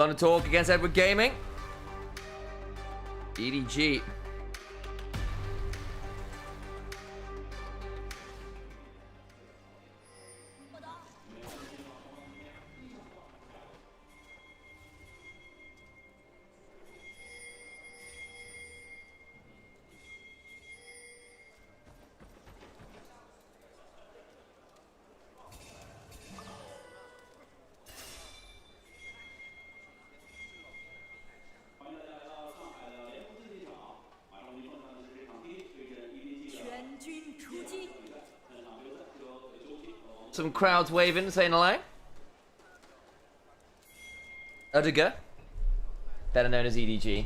Thunder Talk against Edward Gaming. EDG. Some crowds waving, saying hello. Udiger, better known as EDG,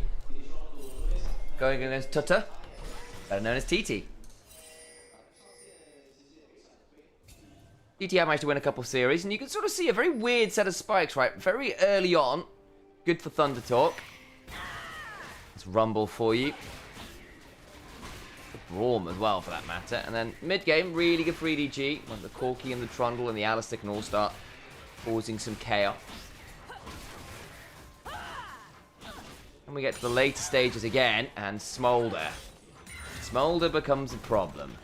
going against Tutta, better known as TT. TT managed to win a couple of series, and you can sort of see a very weird set of spikes, right? Very early on, good for Thunder Talk. It's Rumble for you. Braum as well, for that matter. And then mid-game, really good for EDG. When the Corki and the Trundle and the Alistair can all start causing some chaos. And we get to the later stages again, and Smolder. Smolder becomes a problem.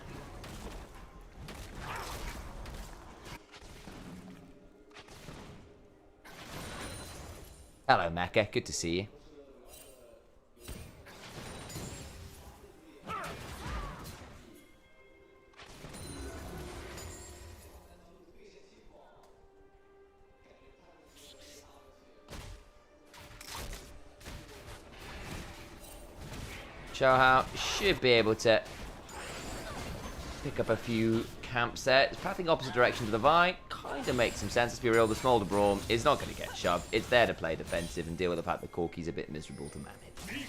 Hello, Mecha. Good to see you. How should be able to pick up a few camps there. It's pathing opposite direction to the Vi. Kind of makes some sense. Let's be real, the Smolder Braum is not going to get shoved. It's there to play defensive and deal with the fact that Corki's a bit miserable to manage.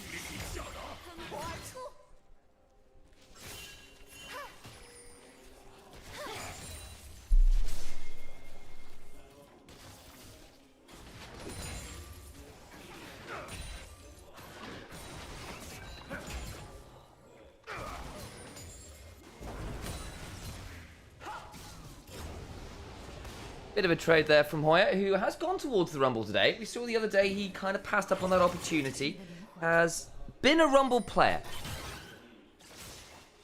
Bit of a trade there from Hoya, who has gone towards the Rumble today. We saw the other day he kind of passed up on that opportunity. Has been a Rumble player.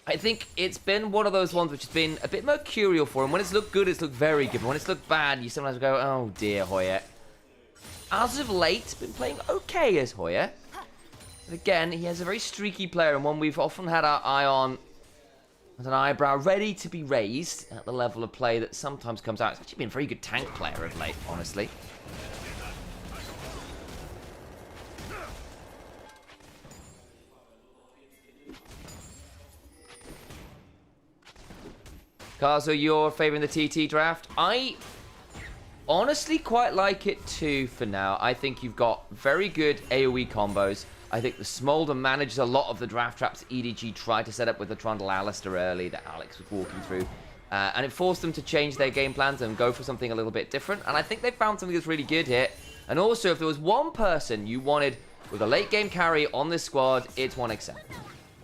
I think it's been one of those ones which has been a bit mercurial for him. When it's looked good, it's looked very good. But when it's looked bad, you sometimes go, oh dear, Hoya. As of late, been playing okay as Hoya. But again, he has a very streaky player and one we've often had our eye on with an eyebrow ready to be raised at the level of play that sometimes comes out. It's actually been a very good tank player of late, honestly. Kazo, you're favouring the TT draft? I honestly quite like it too for now. I think you've got very good AoE combos. I think the Smolder manages a lot of the draft traps EDG tried to set up with the Trundle Alistair early that Alex was walking through. And it forced them to change their game plans and go for something a little bit different. And I think they found something that's really good here. And also, if there was one person you wanted with a late game carry on this squad, it's 1xN.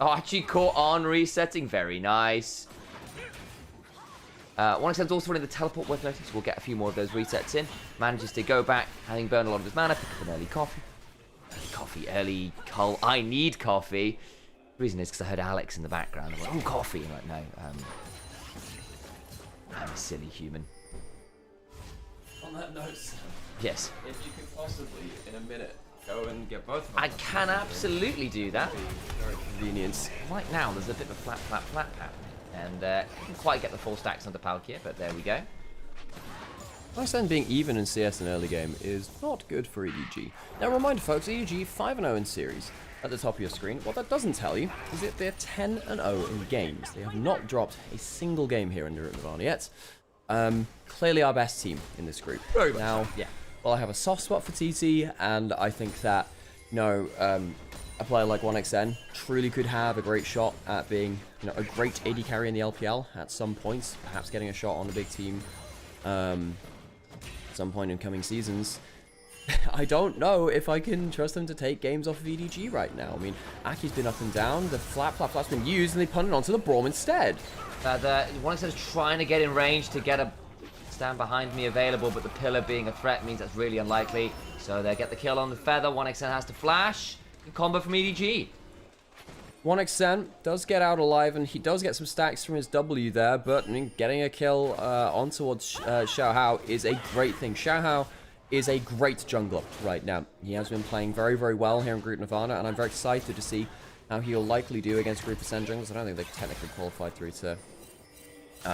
Oh, actually caught on resetting. Very nice. 1xN's also running the teleport with notice. We'll get a few more of those resets in. Manages to go back, having burned a lot of his mana, pick up an early coffee. Early cull. I need coffee. The reason is because I heard Alex in the background. I'm like, oh, coffee. I'm like, no. I'm a silly human. On that note, Sam, yes. If you could possibly, in a minute, go and get both of them. I can absolutely do that. Very convenient. Right now, there's a bit of a flat happening. And I didn't quite get the full stacks onto Palkia, but there we go. Lysan being even in CS in early game is not good for EDG. Now, reminder folks, EDG 5-0 in series. At the top of your screen, what that doesn't tell you is that they're 10-0 in games. They have not dropped a single game here in Nirvana yet. Clearly our best team in this group. Very much now, so. yeah. Well, I have a soft spot for TT, and I think that, you know, a player like 1xN truly could have a great shot at being, you know, a great AD carry in the LPL at some points, perhaps getting a shot on a big team at some point in coming seasons. I don't know if I can trust them to take games off of EDG right now. I mean, Aki's been up and down, the flap's been used, and they punted onto the Braum instead. 1xN is trying to get in range to get a stand behind me available, but the pillar being a threat means that's really unlikely. So they get the kill on the Feather. 1xN has to flash. Good combo from EDG. 1xN does get out alive, and he does get some stacks from his W there, but I mean, getting a kill on towards Xiaohao is a great thing. Xiaohao is a great jungler right now. He has been playing very, very well here in Group Nirvana, and I'm very excited to see how he'll likely do against Group Ascend junglers. I don't think they've technically qualified through to,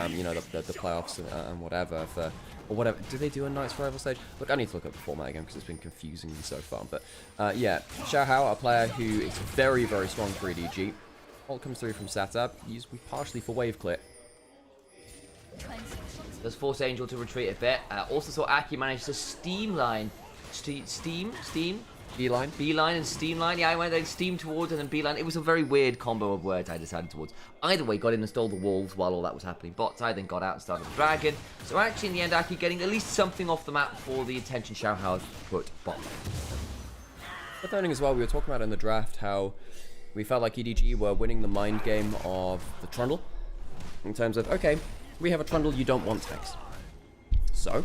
you know, the playoffs and whatever for... Or whatever. Do they do a Knights Forever stage? Look, I need to look up the format again because it's been confusing me so far. But yeah, Xiaohao, a player who is very, very strong for EDG. Ult comes through from Sata. He's partially for wave clear. Does force Angel to retreat a bit. Also saw Aki manage to Beeline? Beeline and Steamline. Yeah, I went then Steam towards and then Beeline. It was a very weird combo of words I decided towards. Either way, got in and stole the wolves while all that was happening. Bot side then got out and started the dragon. So actually, in the end, Aki getting at least something off the map for the intention Xiaohao put bot. But learning as well, we were talking about in the draft how we felt like EDG were winning the mind game of the Trundle. In terms of, okay, we have a Trundle, you don't want tanks. So...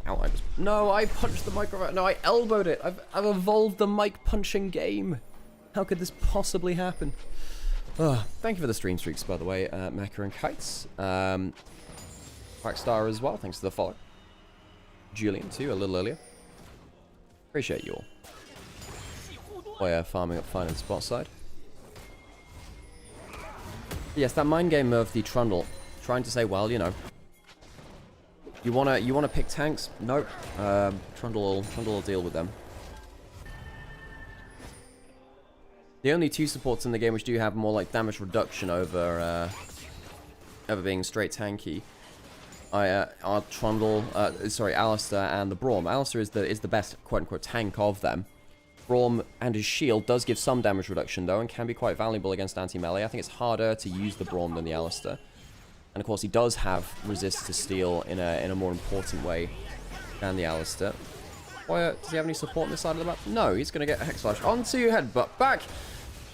Outliners. No, I punched the microphone. No, I elbowed it. I've evolved the mic punching game. How could this possibly happen? Thank you for the stream streaks, by the way, Mecha and Kites. Quackstar as well, thanks for the follow. Julian, too, a little earlier. Appreciate you all. Oh yeah, farming up fine in spot side. Yes, that mind game of the Trundle. Trying to say, well, you know, You wanna pick tanks? Nope. Trundle will deal with them. The only two supports in the game which do have more like damage reduction over being straight tanky are Trundle, sorry, Alistair and the Braum. Alistair is the best quote unquote tank of them. Braum and his shield does give some damage reduction though and can be quite valuable against anti-melee. I think it's harder to use the Braum than the Alistair. And of course, he does have resist to steal in a more important way than the Alistair. Does he have any support on this side of the map? No, he's going to get a Hex Flash onto Headbutt back.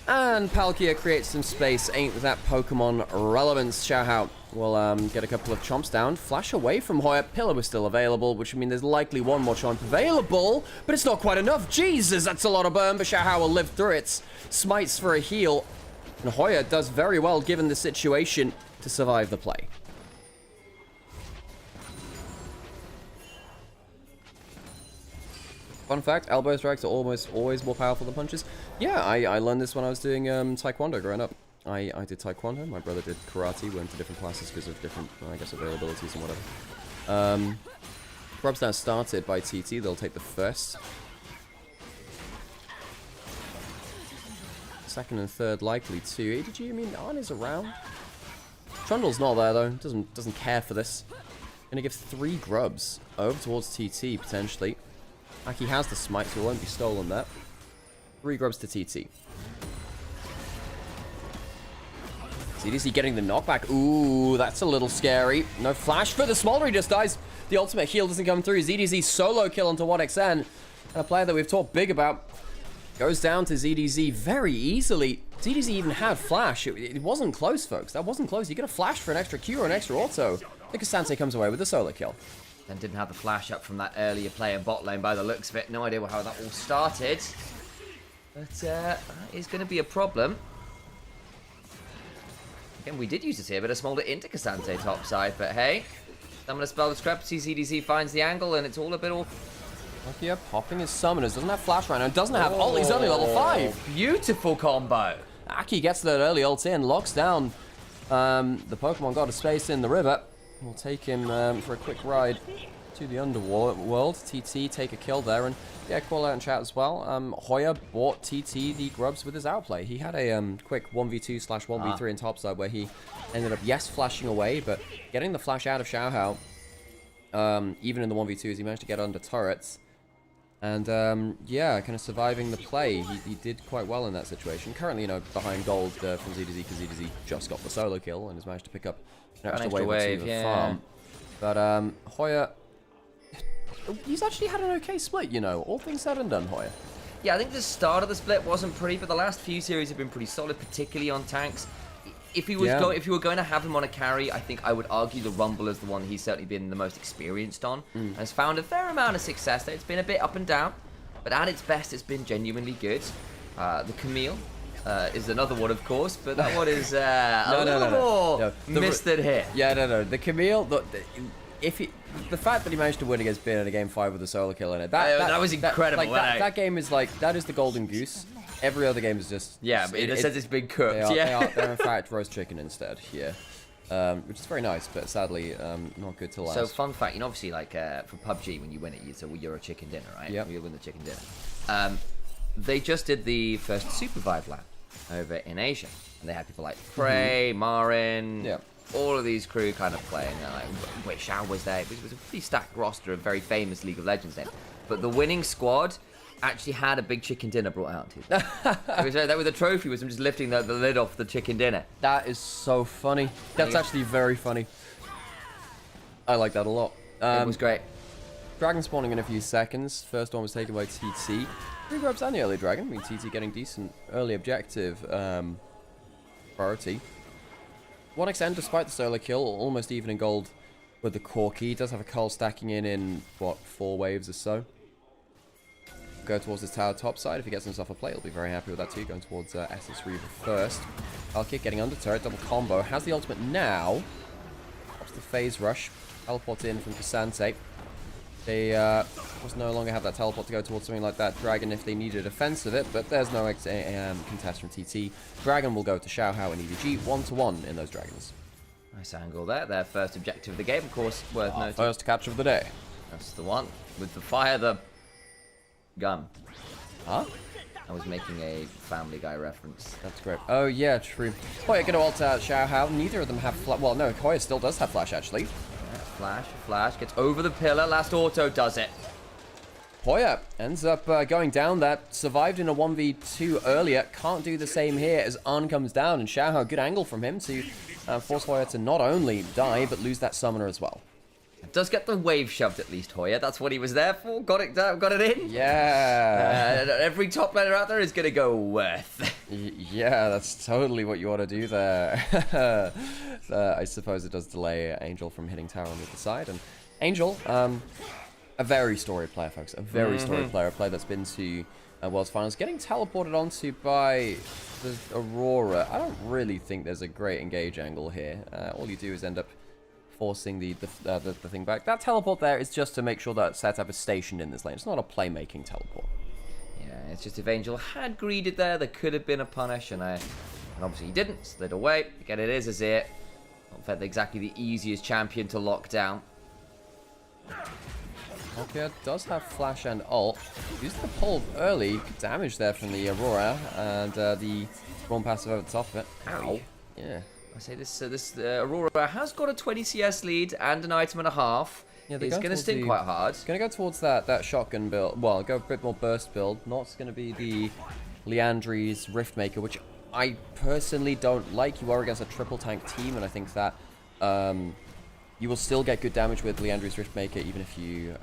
And Palkia creates some space. Ain't that Pokemon relevance? Xiaohao will get a couple of chomps down. Flash away from Hoya. Pillar was still available, which would mean there's likely one more chomp available. But it's not quite enough. Jesus, that's a lot of burn, but Xiaohao will live through it. Smites for a heal. And Hoya does very well, given the situation, to survive the play. Fun fact, elbow strikes are almost always more powerful than punches. Yeah, I learned this when I was doing taekwondo growing up. I did taekwondo, my brother did karate, went to different classes because of different, I guess, availabilities and whatever. Grubs now started by TT, they'll take the first. Second and third likely too. EDG, I mean, Arn is around. Trundle's not there though, doesn't care for this. Gonna give 3 grubs over towards TT potentially. Aki has the smite, so it won't be stolen there. 3 grubs to TT. CDC getting the knockback. Ooh, that's a little scary. No flash for the Smolder, he just dies. The ultimate heal doesn't come through. ZDZ solo kill onto 1xN. And a player that we've talked big about goes down to ZDZ very easily. ZDZ even had flash. It wasn't close, folks. That wasn't close. You get a flash for an extra Q or an extra auto. I think Asante comes away with a solo kill. And didn't have the flash up from that earlier play in bot lane by the looks of it. No idea how that all started. But that is going to be a problem. Again, we did use to see a bit of Smolder into Cassante topside, but hey. Summon a spell discrepancy, ZDZ finds the angle, and it's all a bit all... Nokia popping his summoners. Doesn't have flash right now. Doesn't have ult. He's only level 5. Beautiful combo. Aki gets that early ult in, locks down the Pokemon God of Space in the river. We'll take him for a quick ride to the underworld. TT take a kill there, and yeah, call out in chat as well. Hoya bought TT the grubs with his outplay. He had a quick 1v2/1v3 in topside where he ended up, yes, flashing away, but getting the flash out of Xiaohao. Even in the 1v2s, he managed to get under turrets. And, yeah, kind of surviving the play. He did quite well in that situation. Currently, you know, behind gold from ZDZ, because ZDZ just got the solo kill and has managed to pick up an extra wave of farm. But, Hoya, he's actually had an okay split, you know, all things said and done, Hoya. Yeah, I think the start of the split wasn't pretty, but the last few series have been pretty solid, particularly on tanks. If you were going to have him on a carry, I think I would argue the Rumble is the one he's certainly been the most experienced on. And has found a fair amount of success there. It's been a bit up and down. but at its best, it's been genuinely good. The Camille is another one, of course, but that one is a little more missed than hit. Yeah, no. The Camille, the fact that he managed to win against Bin in a game 5 with a solo kill in it, that was incredible. That game is like, that is the golden goose. Every other game is just... Yeah, but in a sense, it's been cooked. They're in fact roast chicken instead, which is very nice, but sadly not good to last. So, fun fact, you know, obviously, like, for PUBG, when you win it, you're a chicken dinner, right? Yeah. You win the chicken dinner. They just did the first Supervive lap over in Asia. And they had people like Prey, Marin, all of these crew kind of playing. And like, wait, Shao was there. It was a pretty stacked roster of very famous League of Legends names. But the winning squad actually had a big chicken dinner brought out to them. That was a trophy, was them just lifting the lid off the chicken dinner. That is so funny. That's actually very funny. I like that a lot. It was great. Dragon spawning in a few seconds. First one was taken by TT. 3 grabs and the early dragon. I mean, TT getting decent early objective priority. 1xn, despite the solo kill, almost even in gold with the core key. Does have a cull stacking in, what, 4 waves or so. Go towards his tower top side. If he gets himself a play, he'll be very happy with that too. Going towards SS Reaver first. I'll kick getting under turret, double combo. Has the ultimate now. Pops the phase rush. Teleport in from Cassante. They just no longer have that teleport to go towards something like that Dragon if they need a defense of it, but there's no contest from TT. Dragon will go to Xiaohao and EDG 1-1 in those Dragons. Nice angle there. Their first objective of the game, of course, worth noting. First catch of the day. That's the one. With the fire, the gun. Huh? I was making a Family Guy reference. That's great. Oh, yeah, true. Hoya going to ult out Xiaohao. Neither of them have flash. Well, no, Hoya still does have flash, actually. Flash, gets over the pillar, last auto does it. Hoya ends up going down that, survived in a 1v2 earlier, can't do the same here as An comes down, and Xiaohao, good angle from him to force Hoya to not only die, but lose that summoner as well. Does get the wave shoved at least, Hoya, that's what he was there for, got it down, got it in. Yeah. Every top laner out there is going to go worth. Yeah, that's totally what you want to do there. I suppose it does delay Angel from hitting tower on the other side. And Angel, a very storied player, folks. A very storied player. A player that's been to World's Finals. Getting teleported onto by the Aurora. I don't really think there's a great engage angle here. All you do is end up forcing the thing back. That teleport there is just to make sure that setup is stationed in this lane. It's not a playmaking teleport. Yeah, it's just if Angel had greeted there could have been a punish, and obviously he didn't. Slid away. Again, it is Azir. Not fed exactly the easiest champion to lock down. Okay, does have flash and ult. Used the pull early. Good damage there from the Aurora, and the spawn passive over the top of it. Ow. Yeah. I say this Aurora has got a 20 CS lead and an item and a half. Yeah, it's going to sting quite hard. It's going to go towards that shotgun build. Well, go a bit more burst build. Not going to be the Liandry's Riftmaker, which I personally don't like. You are against a triple tank team, and I think that you will still get good damage with Liandry's Riftmaker, even if you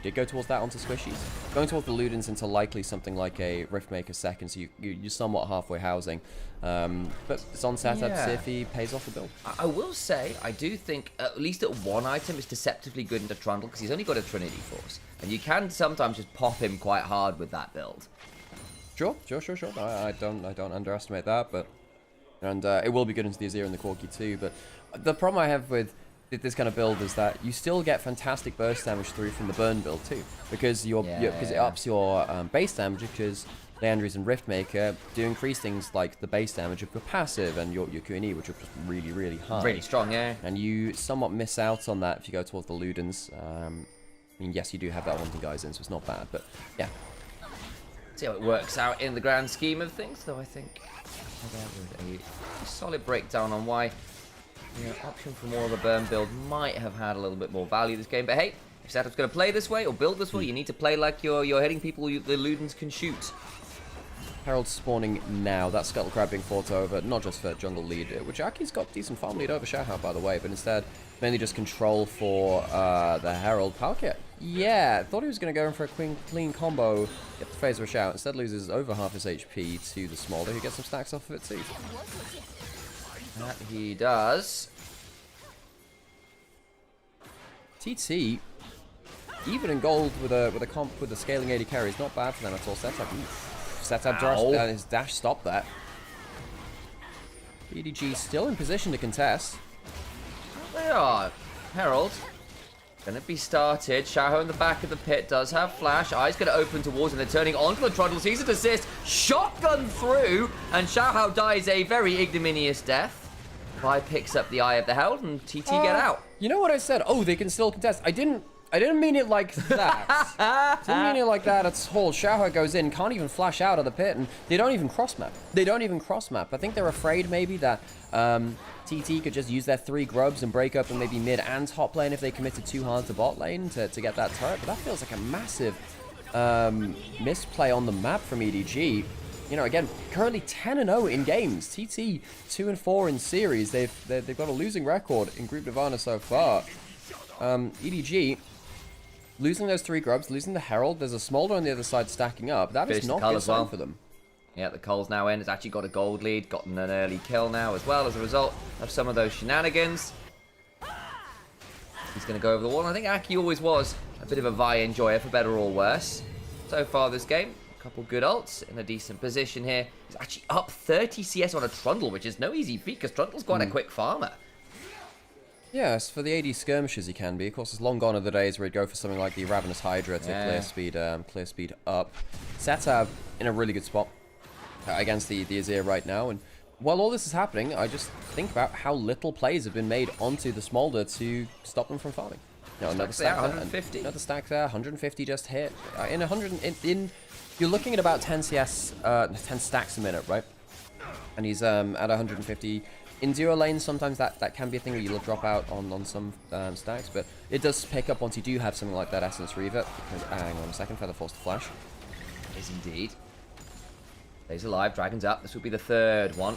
did go towards that onto squishies. Going towards the Ludens into likely something like a Riftmaker second, so you're somewhat halfway housing. But it's on setup, Sify pays off the build. I will say, I do think at least at one item is deceptively good into Trundle, because he's only got a Trinity Force. And you can sometimes just pop him quite hard with that build. Sure. I don't underestimate that, but... And it will be good into the Azir and the Corki too, but the problem I have with this kind of build is that you still get fantastic burst damage through from the burn build too, because it ups your base damage, because Leandry's and Riftmaker do increase things like the base damage of your passive and your Q&E, which are just really, really high. Really strong, yeah. And you somewhat miss out on that if you go towards the Ludens. I mean, yes, you do have that wanting guys in, so it's not bad, but yeah. See how it works out in the grand scheme of things, though I think with a solid breakdown on why option for more of a burn build might have had a little bit more value this game. But hey, if setup's going to play this way or build this way, you need to play like you're hitting people the Ludens can shoot. Herald spawning now. That Scuttle Crab being fought over, not just for jungle lead, which Aki's got decent farm lead over Xiaohao, by the way, but instead mainly just control for the Herald. Palkia, yeah, thought he was going to go in for a clean combo, get the phase rush out, instead loses over half his HP to the Smolder, who gets some stacks off of it too. That he does. TT even in gold with a comp with a scaling AD carry is not bad for them at all. Setup dash, his dash stopped that. EDG still in position to contest. They are. Herald. Gonna be started. Xiaoho in the back of the pit does have flash. Eyes gonna open towards and they're turning onto the Trundle. Sees an assist. Shotgun through. And Xiaoho dies a very ignominious death. Vi picks up the Eye of the Herald and TT get out. You know what I said? Oh, they can still contest. I didn't mean it like that. Didn't mean it like that at all. Xiaoho goes in, can't even flash out of the pit, and they don't even cross map. I think they're afraid maybe that TT could just use their 3 grubs and break up and maybe mid and top lane if they committed too hard to bot lane to get that turret. But that feels like a massive misplay on the map from EDG. You know, again, currently 10-0 in games. TT 2-4 in series. They've got a losing record in Group Nirvana so far. EDG losing those 3 grubs, losing the Herald. There's a Smolder on the other side stacking up. That is not a good sign for them. Yeah, the Cole's now in. It's actually got a gold lead, gotten an early kill now as well as a result of some of those shenanigans. He's going to go over the wall. I think Aki always was a bit of a Vi enjoyer, for better or worse. So far this game, a couple good ults in a decent position here. He's actually up 30 CS on a Trundle, which is no easy feat because Trundle's quite a quick farmer. Yes, for the AD skirmishes he can be. Of course, it's long gone are the days where he'd go for something like the Ravenous Hydra to clear speed up. Setab in a really good spot against the Azir right now. And while all this is happening, I just think about how little plays have been made onto the Smolder to stop them from farming. You know, another stack there, 150. Another stack there, 150 just hit. You're looking at about 10 CS, 10 stacks a minute, right? And he's at 150. In duo lanes, sometimes that can be a thing where you'll drop out on some stacks, but it does pick up once you do have something like that Essence Reaver. Hang on a second, Feather Force to flash. Is indeed. Stays alive, Dragon's up. This will be the 3rd one.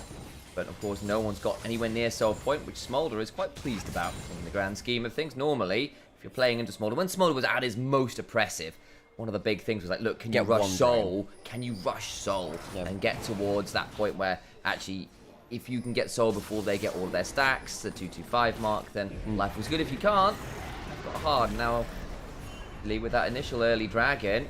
But of course, no one's got anywhere near Soul Point, which Smolder is quite pleased about in the grand scheme of things. Normally, if you're playing into Smolder, when Smolder was at his most oppressive, one of the big things was like, look, can you rush Soul? Can you rush Soul? Yep. And get towards that point where actually, if you can get Soul before they get all of their stacks, the 225 mark, then life was good. If you can't, it's got hard. Now, lead with that initial early Dragon.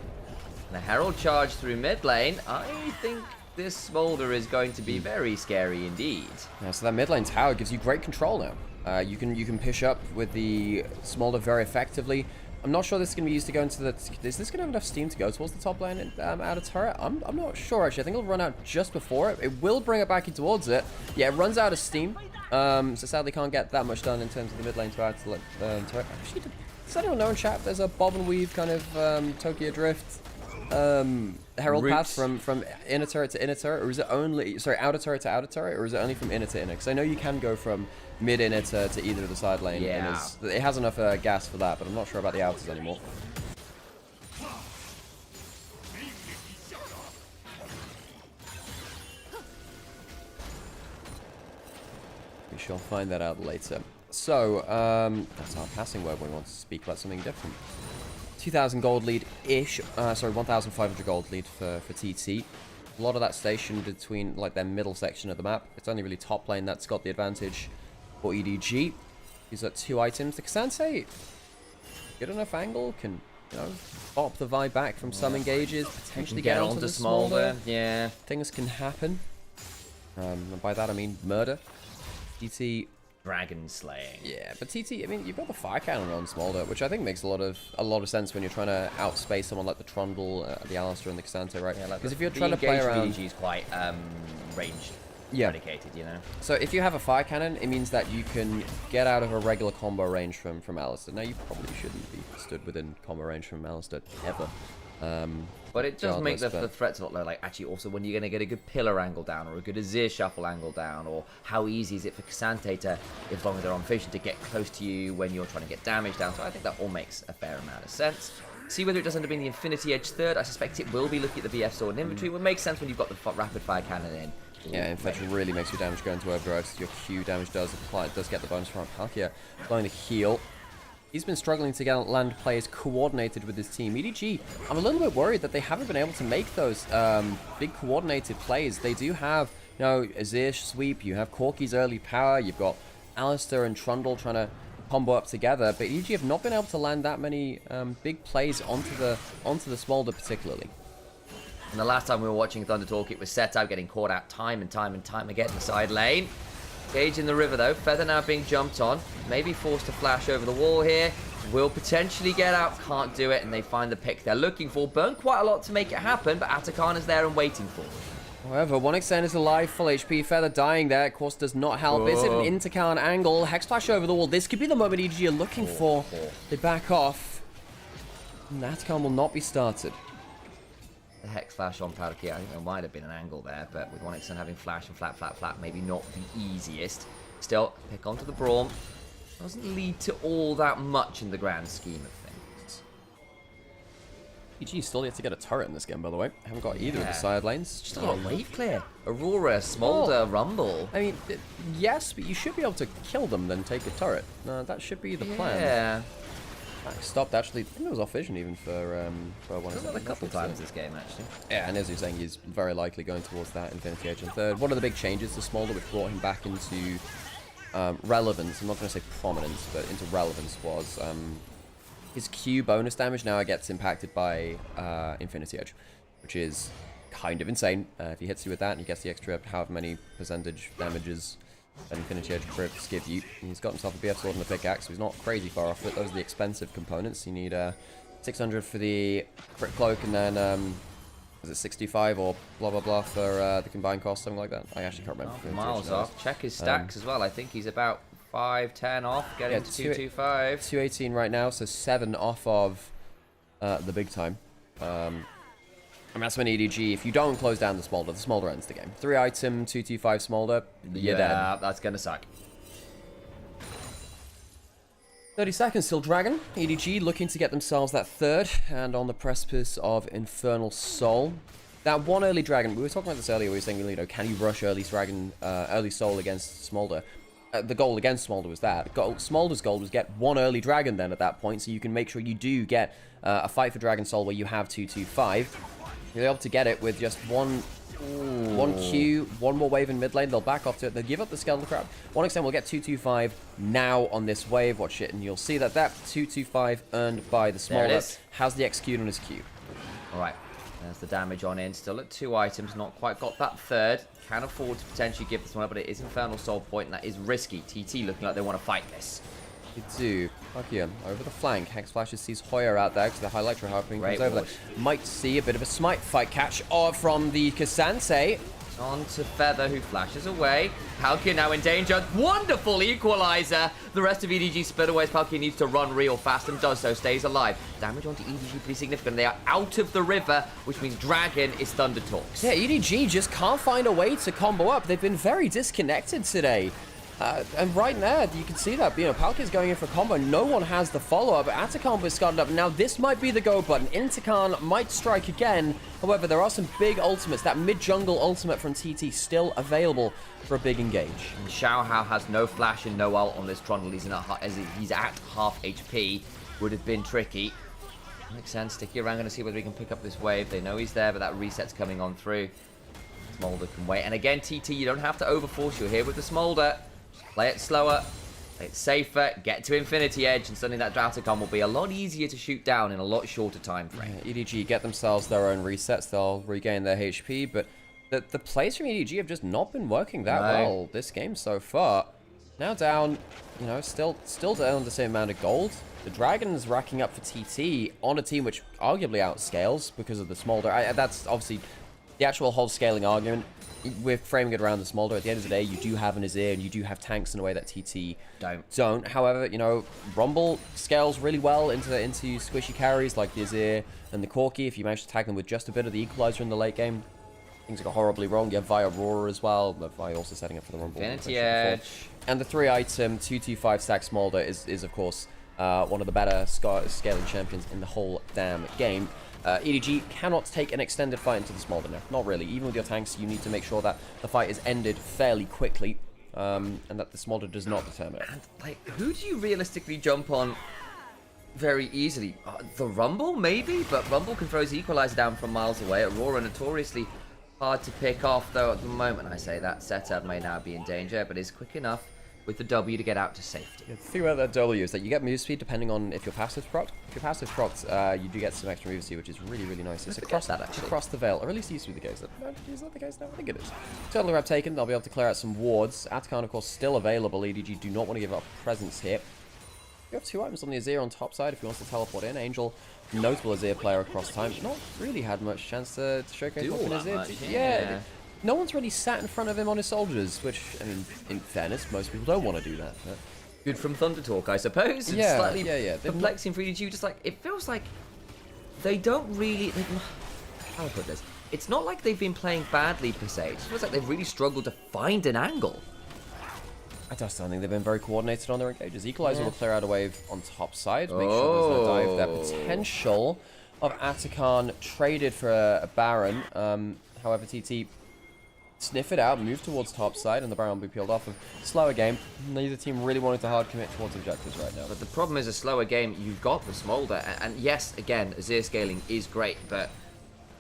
And a Herald charge through mid lane. I think this Smolder is going to be very scary indeed. Yeah, so that mid lane tower gives you great control now. You can push up with the Smolder very effectively. I'm not sure this is going to be used to go into the... Is this going to have enough steam to go towards the top lane and out of turret? I'm not sure, actually. I think it'll run out just before it. It will bring it back in towards it. Yeah, it runs out of steam. So sadly can't get that much done in terms of the mid lane to add to the turret. Actually, does anyone know in chat if there's a bob and weave kind of Tokyo Drift Herald path from inner turret to inner turret? Or is it only... Sorry, outer turret to outer turret? Or is it only from inner to inner? Because I know you can go from mid-inner to either of the side lane. Yeah. It has enough gas for that, but I'm not sure about the outers anymore. We shall find that out later. So, that's our passing word when we want to speak about something different. 2,000 gold lead-ish. Sorry, 1,500 gold lead for TT. A lot of that stationed between, like, their middle section of the map. It's only really top lane that's got the advantage for EDG. He's got 2 items. The Cassante, good enough angle, can, you know, bop the vibe back from some engages, potentially get onto the Smolder. Yeah. Things can happen. And by that I mean murder. TT... Dragon slaying. Yeah, but TT, I mean, you've got the fire cannon on Smolder, which I think makes a lot of sense when you're trying to outspace someone like the Trundle, the Alistair, and the Cassante, right? Yeah, because if you're trying to play around... EDG is quite ranged. Yeah. Predicated, you know. So if you have a fire cannon, it means that you can get out of a regular combo range from Alistair. Now, you probably shouldn't be stood within combo range from Alistair ever. But it does make the threats a lot lower. Like, actually, also, when you're going to get a good pillar angle down, or a good Azir shuffle angle down, or how easy is it for Cassante to, as long as they're on vision, to get close to you when you're trying to get damage down. So I think that all makes a fair amount of sense. See whether it does end up being the Infinity Edge 3rd. I suspect it will be looking at the BF Sword and Inventory. It would make sense when you've got the rapid fire cannon in. Yeah, Infection really makes your damage go into overdrive. So your Q damage does apply. It does get the bonus from Palkia. Blowing the heal. He's been struggling to get land plays coordinated with his team. EDG, I'm a little bit worried that they haven't been able to make those big coordinated plays. They do have, you know, Azir sweep. You have Corki's early power. You've got Alistair and Trundle trying to combo up together, but EDG have not been able to land that many big plays onto the Smolder particularly. And the last time we were watching Thunder Talk, it was set up, getting caught out time and time and time again in the side lane. Gage in the river though, Feather now being jumped on, maybe forced to flash over the wall here. Will potentially get out, can't do it, and they find the pick they're looking for. Burn quite a lot to make it happen, but Atakan is there and waiting for them. However, 1xN is alive, full HP. Feather dying there, of course, does not help. Is it an Intercan angle? Hex Flash over the wall. This could be the moment EDG are looking for. They back off. And Atakan will not be started. The Hex Flash on Palkia, I think there might have been an angle there, but with 1xN having flash and flat, flat, flat, maybe not the easiest. Still, pick onto the Braum. Doesn't lead to all that much in the grand scheme of things. EDG still yet to get a turret in this game, by the way. Haven't got either of the side lanes. Just a lot of wave clear. Aurora, Smolder, Rumble. I mean, yes, but you should be able to kill them, then take a turret. No, that should be the plan. Yeah. Stopped actually. I think it was off vision even for one A couple times this game, actually. Yeah, and as you're saying, he's very likely going towards that Infinity Edge in third. One of the big changes to Smolder, which brought him back into relevance, I'm not going to say prominence, but into relevance, was his Q bonus damage now gets impacted by Infinity Edge, which is kind of insane. If he hits you with that and he gets the extra however many percentage damages that Infinity Edge crits give you. And he's got himself a BF Sword and a pickaxe, so he's not crazy far off it. Those are the expensive components. You need 600 for the crit cloak, and then is it 65 or blah blah blah for the combined cost, something like that? I actually can't remember. Miles off. Check his stacks as well. I think he's about 5-10 off, getting to 225. 218 right now, so 7 off of the big time. And that's when EDG, if you don't close down the Smolder ends the game. 3 item, 225 Smolder, you're dead. Yeah, that's gonna suck. 30 seconds till Dragon. EDG looking to get themselves that third, and on the precipice of Infernal Soul. That one early Dragon, we were talking about this earlier, we were saying, you know, can you rush early Dragon, early Soul against Smolder? The goal against Smolder was that. Smolder's goal was get one early Dragon then at that point, so you can make sure you do get a fight for Dragon Soul where you have 225. You're able to get it with just one Q, one more wave in mid lane. They'll back off to it. They'll give up the Skeletal Crab. 1xN will get 225 now on this wave. Watch it, and you'll see that 225 earned by the Smolder has the execute on his Q. All right, there's the damage on in. Still at 2 items, not quite got that third. Can afford to potentially give this one up, but it is Infernal Soul point, and that is risky. TT looking like they want to fight this. They do. Palkia over the flank. Hex Flashes sees Hoya out there because the Hydra Harping comes over there. Might see a bit of a smite fight catch from the Cassante. On to Feather, who flashes away. Palkia now in danger. Wonderful equalizer. The rest of EDG split away as Palkia needs to run real fast and does so. Stays alive. Damage onto EDG pretty significant. They are out of the river, which means Dragon is Thunder Talks. Yeah, EDG just can't find a way to combo up. They've been very disconnected today. And right there, you can see that, you know, Palkia's going in for a combo. No one has the follow-up. Atakan was started up. Now, this might be the go button. Intercan might strike again. However, there are some big ultimates. That mid-jungle ultimate from TT still available for a big engage. And Xiao Hao has no flash and no ult on this Trundle. He's at half HP. Would have been tricky. Makes sense. Sticky around, going to see whether he can pick up this wave. They know he's there, but that reset's coming on through. Smolder can wait. And again, TT, you don't have to overforce. You're here with the Smolder. Play it slower, play it safer, get to Infinity Edge, and suddenly that Draticon will be a lot easier to shoot down in a lot shorter time frame. Yeah, EDG get themselves their own resets, they'll regain their HP, but the plays from EDG have just not been working that well this game so far. Now down, you know, still down the same amount of gold. The Dragon's racking up for TT on a team which arguably outscales because of the Smolder. That's obviously the actual whole scaling argument. We're framing it around the Smolder. At the end of the day, you do have an Azir, and you do have tanks in a way that TT don't. However, you know, Rumble scales really well into squishy carries like the Azir and the Corki. If you manage to tag them with just a bit of the Equalizer in the late game, things go horribly wrong. You have Vi Aurora as well, but Vi also setting up for the Rumble. Infinity Edge. And the 3-item 225 stack Smolder is of course, one of the better scaling champions in the whole damn game. EDG cannot take an extended fight into the Smolder now. Not really. Even with your tanks, you need to make sure that the fight is ended fairly quickly, and that the Smolder does not determine it. And, like, who do you realistically jump on very easily? The Rumble, maybe? But Rumble can throw his Equalizer down from miles away. Aurora notoriously hard to pick off, though at the moment I say that setup may now be in danger, but is quick enough with the W to get out to safety. Yeah, the thing about that W is that you get move speed depending on if your passive's procced. If your passive's procced, you do get some extra move speed, which is really, really nice. It's across that, actually. across the veil. Or at least it used to be the case. Is that the case now? I think it is. Total grab taken. They'll be able to clear out some wards. Atakan, of course, still available. EDG do not want to give up presence here. You have 2 items on the Azir on top side if he wants to teleport in. Angel, notable Azir player across time. Not really had much chance to showcase what Azir did. Yeah. No one's really sat in front of him on his soldiers, which, I mean, in fairness, most people don't want to do that. But Good from Thunder Talk, I suppose. It's Yeah, slightly yeah. perplexing for EDG. Just like, it feels like they don't really... How do I put this? It's not like they've been playing badly, per se. It just feels like they've really struggled to find an angle. I just don't think they've been very coordinated on their engages. Equalizer will clear out a wave on top side, make sure there's no dive there. Potential of Atakan traded for a Baron. However, TT sniff it out, move towards top side, and the Baron will be peeled off. Of slower game. Neither team really wanted to hard commit towards objectives right now. But the problem is a slower game. You've got the Smolder, and yes, again, Azir scaling is great, but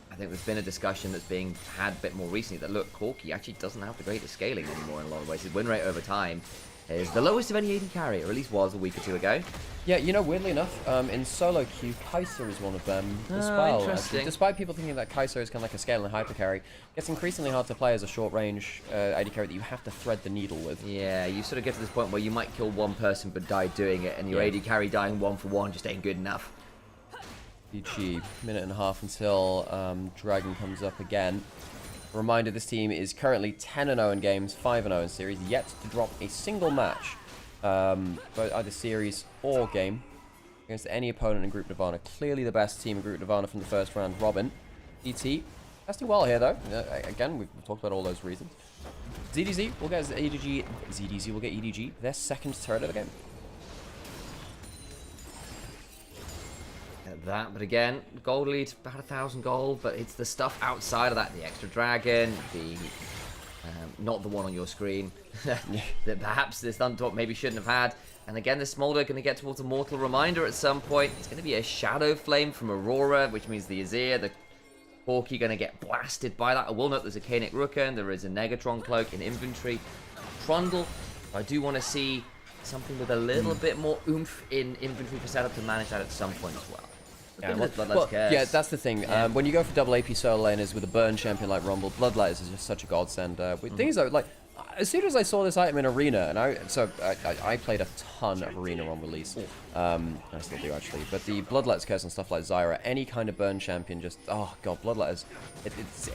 I think there's been a discussion that's being had a bit more recently that, look, Corki actually doesn't have the greatest scaling anymore in a lot of ways. His win rate over time is the lowest of any AD carry, or at least was a week or two ago. Yeah, you know, weirdly enough, in solo queue, Kai'Sa is one of them as well. Interesting. Actually. Despite people thinking that Kai'Sa is kind of like a scaling hyper carry, it's increasingly hard to play as a short range AD carry that you have to thread the needle with. Yeah, you sort of get to this point where you might kill one person but die doing it, and your AD carry dying 1-for-1 just ain't good enough. GG, minute and a half until Dragon comes up again. Reminder, this team is currently 10-0 in games, 5-0 in series, yet to drop a single match, but either series or game, against any opponent in Group Nirvana. Clearly the best team in Group Nirvana from the first round, Robin. ET, testing well here though. Again, we've talked about all those reasons. ZDZ will get EDG, ZDZ will get EDG, their second turret of the game. That, but again, gold lead about 1,000 gold, but it's the stuff outside of that, the extra dragon, the not the one on your screen that perhaps this Thunder Talk maybe shouldn't have had. And again, the Smolder going to get towards a Mortal Reminder at some point. It's going to be a Shadow Flame from Aurora, which means the Azir, the Corki going to get blasted by that. I will note there's a Kainic Rooken, there is a Negatron Cloak in inventory. Trundle, I do want to see something with a little bit more oomph in inventory for setup to manage that at some point as well. Yeah, that's the thing. When you go for double AP solo laners with a burn champion like Rumble, Bloodletters is just such a godsend. Thing is though, like, as soon as I saw this item in Arena, and I played a ton of Arena on release. I still do actually, but the Bloodletters curse and stuff like Zyra, any kind of burn champion, just, oh god, Bloodletters.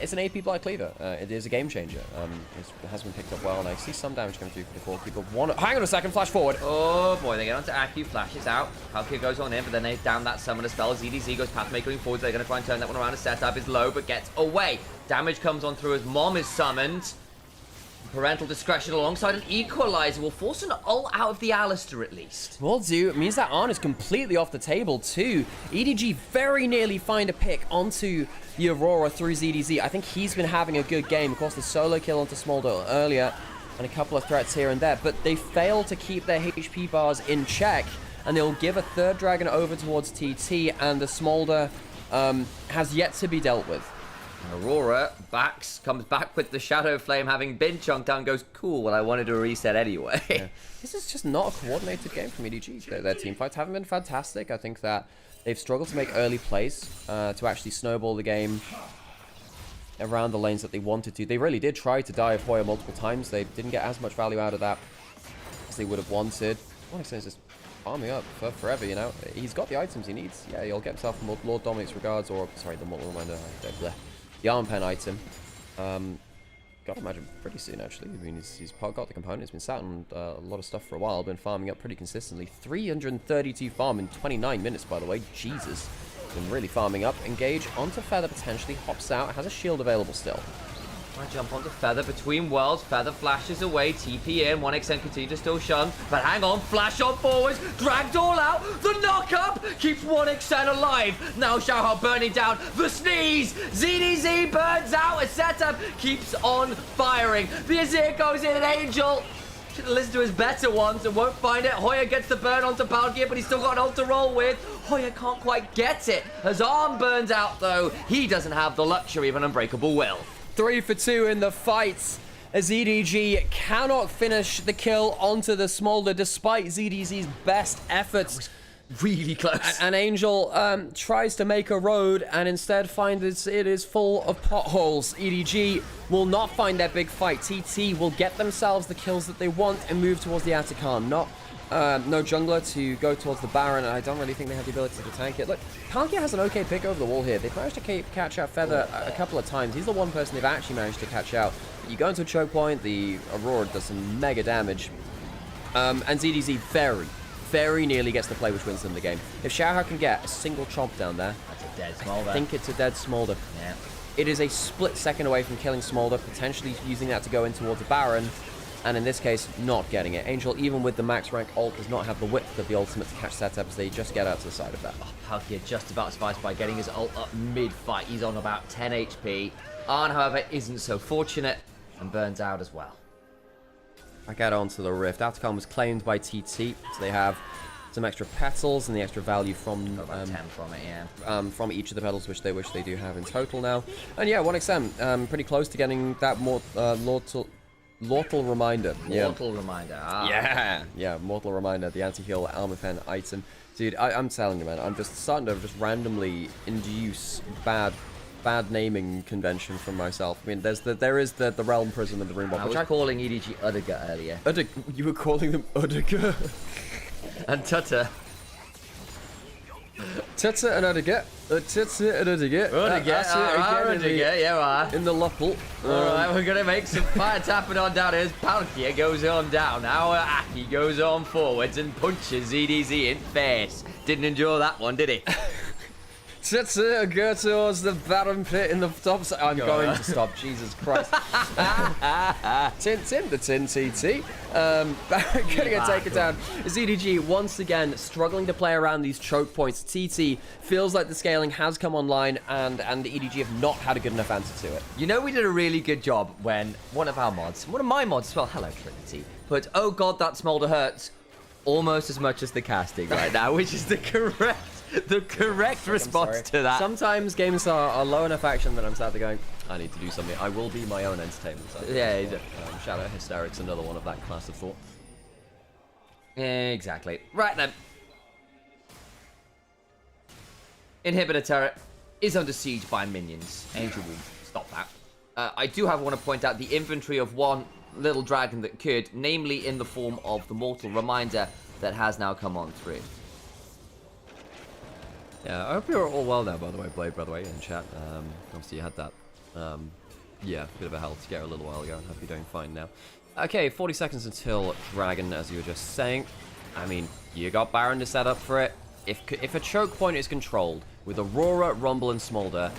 It's an AP Blight Cleaver. It is a game changer. It has been picked up well, and I see some damage coming through for the Corki, but one. Hang on a second, flash forward. Oh boy, they get onto Aku, flashes out. Palkia goes on in, but then they down that summoner spell. ZDZ goes Pathmaker going forward. They're going to try and turn that one around. A setup is low, but gets away. Damage comes on through as Mom is summoned. Parental discretion alongside an Equalizer will force an ult out of the Alistair at least. Will do. It means that Arn is completely off the table too. EDG very nearly find a pick onto the Aurora through ZDZ. I think he's been having a good game. Of course, the solo kill onto Smolder earlier and a couple of threats here and there, but they fail to keep their HP bars in check, and they'll give a third dragon over towards TT, and the Smolder has yet to be dealt with. Aurora comes back with the Shadow Flame, having been chunked down, goes, cool, well, I wanted to reset anyway. Yeah. This is just not a coordinated game from EDG. Their team fights haven't been fantastic. I think that they've struggled to make early plays to actually snowball the game around the lanes that they wanted to. They really did try to dive Hoya multiple times. They didn't get as much value out of that as they would have wanted. One extent is just farming up for forever, you know. He's got the items he needs. Yeah, he'll get himself Lord Dominic's Regards, or, sorry, the Mortal Reminder. The arm pen item. Gotta imagine pretty soon, actually. I mean, he's got the component. He's been sat on a lot of stuff for a while. Been farming up pretty consistently. 332 farm in 29 minutes, by the way. Jesus. Been really farming up. Engage onto Feather, potentially. Hops out. Has a shield available still. I jump onto Feather between worlds. Feather flashes away. TP in. 1xn continues to still shun. But hang on. Flash on forwards. Dragged all out. The knock up keeps 1xn alive. Now Xiaohao burning down. The sneeze. ZDZ burns out. A setup keeps on firing. The Azir goes in. An Angel should have listened to his better ones and won't find it. Hoya gets the burn onto Palkia, but he's still got an ult to roll with. Hoya can't quite get it. His arm burns out though. He doesn't have the luxury of an unbreakable will. 3 for 2 in the fights. as EDG cannot finish the kill onto the Smolder despite ZDZ's best efforts. Really close. And Angel tries to make a road and instead finds it is full of potholes. EDG will not find their big fight. TT will get themselves the kills that they want and move towards the Atakan. No jungler to go towards the Baron, and I don't really think they have the ability to tank it. Look, Palkia has an okay pick over the wall here. They've managed to catch out Feather a couple of times. He's the one person they've actually managed to catch out. You go into a choke point, the Aurora does some mega damage. And ZDZ very nearly gets the play which wins them the game. If Xiaohao can get a single chomp down there, That's a dead Smolder. I think it's a dead Smolder. Yeah. It is a split second away from killing Smolder, potentially using that to go in towards the Baron, and in this case, not getting it. Angel, even with the max rank ult, does not have the width of the ultimate to catch setup, as they just get out to the side of that. Palkia just about survives by getting his ult up mid-fight. He's on about 10 HP. Arn, however, isn't so fortunate and burns out as well. Back out onto the Rift. Atakan was claimed by TT, so they have some extra petals and the extra value from Got about 10 from it, yeah. from each of the petals, which they do have in total now. And yeah, 1XM, pretty close to getting that more Mortal Reminder. Mortal Reminder. Ah. Yeah, Mortal Reminder, the anti-heal armor pen item. Dude, I'm telling you, man, I'm just starting to just randomly induce bad naming convention from myself. I mean, there is the Realm Prism and the Rune Bomb. I was calling EDG Udiger earlier. You were calling them Udiger? And Tutter. Tutter and Udiger. Tutter and Udiger. Udiger, yeah. In the Luppel. Alright, we're gonna make some fire tapping on down here as Palkia goes on down. Our Aki goes on forwards and punches ZDZ in face. Didn't enjoy that one, did he? Tutter, go towards the Baron pit in the top side. I'm going to stop, Jesus Christ. Tin, the Tin TT. Getting a taken down. ZDG once again struggling to play around these choke points. TT feels like the scaling has come online and the EDG have not had a good enough answer to it. You know, we did a really good job when one of my mods as well, hello Trinity, put, oh god, that Smolder hurts almost as much as the casting right now, which is the correct response to that. Sometimes games are low enough action that I'm sat there going, I need to do something. I will be my own entertainment. Yeah, Shadow Hysterics, another one of that class of thought. Exactly. Right then. Inhibitor turret is under siege by minions. Angel will stop that. I do want to point out the inventory of one little dragon that could, namely in the form of the Mortal Reminder that has now come on through. Yeah, I hope you're all well now, by the way, Blade, by the way, in chat. Obviously you had that, yeah, bit of a health scare a little while ago. I hope you're doing fine now. Okay, 40 seconds until Dragon, as you were just saying. I mean, you got Baron to set up for it. If a choke point is controlled with Aurora, Rumble, and Smolder,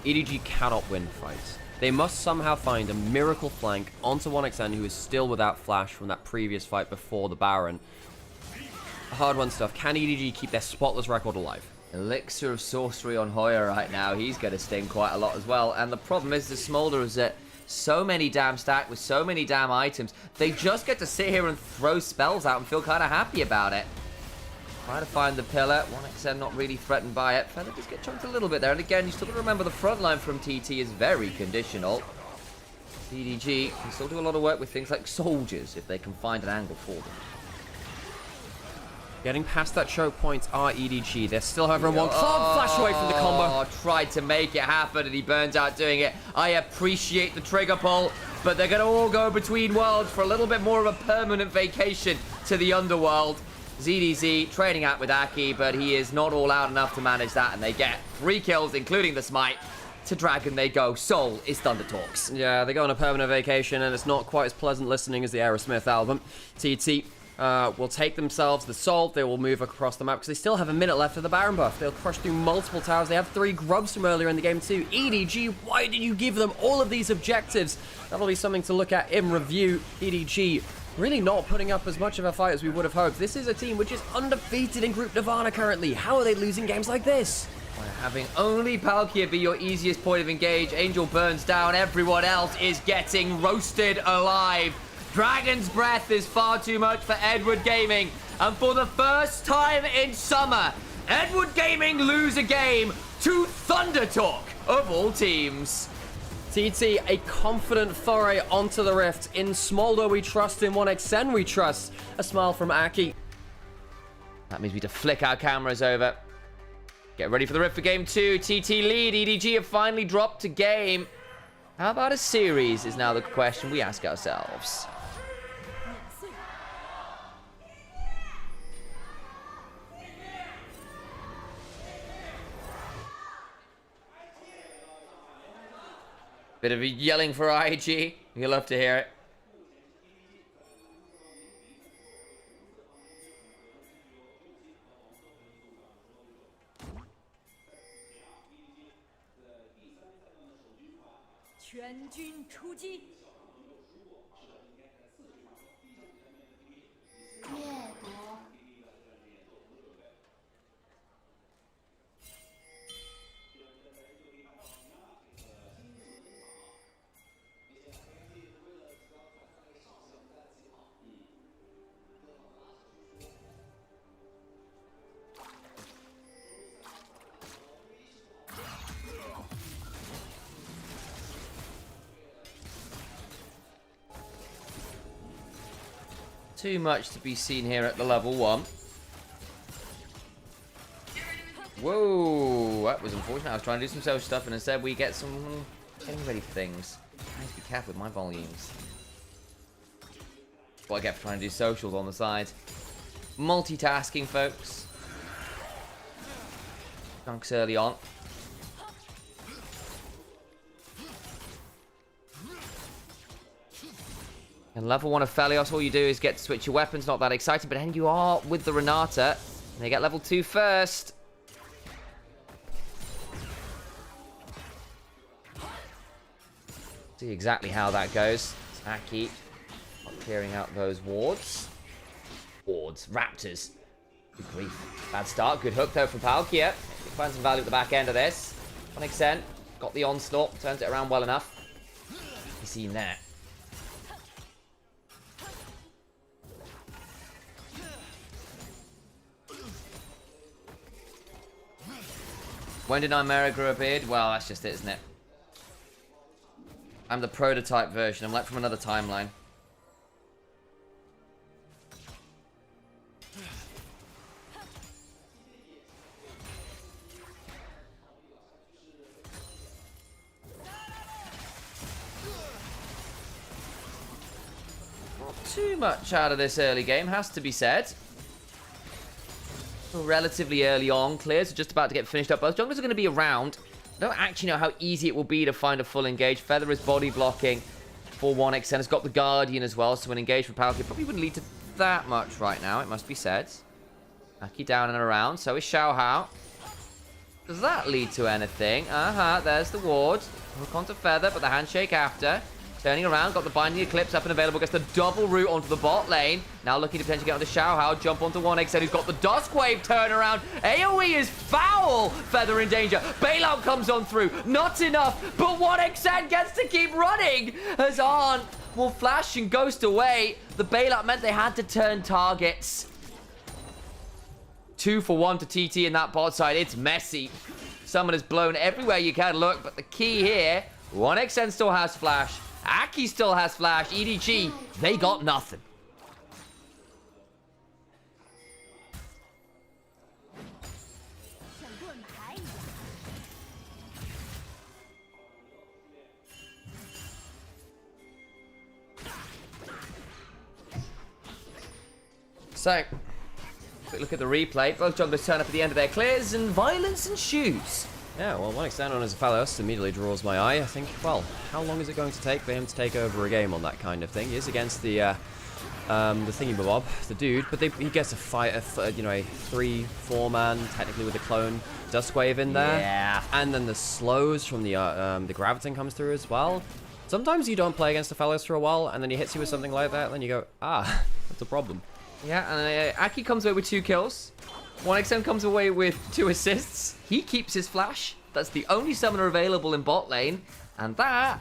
EDG cannot win fights. They must somehow find a miracle flank onto 1XN, who is still without flash from that previous fight before the Baron. Hard one stuff. Can EDG keep their spotless record alive? Elixir of Sorcery on Hoya right now. He's going to sting quite a lot as well. And the problem is the Smolder is at so many damn stack with so many damn items. They just get to sit here and throw spells out and feel kind of happy about it. Try to find the pillar. 1XN not really threatened by it. Feather does get chunked a little bit there. And again, you still got to remember the front line from TT is very conditional. EDG can still do a lot of work with things like soldiers if they can find an angle for them. Getting past that choke point are EDG. They're still, however, one flash away from the combo. Tried to make it happen and he burns out doing it. I appreciate the trigger pull, but they're going to all go between worlds for a little bit more of a permanent vacation to the underworld. ZDZ trading out with Aki, but he is not all out enough to manage that, and they get 3 kills, including the smite. To Dragon they go. Soul is Thunder Talks. Yeah, they go on a permanent vacation, and it's not quite as pleasant listening as the Aerosmith album. TT will take themselves the Soul. They will move across the map because they still have a minute left of the Baron buff. They'll crush through multiple towers. They have 3 grubs from earlier in the game too. EDG, why did you give them all of these objectives? That'll be something to look at in review. EDG really not putting up as much of a fight as we would have hoped. This is a team which is undefeated in Group Nirvana currently. How are they losing games like this? By having only Palkia be your easiest point of engage, Angel burns down. Everyone else is getting roasted alive. Dragon's Breath is far too much for Edward Gaming. And for the first time in summer, Edward Gaming lose a game to Thunder Talk of all teams. TT, a confident foray onto the Rift. In Smolder we trust, in 1xN we trust. A smile from Aki. That means we need to flick our cameras over. Get ready for the Rift for game 2. TT lead. EDG have finally dropped to game. How about a series is now the question we ask ourselves. Bit of a yelling for IG. You'll love to hear it. Too much to be seen here at the level 1. Whoa, that was unfortunate. I was trying to do some social stuff and instead we get some getting ready for things. I need to be careful with my volumes. That's what I get for trying to do socials on the side. Multitasking, folks. Chunks early on. And level 1 of Felios, all you do is get to switch your weapons. Not that exciting, but then you are with the Renata. And they get level 2 first. See exactly how that goes. Aki clearing out those wards. Raptors. Good grief. Bad start. Good hook, though, from Palkia. Find some value at the back end of this. 1xN. Got the onslaught. Turns it around well enough. You seen that. When did Nymaera grow a beard? Well, that's just it, isn't it? I'm the prototype version. I'm like from another timeline. Not too much out of this early game, has to be said. Relatively early on clear, so just about to get finished up. Both junglers are going to be around. I don't actually know how easy it will be to find a full engage. Feather is body blocking for 1xN. Has got the Guardian as well, so an engage for Palkia probably wouldn't lead to that much right now, it must be said. Aki down and around, so is Xiao Hao. Does that lead to anything? There's the ward. Hook onto Feather, but the handshake after. Turning around, got the Binding Eclipse up and available. Gets the double route onto the bot lane. Now looking to potentially get onto Xiao Hao. Jump onto 1xN, who's got the Dusk Wave turnaround. AoE is foul! Feather in danger. Bailout comes on through. Not enough, but 1xN gets to keep running. As Arn will flash and ghost away. The bailout meant they had to turn targets. 2 for 1 to TT in that bot side. It's messy. Someone has blown everywhere you can look, but the key here, 1xN still has flash. Aki still has flash. EDG, they got nothing. So, quick look at the replay. Both junglers turn up at the end of their clears and violence ensues. Yeah, well, 1xN on his Felios immediately draws my eye. I think, well, how long is it going to take for him to take over a game on that kind of thing? He is against the thingy-bob, the dude, but he gets a fight, a 3-4 man, technically with a clone Duskwave in there. Yeah. And then the slows from the Graviton comes through as well. Sometimes you don't play against the Felios for a while, and then he hits you with something like that, and then you go, that's a problem. Yeah, and Aki comes away with 2 kills. 1xN comes away with 2 assists. He keeps his flash. That's the only summoner available in bot lane. And that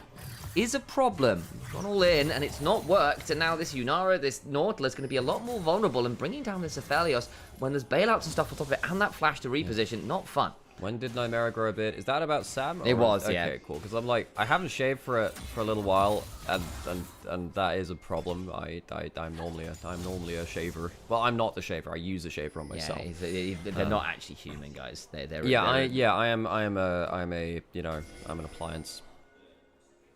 is a problem. Gone all in, and it's not worked. And now this Yunara, this Nautilus, is going to be a lot more vulnerable. And bringing down this Aphelios when there's bailouts and stuff on top of it, and that flash to reposition, not fun. When did Nymaera grow a beard? Is that about Sam? It was, okay, yeah. Okay, cool. Because I'm like, I haven't shaved for a little while, and that is a problem. I'm normally a shaver. Well, I'm not the shaver. I use a shaver on myself. Yeah, they're not actually human, guys. They're I am a you know, I'm an appliance.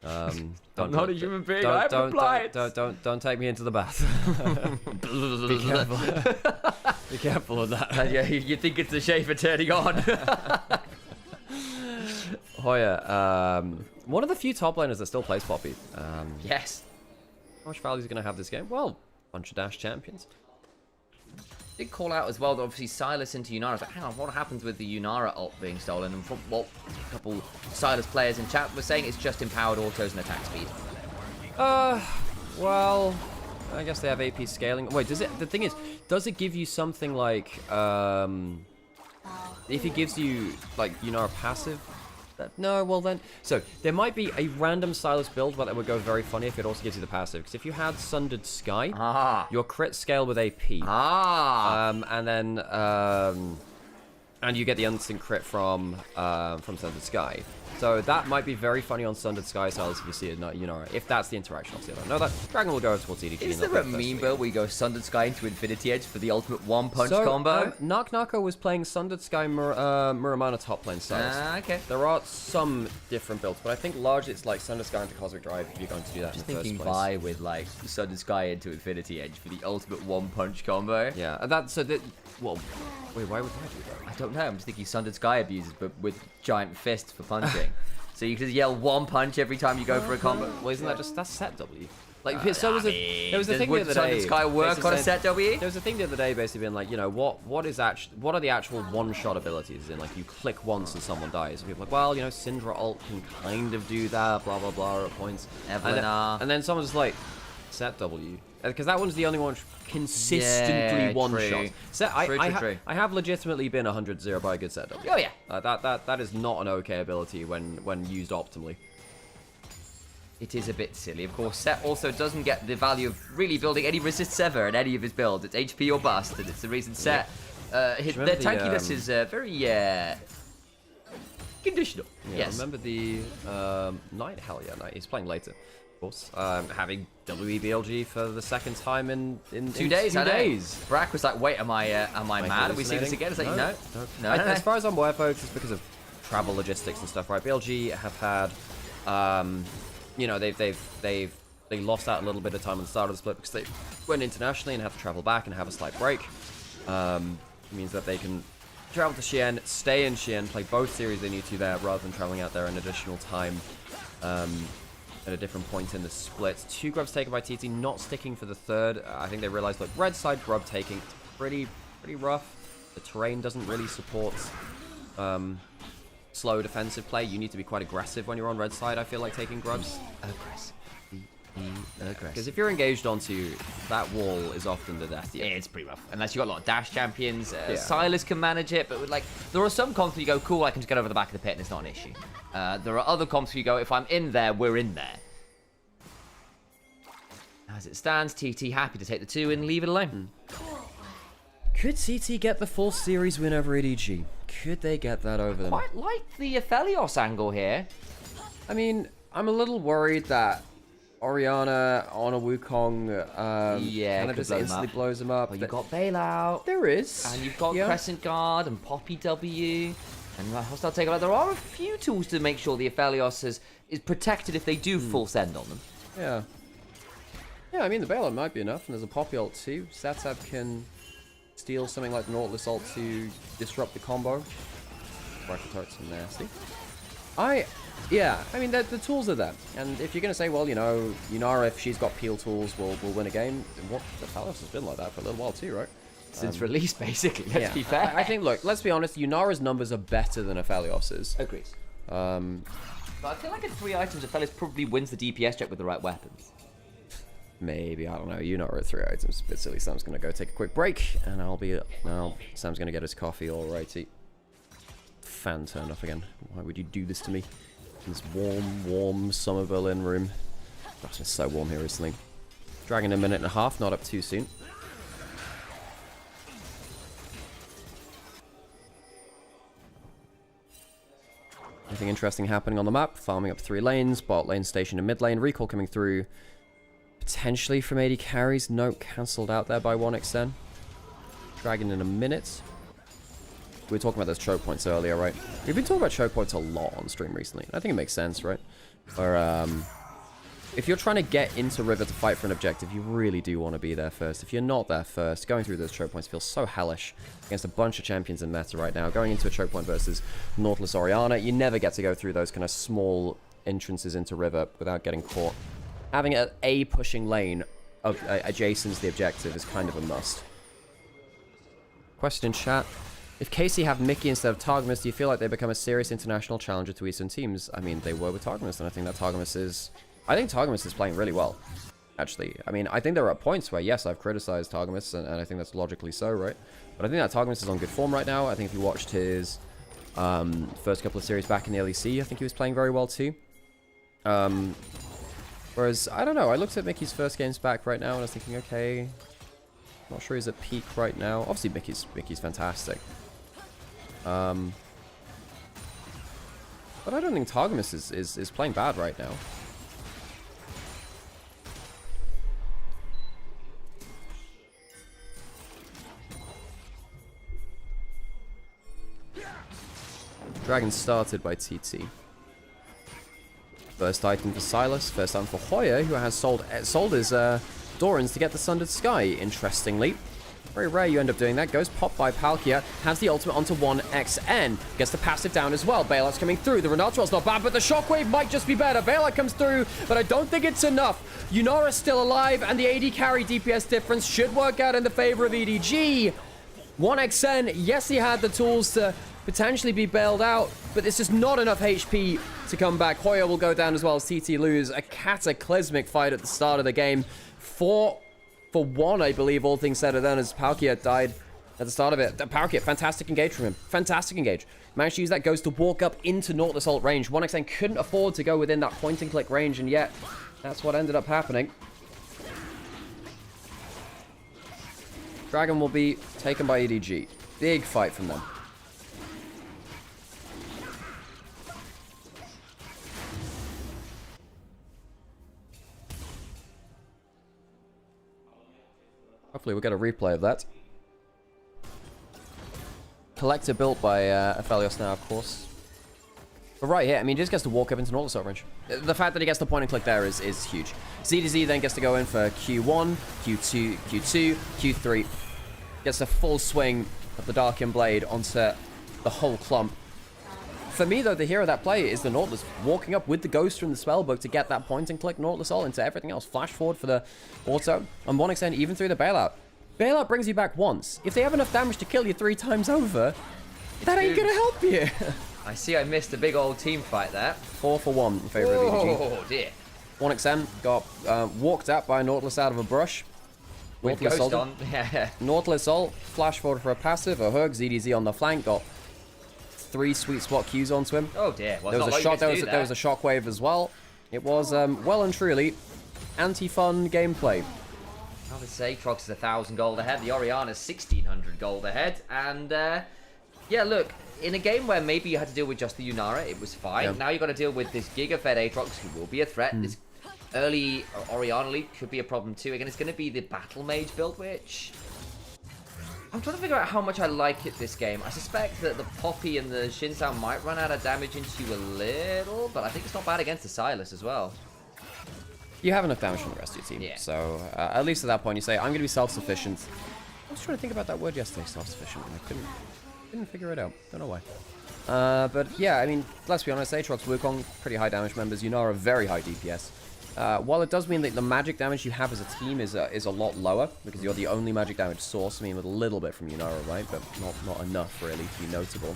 I'm not a human being. I'm an appliance. Don't take me into the bath. Be careful. Be careful of that. Yeah, you think it's the shaver turning on. Hoya, one of the few top laners that still plays Poppy. Yes. How much value is he going to have this game? Well, bunch of Dash champions. Big call out as well that obviously Silas into Yunara. It's like, hang on, what happens with the Yunara ult being stolen? And from what a couple Silas players in chat were saying, it's just empowered autos and attack speed. Well, I guess they have AP scaling. Wait, does it? The thing is, does it give you something like, if it gives you like Yunara passive? No, well then, so there might be a random Silas build, but that would go very funny if it also gives you the passive. Because if you had Sundered Sky, your crit scale with AP, and then and you get the instant crit from Sundered Sky. So that might be very funny on Sundered Sky Silas if you see it, you know, if that's the interaction. Obviously, I don't know that. Dragon will go towards EDG. Is there a meme build where you go Sundered Sky into Infinity Edge for the ultimate one-punch combo? Narko was playing Sundered Sky Muramana top lane Silas. Okay. There are some different builds, but I think largely it's like Sundered Sky into Cosmic Drive if you're going to do that in the first place. Vi with like Sundered Sky into Infinity Edge for the ultimate one-punch combo. Yeah, and that's so that. Well, wait, why would I do that? I don't know. I'm just thinking Sundered Sky abuses, but with giant fists for punching. So you can yell one punch every time you go for a combo. Well, isn't that just that's set W? Like so was there was a thing the other day. Sundered Sky work on a set W? There was a thing the other day basically being like, you know, what are the actual one-shot abilities? In like you click once and someone dies. And people are like, well, you know, Syndra ult can kind of do that, blah blah blah at points. And then someone's like, set W. Because that one's the only one consistently one-shot. I have legitimately been 100-0 by a good set W. Oh yeah. That is not an okay ability when used optimally. It is a bit silly. Of course, Set also doesn't get the value of really building any resists ever in any of his builds. It's HP or bust, and it's the reason Set, their tankiness is very conditional. Yeah, yes. Remember the Knight? Hell yeah, Knight. He's playing later. Of course, having WEBLG for the second time in 2 days. 2 days. Brack was like, "Wait, am I mad? Are we see this again?" It's like, no. As far as I'm aware, folks, it's because of travel logistics and stuff, right? BLG have had, you know, they lost out a little bit of time on the start of the split because they went internationally and had to travel back and have a slight break. It means that they can travel to Xi'an, stay in Xi'an, play both series they need to there, rather than traveling out there an additional time. At a different point in the split. 2 grubs taken by TT, not sticking for the third. I think they realized, look, red side grub taking, it's pretty rough. The terrain doesn't really support slow defensive play. You need to be quite aggressive when you're on red side, I feel like, taking grubs. Aggressive. Because if you're engaged onto that wall is often the death. Yeah, it's pretty rough. Unless you've got a lot of dash champions. Silas can manage it, but like there are some comps where you go, cool, I can just get over the back of the pit and it's not an issue. There are other comps where you go, if I'm in there, we're in there. As it stands, TT happy to take the 2 and leave it alone. Could TT get the full series win over EDG? Could they get that over them? Quite like the Aphelios angle here. I mean, I'm a little worried that Orianna on a Wukong kind of just instantly blows him up. Well, you've got Bailout. There is. And you've got Crescent Guard and Poppy W. And Hostile Takeover. There are a few tools to make sure the Aphelios is protected if they do full send on them. Yeah. Yeah, I mean, the Bailout might be enough. And there's a Poppy ult too. Satsab can steal something like the Nautilus ult to disrupt the combo. Rifle turrets are nasty. Yeah, I mean, the tools are there. And if you're going to say, well, you know, Yunara, if she's got peel tools, will win a game, what the Palace has been like that for a little while too, right? Since release, basically, let's be fair. I think, look, let's be honest, Yunara's numbers are better than Aphelios's. Agreed. But I feel like in 3 items, Aphelios probably wins the DPS check with the right weapons. Maybe, I don't know. Yunara at 3 items. Bit silly. Sam's going to go take a quick break, and Sam's going to get his coffee, alrighty. Fan turned off again. Why would you do this to me? This warm summer Berlin room. Gosh, it's so warm here recently. Dragging a minute and a half, not up too soon. Anything interesting happening on the map? Farming up 3 lanes, bot lane station and mid lane. Recall coming through potentially from AD carries. Nope, cancelled out there by 1xn. Dragon in a minute. We were talking about those choke points earlier, right? We've been talking about choke points a lot on stream recently. I think it makes sense, right? Where, if you're trying to get into River to fight for an objective, you really do want to be there first. If you're not there first, going through those choke points feels so hellish against a bunch of champions in meta right now. Going into a choke point versus Nautilus Orianna, you never get to go through those kind of small entrances into River without getting caught. Having a pushing lane adjacent to the objective is kind of a must. Question in chat. If KC have Mickey instead of Targamas, do you feel like they become a serious international challenger to Eastern teams? I mean, they were with Targamas, and I think that Targamas is... I think Targamas is playing really well, actually. I mean, I think there are points where, yes, I've criticized Targamas, and I think that's logically so, right? But I think that Targamas is on good form right now. I think if you watched his first couple of series back in the LEC, I think he was playing very well too. Whereas, I don't know, I looked at Mickey's first games back right now, and I was thinking, okay, not sure he's at peak right now. Obviously, Mickey's fantastic. But I don't think Targamas is playing bad right now. Dragon started by TT. First item for Silas, first item for Hoya, who has sold his Dorans to get the Sundered Sky, interestingly. Very rare you end up doing that. Goes popped by Palkia, has the ultimate onto 1xn. Gets the passive down as well. Bailout's coming through. The Renatual's not bad, but the Shockwave might just be better. Bailout comes through, but I don't think it's enough. Yunara's still alive, and the AD carry DPS difference should work out in the favor of EDG. 1xn, yes, he had the tools to potentially be bailed out, but there's just not enough HP to come back. Hoya will go down as well as TT lose. A cataclysmic fight at the start of the game. 4-for-1, I believe, all things said and done, as Palkia died at the start of it. Palkia, fantastic engage from him. Fantastic engage. Managed to use that Ghost to walk up into Nautilus ult range. 1xn couldn't afford to go within that point-and-click range, and yet that's what ended up happening. Dragon will be taken by EDG. Big fight from them. Hopefully we'll get a replay of that. Collector built by Aphelios now, of course. But right here, I mean, he just gets to walk up into Nautilus range. The fact that he gets the point and click there is huge. ZDZ then gets to go in for Q1, Q2, Q3. Gets a full swing of the Darkin Blade onto the whole clump. For me, though, the hero of that play is the Nautilus walking up with the Ghost from the spellbook to get that point and click Nautilus ult into everything else. Flash forward for the auto. On 1xn, even through the bailout. Bailout brings you back once. If they have enough damage to kill you 3 times over, that ain't gonna help you. I see I missed a big old team fight there. 4-for-1 in favor of EDG. Oh, dear. 1xn got walked at by Nautilus out of a brush. With Ghost on. Yeah. Nautilus ult, flash forward for a passive, a hook, ZDZ on the flank, got 3 sweet spot Qs onto him. Oh dear. Well, there was a shockwave as well. It was well and truly anti-fun gameplay. I would say Aatrox is 1,000 gold ahead. The Orianna's 1,600 gold ahead. And yeah, look, in a game where maybe you had to deal with just the Yunara, it was fine. Yeah. Now you've got to deal with this Giga-fed Aatrox, who will be a threat. This early Orianna lead could be a problem too. Again, it's going to be the Battle Mage build, which I'm trying to figure out how much I like it this game. I suspect that the Poppy and the Shinzao might run out of damage into you a little, but I think it's not bad against the Silas as well. You have enough damage from the rest of your team. Yeah. So at least at that point you say, I'm going to be self-sufficient. I was trying to think about that word yesterday, self-sufficient, and I couldn't figure it out. Don't know why. But yeah, I mean, let's be honest, Aatrox, Wukong, pretty high damage members. Yunara, very high DPS. While it does mean that the magic damage you have as a team is a lot lower, because you're the only magic damage source, I mean, with a little bit from Yunara, right? But not enough, really, to be notable.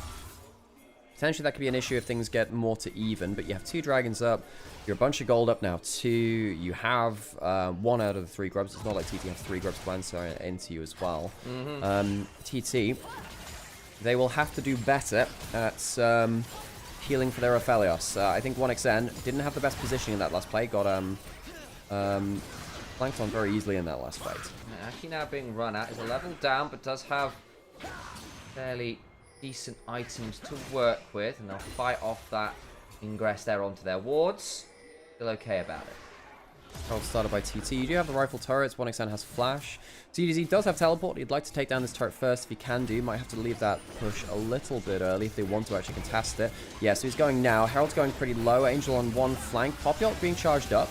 Potentially that could be an issue if things get more to even, but you have 2 dragons up, you're a bunch of gold up now, 2, you have 1 out of the 3 grubs. It's not like TT have 3 grubs planned into you as well. TT, they will have to do better at healing for their Aphelios. I think 1xn didn't have the best positioning in that last play, got flanked on very easily in that last fight. Aki now being run at is a level down, but does have fairly decent items to work with, and they'll fight off that Ingress there onto their wards. Still okay about it. Herald started by TT. You do have the rifle turrets. 1xN has flash. TDZ does have teleport. He'd like to take down this turret first if he can do. Might have to leave that push a little bit early if they want to actually contest it. Yeah, so he's going now. Herald's going pretty low. Angel on one flank. Poppyot being charged up.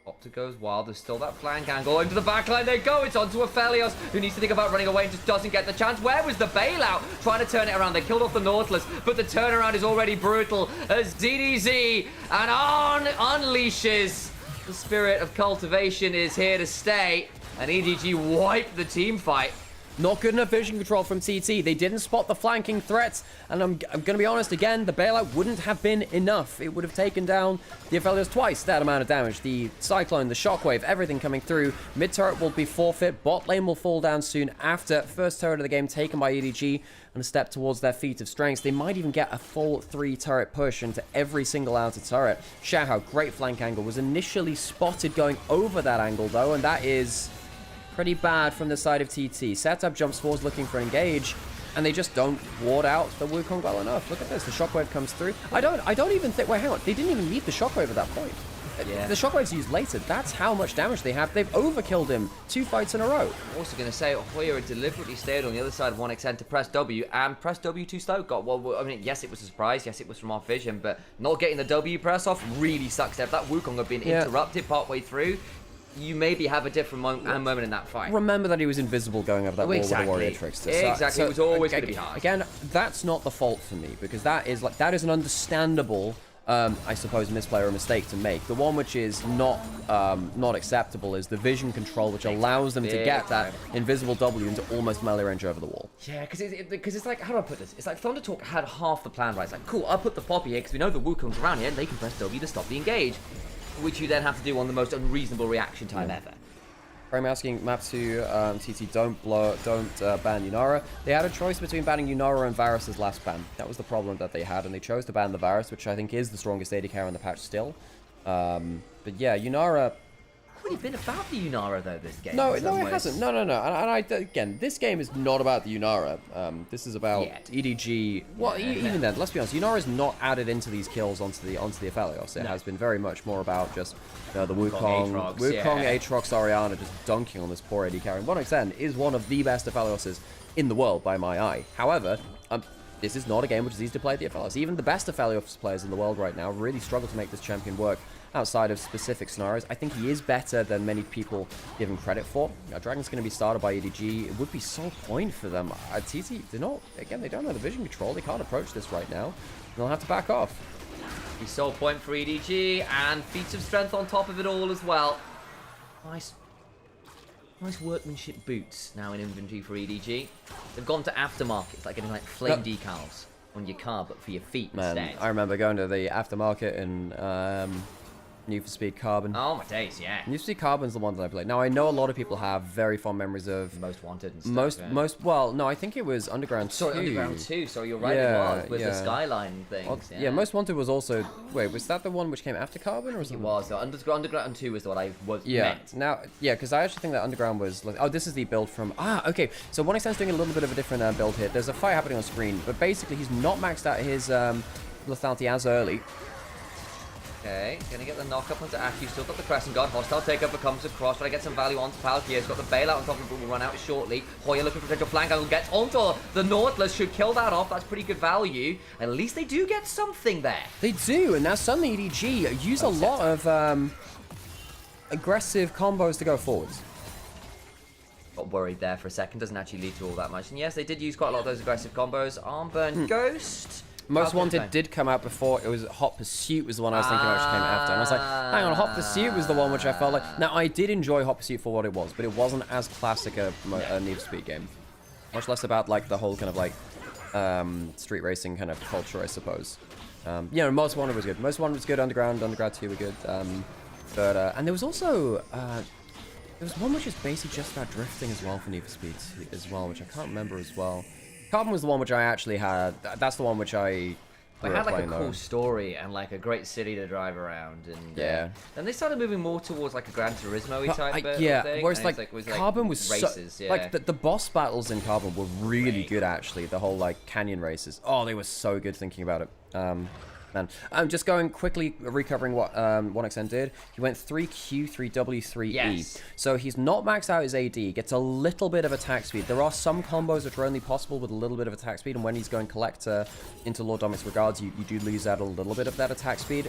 Opta goes wild. There's still that flank angle. Into the backline they go. It's onto Aphelios, who needs to think about running away and just doesn't get the chance. Where was the bailout? Trying to turn it around. They killed off the Nautilus, but the turnaround is already brutal as DDZ and unleashes. The spirit of cultivation is here to stay, and EDG wiped the team fight. Not good enough vision control from TT. They didn't spot the flanking threats. And I'm going to be honest, again, the bailout wouldn't have been enough. It would have taken down the Aphelios twice that amount of damage. The Cyclone, the Shockwave, everything coming through. Mid turret will be forfeit. Bot lane will fall down soon after. First turret of the game taken by EDG and a step towards their feat of strength. They might even get a full 3 turret push into every single outer turret. Xiahou, great flank angle, was initially spotted going over that angle though, and that is pretty bad from the side of TT. Setup jumps forwards looking for engage, and they just don't ward out the Wukong well enough. Look at this, the shockwave comes through. I don't even think, wait, hang on, they didn't even need the shockwave at that point. Yeah. The shockwave's used later. That's how much damage they have. They've overkilled him 2 fights in a row. I'm also going to say, Hoya had deliberately stayed on the other side of 1xN to press W, and press W too slow. Well, I mean, yes, it was a surprise. Yes, it was from off vision, but not getting the W press off really sucks. If that Wukong had been interrupted partway through, you maybe have a different moment in that fight. Remember that he was invisible going over that wall with a warrior trickster. Exactly, it was always going to be hard. Again, that's not the fault for me, because that is an understandable, I suppose, misplay or a mistake to make. The one which is not acceptable is the vision control, which allows them to get that invisible W into almost melee range over the wall. Yeah, because it's like, how do I put this? It's like Thunder Talk had half the plan right. It's like, cool, I'll put the Poppy here because we know the Wukong's around here and they can press W to stop the engage, which you then have to do on the most unreasonable reaction time ever. I'm asking map 2, TT, don't ban Yunara. They had a choice between banning Yunara and Varus' last ban. That was the problem that they had, and they chose to ban the Varus, which I think is the strongest AD carry on the patch still. But yeah, Yunara... Really been about the Yunara though this game. No, it hasn't. No. And again, this game is not about the Yunara. This is about EDG. Well, even then, let's be honest. Yunara is not added into these kills onto the Aphelios. It has been very much more about just the Wukong, Aatrox, Orianna just dunking on this poor AD carry. 1xN is one of the best Aphelioses in the world by my eye. However, this is not a game which is easy to play at the Aphelios. Even the best Aphelios players in the world right now really struggle to make this champion work outside of specific scenarios. I think he is better than many people give him credit for. Dragon's going to be started by EDG. It would be so point for them. TT, they don't have the vision control. They can't approach this right now. They'll have to back off. He sold point for EDG, and feats of strength on top of it all as well. Nice workmanship boots now in inventory for EDG. They've gone to aftermarket. It's like getting like flame decals on your car, but for your feet instead. I remember going to the aftermarket in Need for Speed Carbon. Oh my days, yeah. Need for Speed Carbon's the one that I played. Now I know a lot of people have very fond memories of Most Wanted and stuff. Well, no, I think it was Underground 2. Sorry, Underground 2. Sorry, you're right. It was with the skyline things. Yeah, Most Wanted was also. Wait, was that the one which came after Carbon, or was it? It was. Underground 2 was what I was meant. Now, because I actually think that Underground was. Like, oh, this is the build from. Okay. So 1xN's doing a little bit of a different build here. There's a fight happening on screen, but basically he's not maxed out his lethality as early. Okay, gonna get the knock up onto Aki. Still got the Crescent Guard. Hostile takeover comes across. Trying to get some value onto Palkia. He's got the bailout on top of him, but will run out shortly. Hoya looking for potential flank angle. Gets onto the Nautilus. Should kill that off. That's pretty good value. At least they do get something there. They do, and now suddenly EDG use a lot of aggressive combos to go forwards. Got worried there for a second. Doesn't actually lead to all that much. And yes, they did use quite a lot of those aggressive combos. Armburn Ghost. Most Wanted did come out before. It was Hot Pursuit was the one I was thinking about, which came after. And I was like, hang on, Hot Pursuit was the one which I felt like... Now, I did enjoy Hot Pursuit for what it was, but it wasn't as classic a Need for Speed game. Much less about, like, the whole kind of, like, street racing kind of culture, I suppose. Most Wanted was good. Most Wanted was good. Underground 2 were good. And there was also... there was one which is basically just about drifting as well for Need for Speed as well, which I can't remember as well. Carbon was the one which I actually had. That's the one which I They we were had like a playing cool though. story and like a great city to drive around, and Yeah. then they started moving more towards like a Gran Turismo type Yeah, thing. whereas and like, it was, Carbon was races, so, yeah. like the boss battles in Carbon were really good actually. The whole like canyon races. Oh, they were so good thinking about it. Man, I'm just going quickly recovering what 1xn did. He went 3Q, 3W, 3E. Yes. So he's not maxed out his AD. Gets a little bit of attack speed. There are some combos which are only possible with a little bit of attack speed, and when he's going Collector into Lord Dominic's Regards, you do lose out a little bit of that attack speed.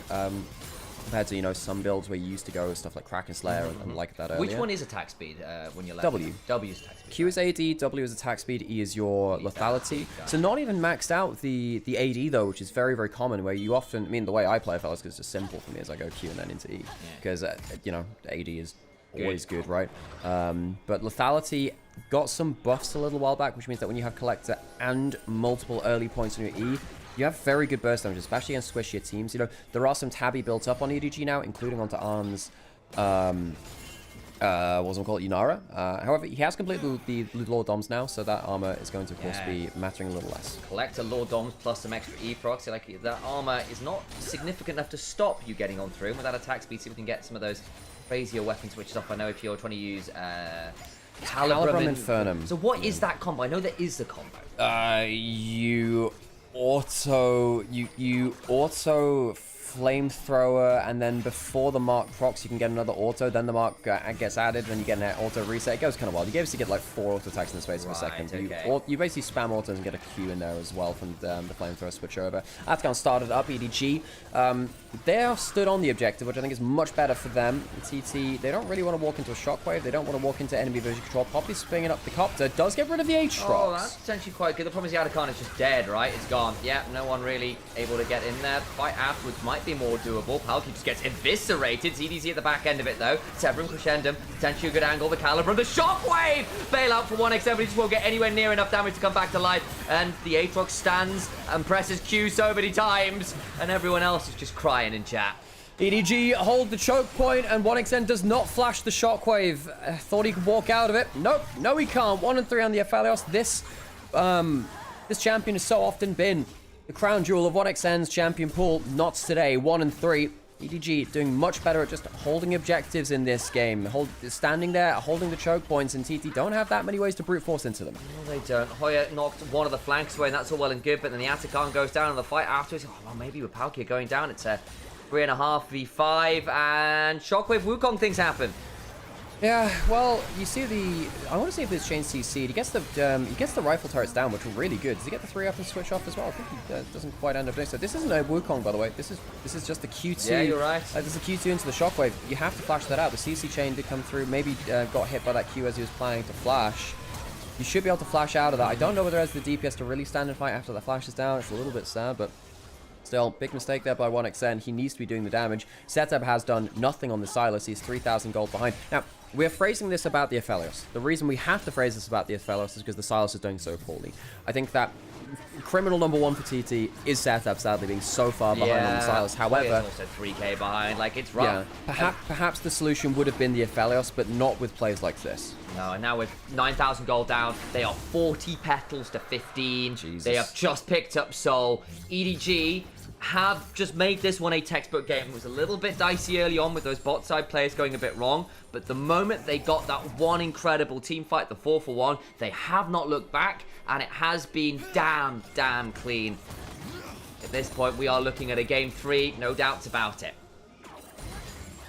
Compared to, you know, some builds where you used to go with stuff like Kraken Slayer and like that earlier. Which one is attack speed when you're W. leveling? W is attack speed. Q is AD, W is attack speed, E is your lethality. So not even maxed out the AD though, which is very, very common, where you often, I mean, the way I play fellas, because it's just simple for me, is I go Q and then into E. Because, you know, AD is always good, right? But lethality got some buffs a little while back, which means that when you have Collector and multiple early points on your E, you have very good burst damage, especially against squishier teams. You know, there are some tabby built up on EDG now, including onto Arm's, what's it called, Nymaera. However, he has completed the Lord Doms now, so that armor is going to, of course, be mattering a little less. Collector Lord Doms plus some extra E procs. Like, that armor is not significant enough to stop you getting on through. With that attack speed, see if we can get some of those crazier weapon switches off. I know if you're trying to use Calibrum Infernum. So what is that combo? I know there is the combo. You auto flamethrower, and then before the mark procs you can get another auto, then the mark gets added, then you get an auto reset. It goes kind of wild. You basically get like 4 auto attacks in the space of a second. Okay. You basically spam autos and get a Q in there as well from the flamethrower switch over. That's kind of started up EDG. They're stood on the objective, which I think is much better for them. TT, they don't really want to walk into a shockwave. They don't want to walk into enemy vision control. Poppy's springing up the copter. Does get rid of the H-Trox. Oh, that's potentially quite good. The problem is the Atakan is just dead, right? It's gone. Yeah, no one really able to get in there. Fight afterwards might be more doable. Palki just gets eviscerated. CDZ at the back end of it, though. Severum Crescendum, potentially a good angle. The Calibrum, the Shockwave! Bailout for 1xn, but he just won't get anywhere near enough damage to come back to life. And the Aatrox stands and presses Q so many times, and everyone else is just crying in chat. EDG hold the choke point, and 1xn does not flash the shockwave. Thought he could walk out of it. Nope, no he can't. 1 and 3 on the Aphelios. This champion has so often been the crown jewel of 1xn's champion pool. Not today. 1 and 3. EDG doing much better at just holding objectives in this game. Standing there, holding the choke points, and TT don't have that many ways to brute force into them. No, they don't. Hoya knocked one of the flanks away, and that's all well and good, but then the Atakan goes down, and the fight afterwards, oh, well, maybe with Palkia going down, it's a 3.5 v5, and Shockwave Wukong things happen. Yeah, well, you see I want to see if this chain CC. He gets the rifle turrets down, which were really good. Does he get the 3-up and switch off as well? I think he doesn't quite end up doing so. This isn't a Wukong, by the way. This is just the Q2. Yeah, you're right. This is a Q2 into the shockwave. You have to flash that out. The CC chain did come through. Maybe got hit by that Q as he was planning to flash. You should be able to flash out of that. I don't know whether it has the DPS to really stand and fight after that flash is down. It's a little bit sad, but still, big mistake there by 1xn. He needs to be doing the damage. Setup has done nothing on the Silas. He's 3,000 gold behind. Now, we're phrasing this about the Aphelios. The reason we have to phrase this about the Aphelios is because the Silas is doing so poorly. I think that criminal number 1 for TT is Setup, sadly, being so far behind on the Silas. However, also 3k behind. Like, it's rough. Yeah, perhaps the solution would have been the Aphelios, but not with plays like this. No, and now with 9,000 gold down, they are 40 petals to 15. Jesus. They have just picked up Soul. EDG have just made this one a textbook game. It was a little bit dicey early on with those bot side players going a bit wrong, but the moment they got that one incredible team fight, the 4-for-1, they have not looked back, and it has been damn clean. At this point, we are looking at a game 3, no doubts about it.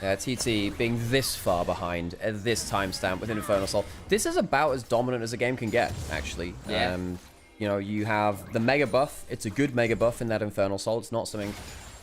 Yeah, TT being this far behind at this timestamp with Infernal Soul. This is about as dominant as a game can get, actually. Yeah. You know, you have the Mega Buff. It's a good Mega Buff in that Infernal Soul. It's not something,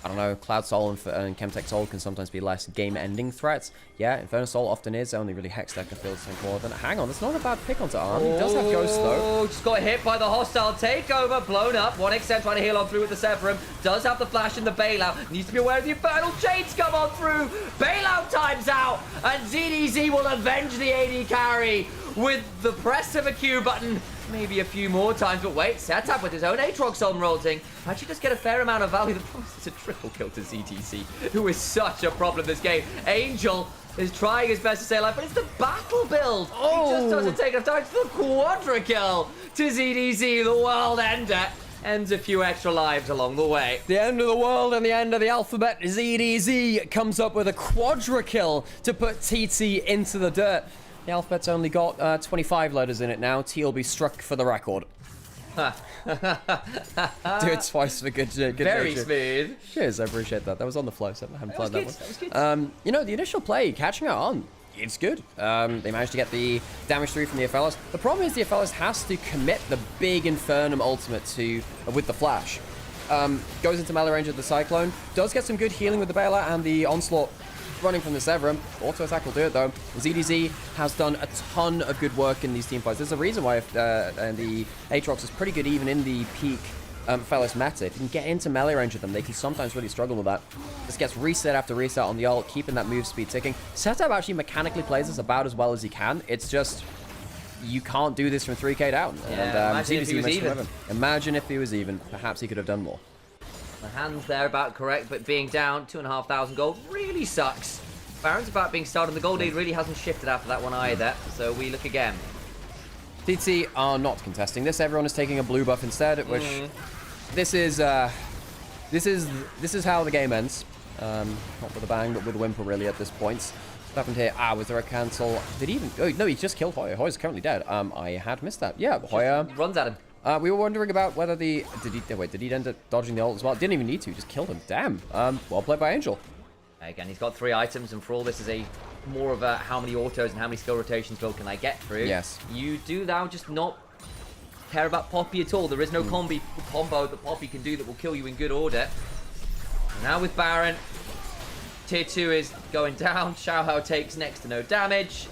I don't know, Cloud Soul and Chemtech Soul can sometimes be less game-ending threats. Yeah, Infernal Soul often is. Only really Hextech can feel something more than... Hang on, that's not a bad pick onto Arm. He does have Ghost, though. Oh, just got hit by the hostile takeover. Blown up. 1xn trying to heal on through with the Severum. Does have the flash and the bailout. Needs to be aware of the Infernal Chains come on through. Bailout time's out. And ZDZ will avenge the AD carry with the press of a Q button. Maybe a few more times, but wait, Setup with his own Aatrox on rolling. Actually just get a fair amount of value. The problem is it's a triple kill to ZTC, who is such a problem this game. Angel is trying his best to stay alive, but it's the battle build. Oh. He just doesn't take enough time. It's the quadra kill to ZDC, the world ender. ends a few extra lives along the way. The end of the world and the end of the alphabet. ZDZ comes up with a quadra kill to put TT into the dirt. The alphabet's only got 25 letters in it now. T will be struck for the record. Do it twice for good Very nature. smooth. Cheers, I appreciate that. That was on the flow, so I haven't played that one. That was good. You know, the initial play, catching it on, it's good. They managed to get the damage through from the Aphelis. The problem is the Aphelis has to commit the big Infernum ultimate to with the flash. Goes into melee range of the Cyclone. Does get some good healing with the Bailout and the Onslaught running from the Severum. Auto attack will do it though. ZDZ has done a ton of good work in these team fights. There's a reason why the Aatrox is pretty good even in the peak Fellas meta. If you can get into melee range of them, they can sometimes really struggle with that. This gets reset after reset on the ult, keeping that move speed ticking. Setup actually mechanically plays this about as well as he can. It's just, you can't do this from 3k down. Yeah, imagine if he was even. Imagine if he was even. Perhaps he could have done more. The hands there about correct, but being down 2,500 gold really sucks. Baron's about being started. The gold lead really hasn't shifted after that one either, so we look again. TT are not contesting this. Everyone is taking a blue buff instead, which this is how the game ends. Not with a bang, but with a whimper really at this point. What happened here? Was there a cancel? Did he even? Oh no, he just killed Hoya. Hoya's currently dead. I had missed that. Yeah, Hoya runs at him. We were wondering about whether did he end up dodging the ult as well? Didn't even need to, just killed him. Damn. Well played by Angel. Again, he's got 3 items, and for all this is a more of a how many autos and how many skill rotations build can I get through. Yes. You do now just not care about Poppy at all. There is no combo that Poppy can do that will kill you in good order. Now with Baron, tier 2 is going down. Xiaohao takes next to no damage.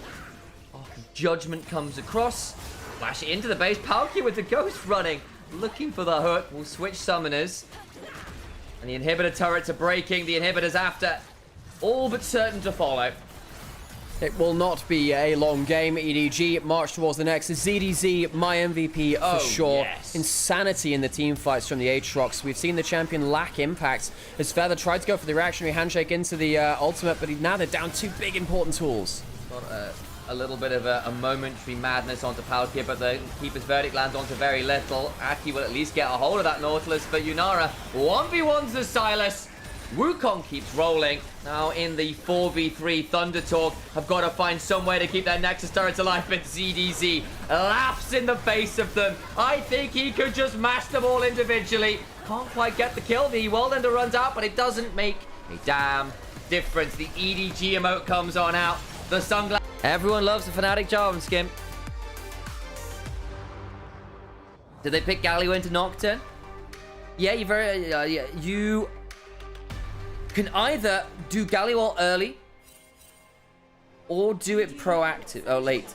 Judgment comes across. Flash it into the base. Palkia with the ghost running. Looking for the hook. We'll switch summoners. And the inhibitor turrets are breaking. The inhibitor's after. All but certain to follow. It will not be a long game. EDG march towards the next. ZDZ, my MVP for sure. Yes. Insanity in the team fights from the Aatrox. We've seen the champion lack impact as Feather tried to go for the reactionary handshake into the ultimate, but now they're down 2 big important tools. Got a little bit of a momentary madness onto Palkia, but the Keeper's Verdict lands onto very little. Aki will at least get a hold of that Nautilus, but Yunara 1v1s the Silas. Wukong keeps rolling. Now in the 4v3 Thunder Talk, have got to find some way to keep their Nexus turrets alive, but ZDZ laughs in the face of them. I think he could just mash them all individually. Can't quite get the kill. The Worldender runs out, but it doesn't make a damn difference. The EDG emote comes on out. The sunglasses. Everyone loves the Fnatic Jarvan skin. Did they pick Galio into Nocturne? Yeah, you can either do Galio early or do it proactive. Oh, late.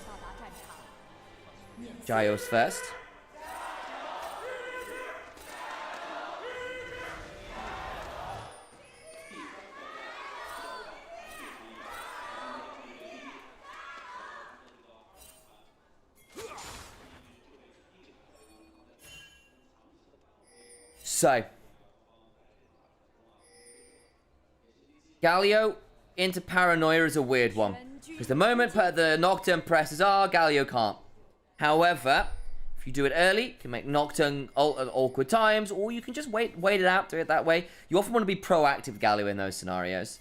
Gios first. So, Galio into Paranoia is a weird one. Because the moment the Nocturne presses R, Galio can't. However, if you do it early, you can make Nocturne ult at awkward times, or you can just wait it out, do it that way. You often want to be proactive with Galio in those scenarios.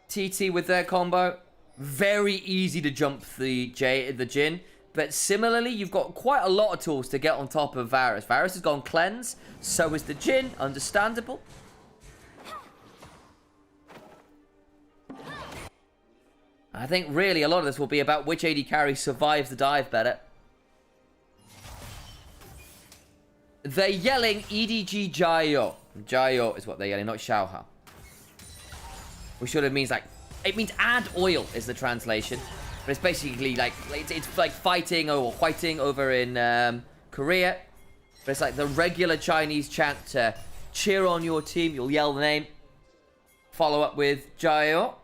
TT with their combo, very easy to jump the Jhin. But similarly, you've got quite a lot of tools to get on top of Varus. Varus has gone cleanse, so is the Jhin, understandable. I think really a lot of this will be about which AD carry survives the dive better. They're yelling EDG Jayo. Jayo is what they're yelling, not Xiaohao. Which sort of means like, it means add oil is the translation. But it's basically like, it's like fighting over in Korea. But it's like the regular Chinese chant to cheer on your team. You'll yell the name. Follow up with Jayo.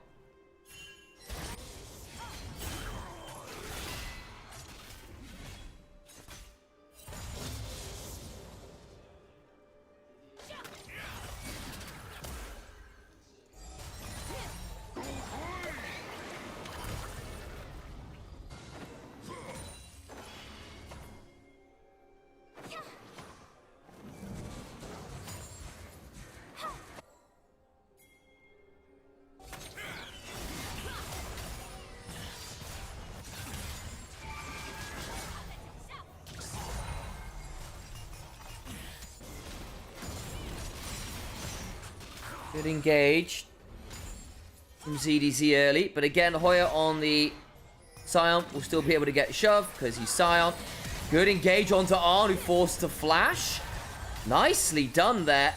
Good engage from ZDZ early. But again, Hoya on the Scion will still be able to get shoved because he's Scion. Good engage onto Arn, who forced to flash. Nicely done there.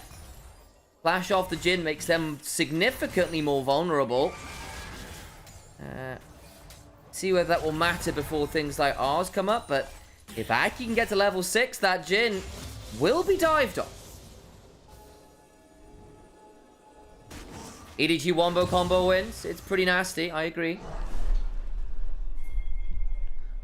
Flash off the Jhin makes them significantly more vulnerable. See whether that will matter before things like ours come up. But if Aki can get to level 6, that Jhin will be dived on. EDG Wombo combo wins. It's pretty nasty, I agree.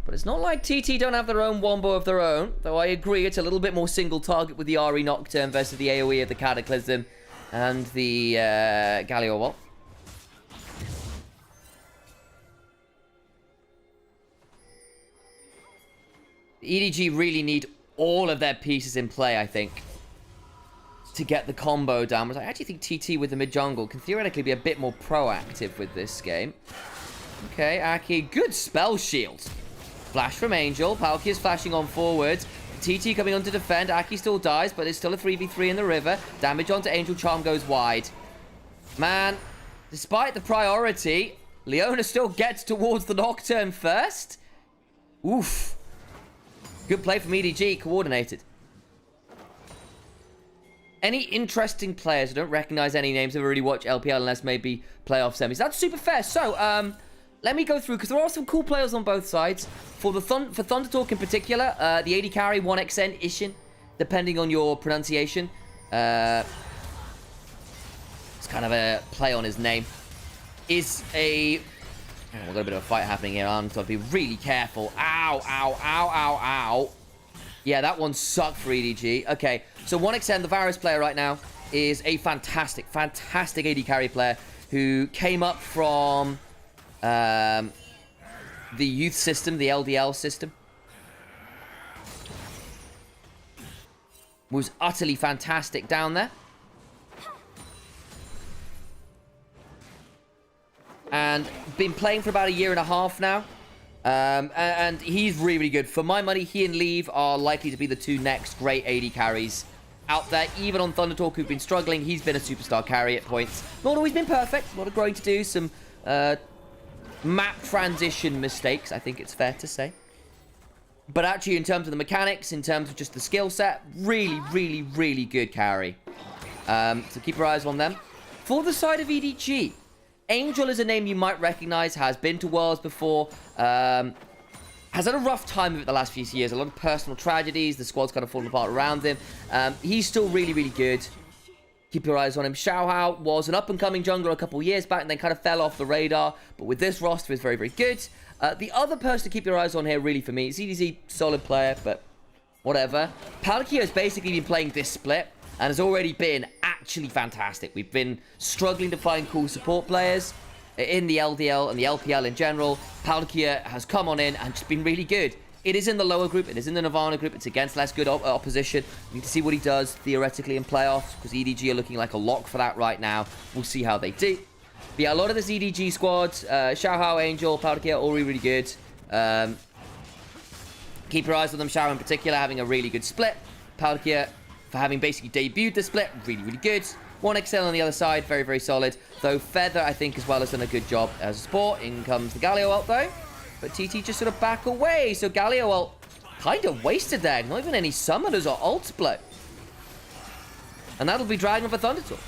But it's not like TT don't have their own Wombo of their own. Though I agree it's a little bit more single target with the RE Nocturne versus the AoE of the Cataclysm and the Galio Wall. The EDG really need all of their pieces in play, I think, to get the combo down. But I actually think TT with the mid-jungle can theoretically be a bit more proactive with this game. Okay, Aki, good spell shield. Flash from Angel. Palkia is flashing on forwards. TT coming on to defend. Aki still dies, but it's still a 3v3 in the river. Damage onto Angel. Charm goes wide. Man, despite the priority, Leona still gets towards the Nocturne first. Oof. Good play from EDG. Coordinated. Any interesting players? I don't recognize any names. Never really watch LPL unless maybe playoff semis. That's super fair. So, let me go through, because there are some cool players on both sides. For Thunder Talk in particular, the AD carry, 1xN, Ishin, depending on your pronunciation. It's kind of a play on his name. Is a... Oh, we've got a bit of a fight happening here. I'm got to be really careful. Ow, ow, ow, ow, ow. Yeah, that one sucked for EDG. Okay, so 1xN, the Varus player right now, is a fantastic, fantastic AD carry player who came up from the youth system, the LDL system. Was utterly fantastic down there. And been playing for about a year and a half now. And he's really, really good. For my money, he and Leave are likely to be the two next great AD carries out there. Even on Thunder Talk, who've been struggling, he's been a superstar carry at points. Not always been perfect. A lot of growing to do. Some map transition mistakes, I think it's fair to say. But actually, in terms of the mechanics, in terms of just the skill set, really, really, really good carry. So keep your eyes on them. For the side of EDG, Angel is a name you might recognize, has been to Worlds before, has had a rough time of it the last few years, a lot of personal tragedies, the squad's kind of fallen apart around him. He's still really, really good. Keep your eyes on him. Xiaohao was an up-and-coming jungler a couple years back and then kind of fell off the radar, but with this roster is very, very good. The other person to keep your eyes on here, really, for me, ZDZ, solid player, but whatever. Palkia has basically been playing this split and has already been actually fantastic. We've been struggling to find cool support players in the LDL and the LPL in general. Palkia has come on in and just been really good. It is in the lower group. It is in the Nirvana group. It's against less good opposition. We need to see what he does theoretically in playoffs, because EDG are looking like a lock for that right now. We'll see how they do. But yeah, a lot of this EDG squad, Xiaohao, Angel, Palkia, all really, really good. Keep your eyes on them. Xiao in particular having a really good split. Palkia, for having basically debuted the split, really, really good. 1xL on the other side, very, very solid. Though Feather, I think, as well, has done a good job as a support. In comes the Galio ult, though. But TT just sort of back away. So Galio ult kind of wasted there. Not even any summoners or ult split. And that'll be Dragon for Thunder Talk.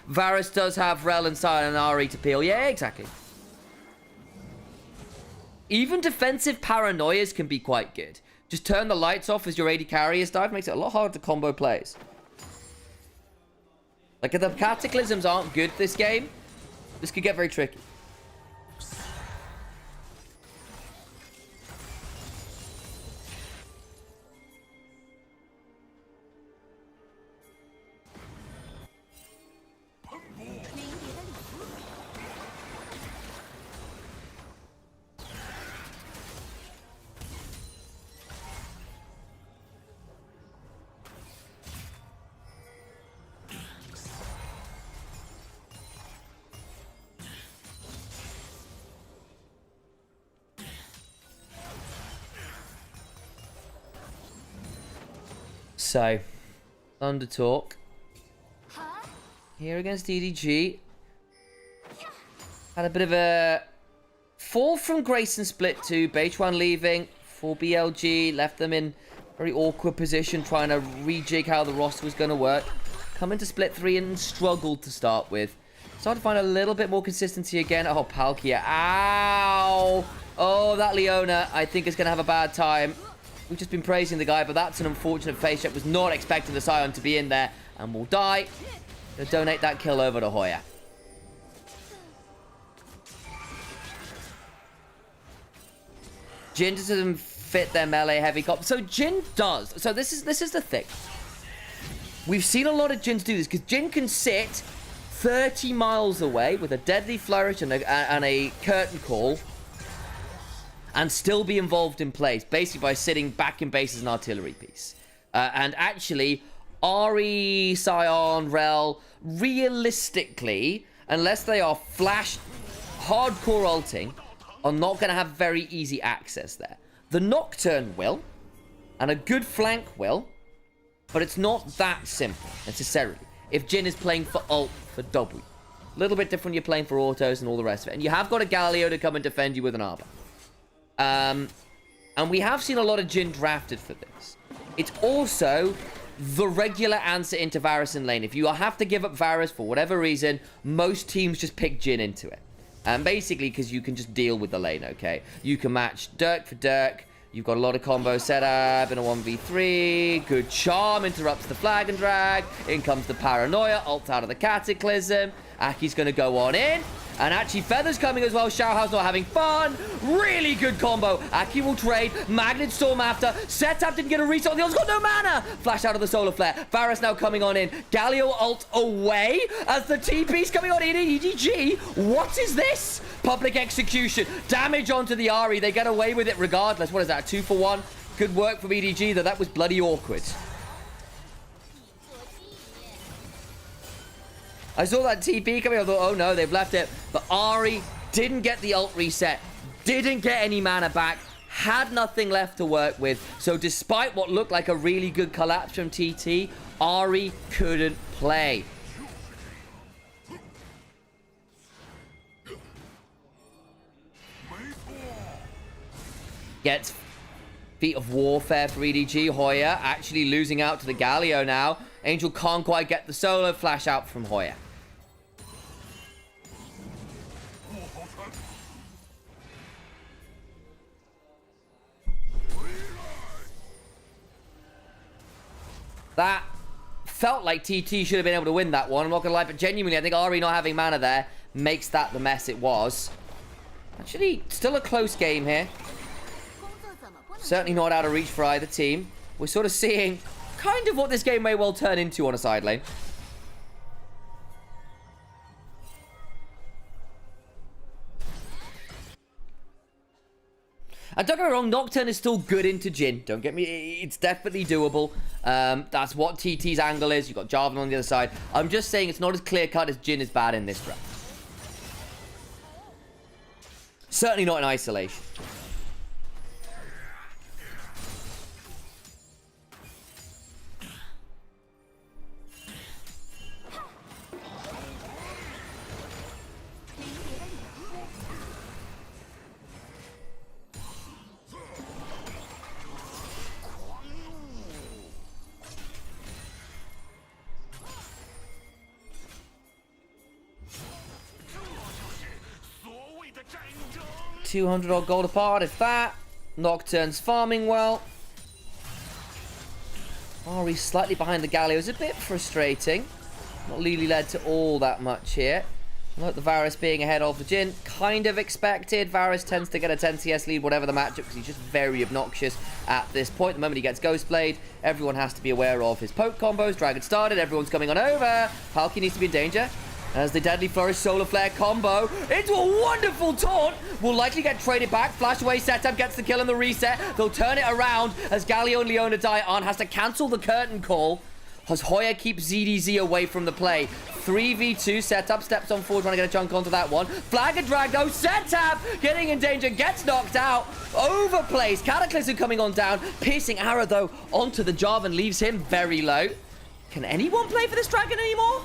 Varus does have Rel and Sion and RE to peel. Yeah, exactly. Even defensive paranoias can be quite good. Just turn the lights off as your AD carriers dive. Makes it a lot harder to combo plays. Like, if the Cataclysms aren't good this game, this could get very tricky. So, Thunder Talk. Here against EDG. Had a bit of a fall from Grace and split 2. Beichuan leaving for BLG. Left them in very awkward position, trying to rejig how the roster was going to work. Come into split 3 and struggled to start with. Started to find a little bit more consistency again. Oh, Palkia. Ow! Oh, that Leona, I think, is going to have a bad time. We've just been praising the guy, but that's an unfortunate face check. Was not expecting the Scion to be in there and will die. Gonna donate that kill over to Hoya. Jhin doesn't fit their melee heavy comp. So Jhin does. So this is the thing. We've seen a lot of Jhins do this because Jhin can sit 30 miles away with a deadly flourish and a curtain call and still be involved in plays, basically by sitting back in base as an artillery piece. And actually, Ahri, Scion, Rel, realistically, unless they are flash hardcore ulting, are not going to have very easy access there. The Nocturne will, and a good flank will, but it's not that simple, necessarily. If Jhin is playing for ult, for W. A little bit different, you're playing for autos and all the rest of it. And you have got a Galio to come and defend you with an Arbor. And we have seen a lot of Jhin drafted for this. It's also the regular answer into Varus in lane. If you have to give up Varus for whatever reason, most teams just pick Jhin into it. And basically, because you can just deal with the lane, okay? You can match Dirk for Dirk. You've got a lot of combo set up in a 1v3. Good charm interrupts the flag and drag. In comes the paranoia. Ult out of the cataclysm. Aki's going to go on in. And actually, Feather's coming as well. Xiaohao's not having fun. Really good combo. Aki will trade. Magnet Storm after. Setup didn't get a reset. The other's got no mana. Flash out of the Solar Flare. Varus now coming on in. Galio ult away as the TP's coming on in. EDG. What is this? Public execution. Damage onto the Ahri. They get away with it regardless. What is that? 2 for 1. Good work from EDG, though. That was bloody awkward. I saw that TP coming. I thought, oh no, they've left it. But Ahri didn't get the ult reset. Didn't get any mana back. Had nothing left to work with. So despite what looked like a really good collapse from TT, Ahri couldn't play. Gets Feat of Warfare for EDG. Hoya actually losing out to the Galio now. Angel can't quite get the solo flash out from Hoya. That felt like TT should have been able to win that one. I'm not going to lie, but genuinely, I think Ahri not having mana there makes that the mess it was. Actually, still a close game here. Certainly not out of reach for either team. We're sort of seeing kind of what this game may well turn into on a side lane. And don't get me wrong, Nocturne is still good into Jhin. Don't get me, it's definitely doable. That's what TT's angle is. You've got Jarvan on the other side. I'm just saying it's not as clear-cut as Jhin is bad in this round. Certainly not in isolation. $200 odd gold apart, if that. Nocturne's farming well. Ahri's slightly behind the Galio. It's a bit frustrating. Not really led to all that much here. Note the Varus being ahead of the Jhin. Kind of expected. Varus tends to get a 10 CS lead, whatever the matchup, because he's just very obnoxious at this point. The moment he gets Ghost Blade, everyone has to be aware of his poke combos. Dragon started. Everyone's coming on over. Palkia needs to be in danger. As the Deadly Flourish Solar Flare combo into a wonderful taunt. Will likely get traded back. Flash away setup gets the kill and the reset. They'll turn it around as Galio and Leona die on. Has to cancel the curtain call. As Hoya keeps ZDZ away from the play. 3v2 setup, steps on forward, trying to get a chunk onto that one. Flag and drag though, setup getting in danger, gets knocked out, overplays, Cataclysm coming on down, piercing arrow though onto the Jarvan, leaves him very low. Can anyone play for this dragon anymore?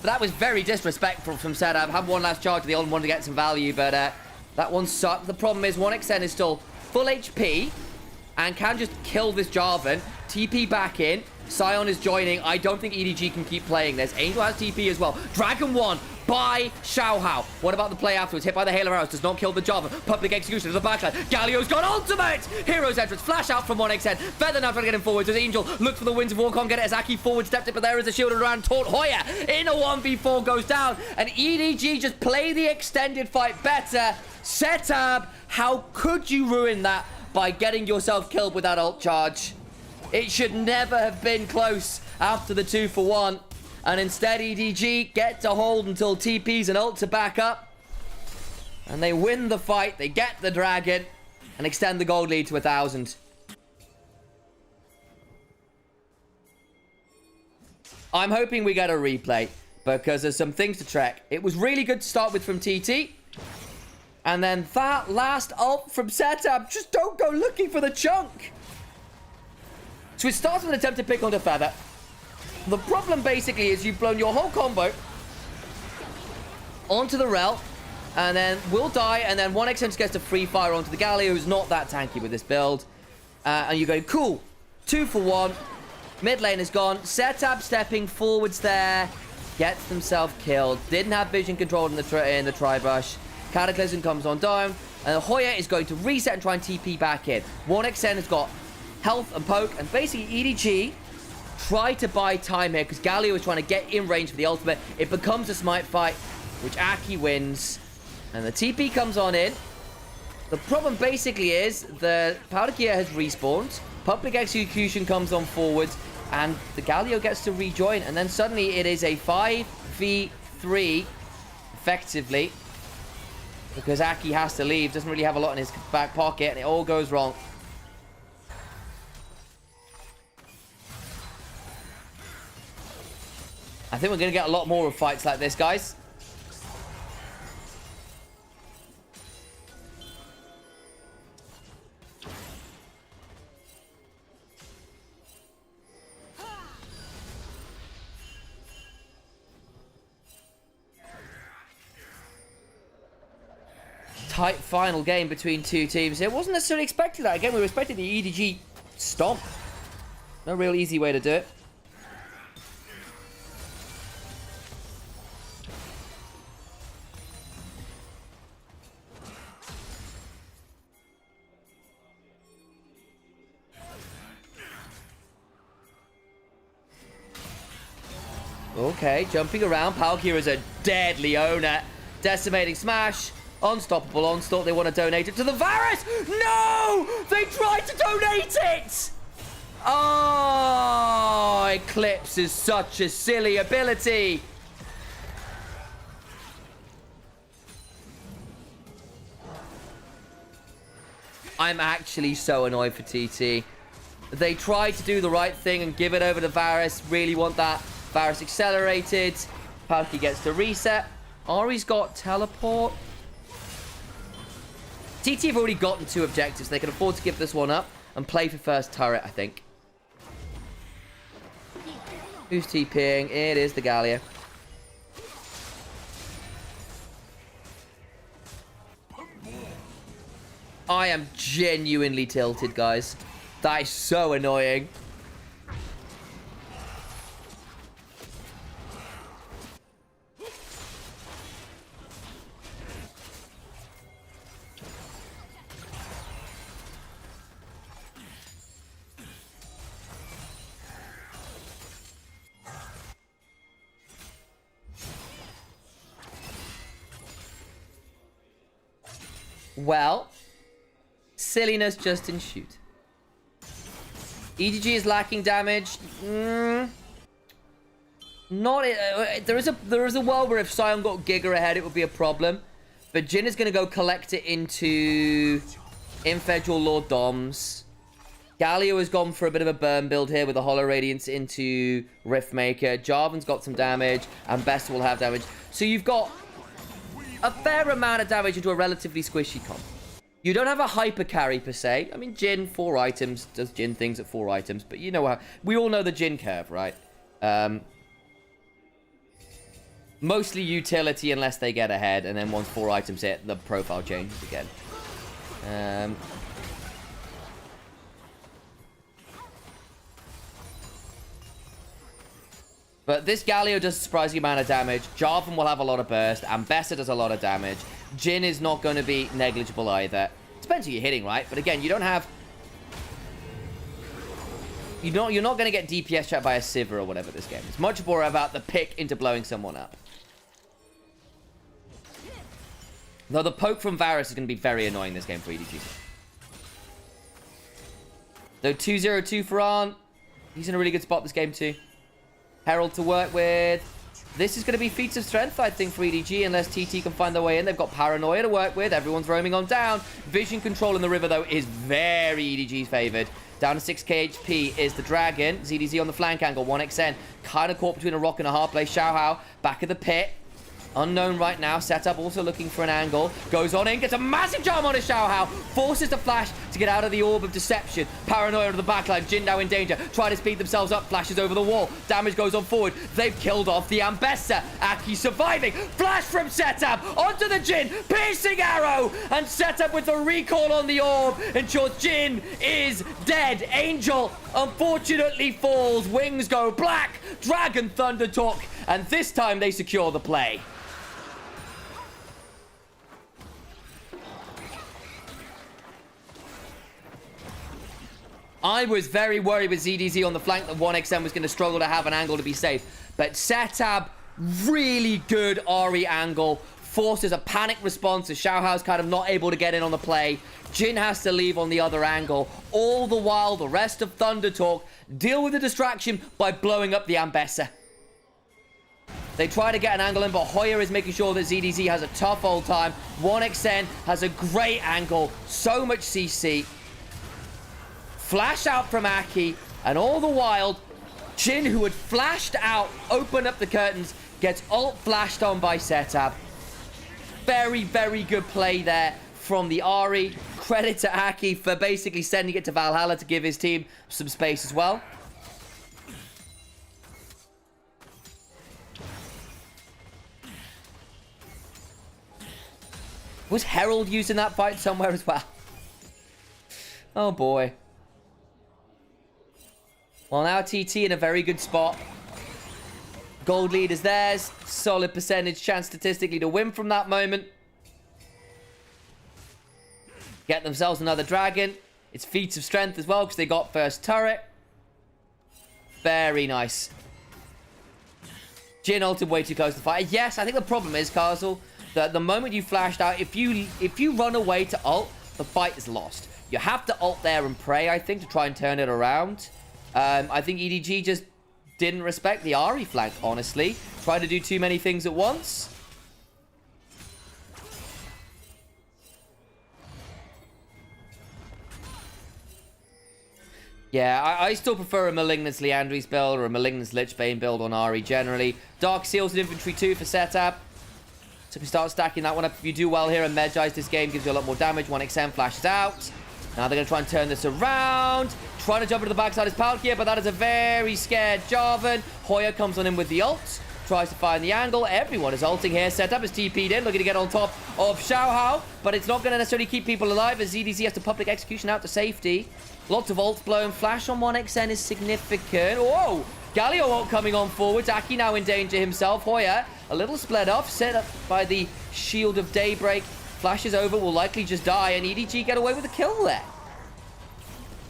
But that was very disrespectful from setup. Had one last charge, the old one to get some value, but that one sucked. The problem is 1xn is still full HP and can just kill this Jarvan. TP back in. Sion is joining. I don't think EDG can keep playing this. Angel has TP as well. Dragon 1 by Xiaohao. What about the play afterwards? Hit by the Halo Arrows. Does not kill the Jarvan. Public execution to the backline. Galio's got ultimate! Hero's entrance. Flash out from 1xn. Feather now trying to get him forwards. As Angel looks for the Winds of War. Can't get it as Aki forward stepped it, but there is a shield around. Taunt Hoya in a 1v4 goes down. And EDG just play the extended fight better. Setup. How could you ruin that by getting yourself killed with that ult charge? It should never have been close after the 2-for-1. And instead, EDG get to hold until TPs and ult to back up. And they win the fight. They get the dragon and extend the gold lead to 1,000. I'm hoping we get a replay because there's some things to track. It was really good to start with from TT. And then that last ult from setup. Just don't go looking for the chunk. So it starts with an attempt to pick onto Feather. The problem basically is you've blown your whole combo onto the Rel, and then will die, and then 1xn just gets to free fire onto the Galio, who's not that tanky with this build. And you go, cool, 2-for-1. Mid lane is gone. Setup stepping forwards there. Gets themselves killed. Didn't have vision control in the tri-brush. Cataclysm comes on down, and Hoya is going to reset and try and TP back in. 1xn has got health and poke, and basically EDG try to buy time here because Galio is trying to get in range for the ultimate. It becomes a smite fight, which Aki wins, and the TP comes on in. The problem basically is the Powder Gear has respawned, public execution comes on forwards, and the Galio gets to rejoin, and then suddenly it is a 5v3 effectively because Aki has to leave, doesn't really have a lot in his back pocket, and it all goes wrong. I think we're going to get a lot more of fights like this, guys. Tight final game between two teams. It wasn't necessarily expected that. Again, we were expecting the EDG stomp. No real easy way to do it. Okay, jumping around. Palkia is a deadly owner. Decimating smash. Unstoppable onslaught. They want to donate it to the Varus. No! They tried to donate it! Oh, Eclipse is such a silly ability. I'm actually so annoyed for TT. They tried to do the right thing and give it over to Varus. Really want that Varus accelerated. Palkia gets to reset. Ari's got teleport. TT have already gotten 2 objectives. They can afford to give this one up and play for first turret, I think. Who's TPing? It is the Galio. I am genuinely tilted, guys. That is so annoying. Well, silliness just ensued. EDG is lacking damage. Not. There is a world where if Sion got Giga ahead, it would be a problem. But Jin is going to go collect it into Infernal Lord Doms. Galio has gone for a bit of a burn build here with the Hollow Radiance into Riftmaker. Jarvan's got some damage, and Best will have damage. So you've got a fair amount of damage into a relatively squishy comp. You don't have a hyper carry per se. I mean, Jhin, 4 items, does Jhin things at 4 items, but you know how... We all know the Jhin curve, right? Mostly utility unless they get ahead, and then once 4 items hit, the profile changes again. But this Galio does a surprising amount of damage. Jarvan will have a lot of burst. Ambessa does a lot of damage. Jhin is not going to be negligible either. Depends who you're hitting, right? But again, you don't have... You're not going to get DPS trapped by a Sivir or whatever this game. It's much more about the pick into blowing someone up. Though the poke from Varus is going to be very annoying this game for EDG. Though 2-0-2 for Arn. He's in a really good spot this game too. Herald to work with. This is going to be feats of strength, I think, for EDG, unless TT can find their way in. They've got Paranoia to work with. Everyone's roaming on down. Vision control in the river, though, is very EDG's favored. Down to 6k HP is the Dragon. ZDZ on the flank angle, 1xn. Kind of caught between a rock and a hard place. Xiaohao back of the pit. Unknown right now. Setup also looking for an angle. Goes on in. Gets a massive jump on his Xiaohao. Forces the Flash to get out of the orb of deception. Paranoia to the backline. Jhin now in danger. Try to speed themselves up. Flashes over the wall. Damage goes on forward. They've killed off the Ambessa. Aki surviving. Flash from Setup onto the Jhin. Piercing arrow. And Setup with the recall on the orb ensures Jhin is dead. Angel unfortunately falls. Wings go black. Dragon Thunder Talk. And this time they secure the play. I was very worried with ZDZ on the flank that 1xn was going to struggle to have an angle to be safe. But Setab, really good Ahri angle. Forces a panic response as Xiaohao's kind of not able to get in on the play. Jhin has to leave on the other angle. All the while, the rest of Thunder Talk deal with the distraction by blowing up the Ambessa. They try to get an angle in, but Hoya is making sure that ZDZ has a tough old time. 1xn has a great angle. So much CC. Flash out from Aki, and all the while, Jhin, who had flashed out, opened up the curtains, gets ult flashed on by Setab. Very, very good play there from the Ahri. Credit to Aki for basically sending it to Valhalla to give his team some space as well. Was Herald using that fight somewhere as well? Oh boy. Well, now TT in a very good spot. Gold lead is theirs. Solid percentage chance statistically to win from that moment. Get themselves another dragon. It's feats of strength as well because they got first turret. Very nice. Jhin ulted way too close to the fight. Yes, I think the problem is, Castle, that the moment you flashed out, if you run away to ult, the fight is lost. You have to ult there and pray, I think, to try and turn it around. I think EDG just didn't respect the Ahri flank, honestly. Tried to do too many things at once. Yeah, I still prefer a Malignance Liandry's build or a Malignance Lichbane build on Ahri generally. Dark Seals and Infantry 2 for setup. So if you start stacking that one up, if you do well here and Medjai's this game, gives you a lot more damage. 1xm flashes out. Now they're going to try and turn this around. Trying to jump into the backside is Palkia, but that is a very scared Jarvan. Hoya comes on in with the ult. Tries to find the angle. Everyone is ulting here. Setup is TP'd in, looking to get on top of Xiaohao. But it's not going to necessarily keep people alive as ZDZ has to public execution out to safety. Lots of ults blown. Flash on 1xn is significant. Whoa! Galio ult coming on forwards. Aki now in danger himself. Hoya, a little split off. Set up by the Shield of Daybreak. Flashes over, will likely just die, and EDG get away with a kill there.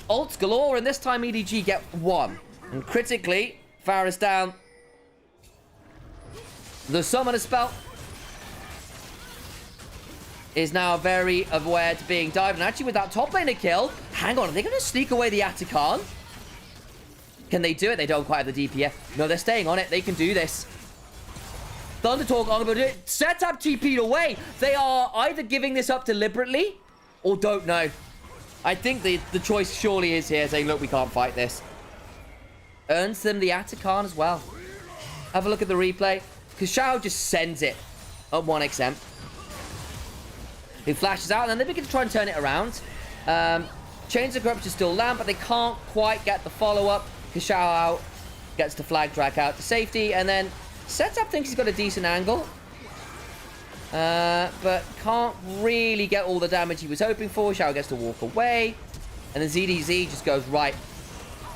Ults galore, and this time EDG get one. And critically, Varus down. The Summoner spell is now very aware to being dived. And actually with that top laner kill, hang on, are they going to sneak away the Atakan? Can they do it? They don't quite have the DPF. No, they're staying on it. They can do this. Thunder Talk on about it. Setup TP'd away. They are either giving this up deliberately or don't know. I think the choice surely is here, saying, look, we can't fight this. Earns them the Atakan as well. Have a look at the replay. Because Shao just sends it at 1xm. He flashes out, and then they begin to try and turn it around. Chains of Corruption still land, but they can't quite get the follow-up. Because Shao out gets the flag drag out to safety, and then sets up thinks he's got a decent angle. But can't really get all the damage he was hoping for. Shao gets to walk away. And then ZDZ just goes right.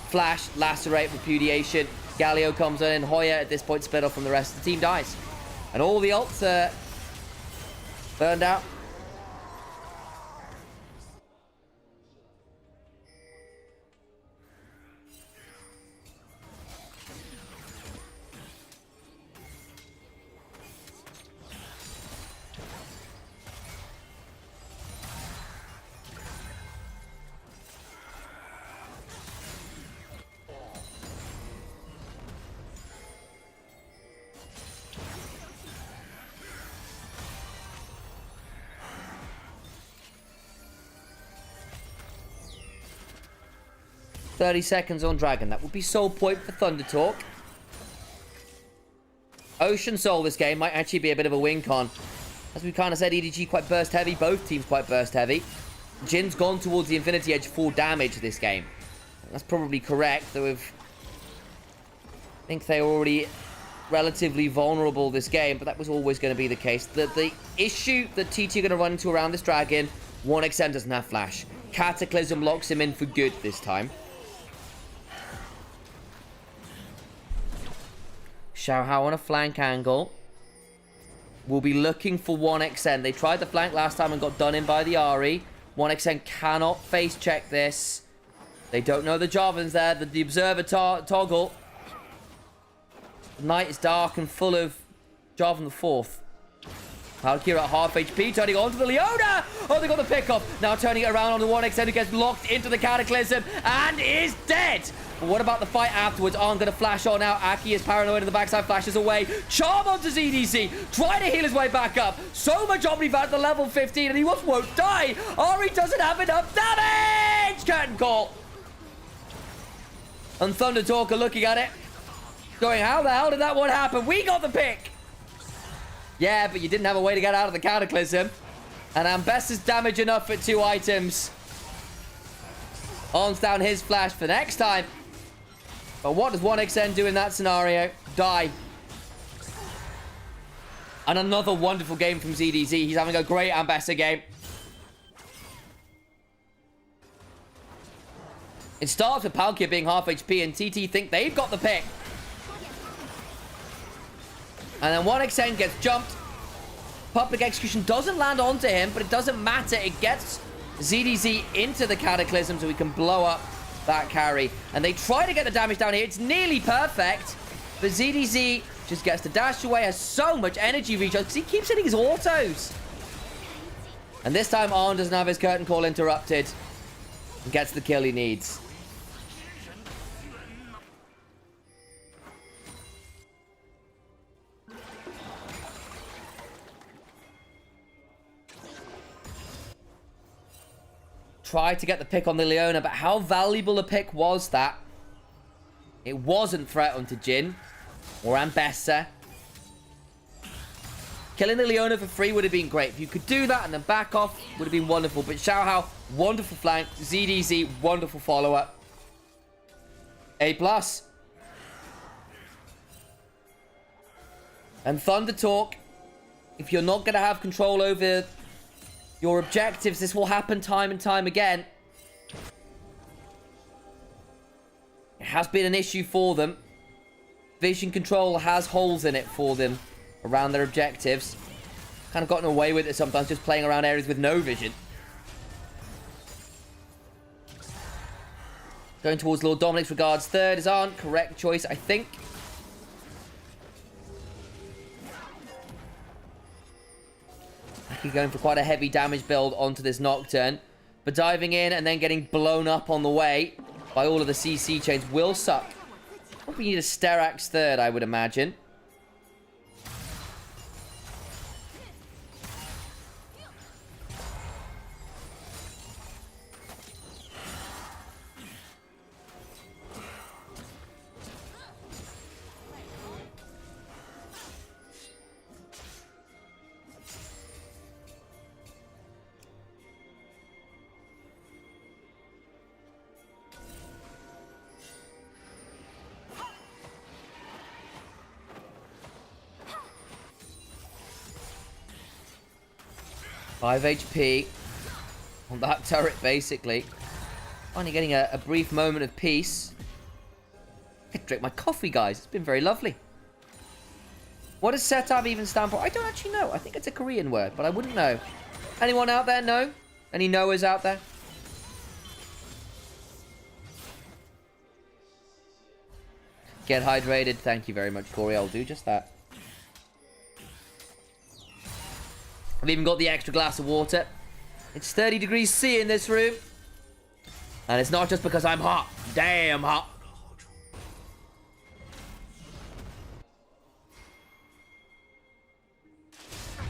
Flash, lacerate, repudiation. Galio comes in. Hoya at this point split off from the rest of the team, dies. And all the ults are burned out. $30 on Dragon. That would be soul point for Thunder Talk. Ocean Soul this game might actually be a bit of a win con. As we kind of said, EDG quite burst heavy. Both teams quite burst heavy. Jin's gone towards the Infinity Edge for damage this game. That's probably correct, though I think they're already relatively vulnerable this game, but that was always going to be the case. The issue that TT are going to run into around this Dragon, 1xm doesn't have flash. Cataclysm locks him in for good this time. Xiaohao on a flank angle. We'll be looking for 1xm. They tried the flank last time and got done in by the Ahri. 1xm cannot face check this. They don't know the Jarvan's there. The Observer toggle. The night is dark and full of Jarvan the 4th. Valkyrie at half HP, turning on to the Leona! Oh, they got the pick off. Now turning it around on the 1xm, who gets locked into the Cataclysm and is dead. But what about the fight afterwards? Arn going to flash on now. Aki is paranoid in the backside, flashes away. Charm onto ZDC, trying to heal his way back up. So much Omniva at the level 15, and he won't die. Ahri doesn't have enough damage! Curtain call. And Thunder Talker looking at it, going, how the hell did that one happen? We got the pick! Yeah, but you didn't have a way to get out of the Cataclysm. And Ambessa's damage enough for 2 items. Arns down his flash for next time. But what does 1xm do in that scenario? Die. And another wonderful game from ZDZ. He's having a great Ambessa game. It starts with Palkia being half HP and TT think they've got the pick. And then 1xm gets jumped. Public Execution doesn't land onto him, but it doesn't matter. It gets ZDZ into the Cataclysm so we can blow up that carry. And they try to get the damage down here. It's nearly perfect. But ZDZ just gets to dash away, has so much energy recharge because he keeps hitting his autos. And this time Arn doesn't have his curtain call interrupted. And gets the kill he needs. Tried to get the pick on the Leona, but how valuable a pick was that? It wasn't threat onto Jin or Ambessa. Killing the Leona for free would have been great. If you could do that and then back off, would have been wonderful. But Xiaohao, wonderful flank. ZDZ, wonderful follow-up. A+. And Thunder Talk, if you're not going to have control over your objectives, this will happen time and time again. It has been an issue for them. Vision control has holes in it for them around their objectives. Kind of gotten away with it sometimes, just playing around areas with no vision. Going towards Lord Dominic's regards third is Arn. Correct choice, I think. Going for quite a heavy damage build onto this Nocturne. But diving in and then getting blown up on the way by all of the CC chains will suck. Probably need a Sterax third, I would imagine. 5 HP on that turret, basically. Finally getting a brief moment of peace. I could drink my coffee, guys. It's been very lovely. What does setup even stand for? I don't actually know. I think it's a Korean word, but I wouldn't know. Anyone out there know? Any knowers out there? Get hydrated. Thank you very much, Corey. I'll do just that. I've even got the extra glass of water. It's 30 degrees C in this room. And it's not just because I'm hot. Damn hot.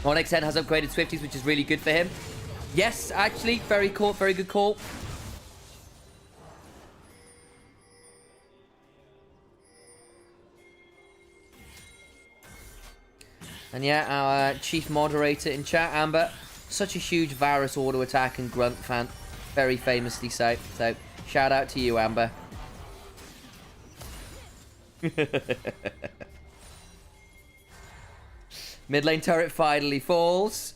OneXN has upgraded Swifties, which is really good for him. Yes, actually. Very cool. Very good call. And yeah, our chief moderator in chat, Amber, such a huge Varus auto attack and grunt fan, very famously so. So, shout out to you, Amber. Mid lane turret finally falls.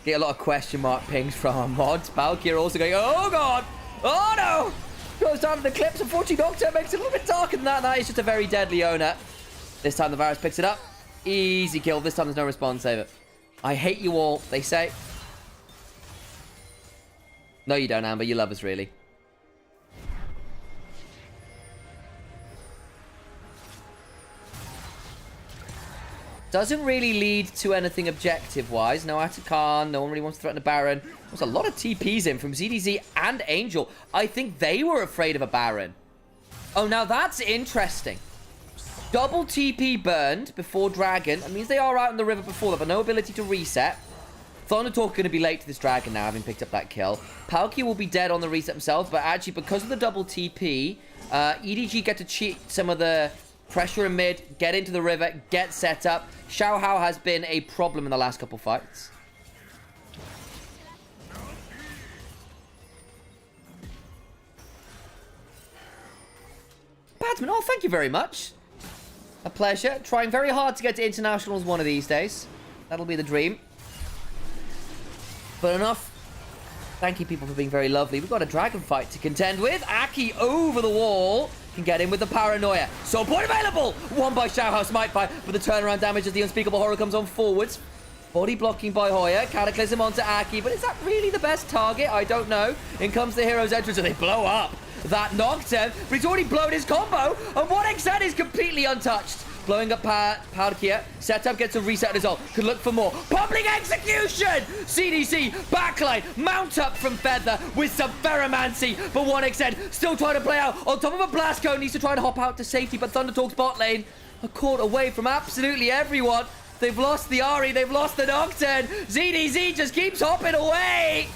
Get a lot of question mark pings from our mods. Valkyrie also going, oh god! Oh no! Goes down to the clips. Unfortunately, Nocturne makes it a little bit darker than that. That is just a very deadly owner. This time the Varus picks it up. Easy kill. This time there's no respawn save it. I hate you all, they say. No, you don't, Amber. You love us, really. Doesn't really lead to anything objective-wise. No Atakan. No one really wants to threaten the Baron. There's a lot of TPs in from ZDZ and Angel. I think they were afraid of a Baron. Oh, now that's interesting. Double TP burned before Dragon. That means they are out in the river before that, but no ability to reset. Thundertalk going to be late to this Dragon now, having picked up that kill. Palkia will be dead on the reset himself, but actually, because of the double TP, EDG get to cheat some of the pressure in mid, get into the river, get set up. Xiao Hao has been a problem in the last couple fights. Batsman, oh, thank you very much. A pleasure. Trying very hard to get to internationals one of these days. That'll be the dream. But enough. Thank you, people, for being very lovely. We've got a dragon fight to contend with. Aki over the wall. Can get in with the paranoia. So point available. One by Xiao Hao Smite by, but the turnaround damage as the unspeakable horror comes on forwards. Body blocking by Hoya. Cataclysm onto Aki. But is that really the best target? I don't know. In comes the hero's entrance and they blow up that Nocturne, but he's already blown his combo, and 1xN is completely untouched. Blowing up Palkia. Setup gets a reset as well. Could look for more. Public execution! CDC, backline, mount up from Feather with some Ferromancy, but 1xN still trying to play out on top of a Blast Cone. Needs to try and hop out to safety, but Thundertalk's bot lane are caught away from absolutely everyone. They've lost the Ahri, they've lost the Nocturne. ZDZ just keeps hopping away.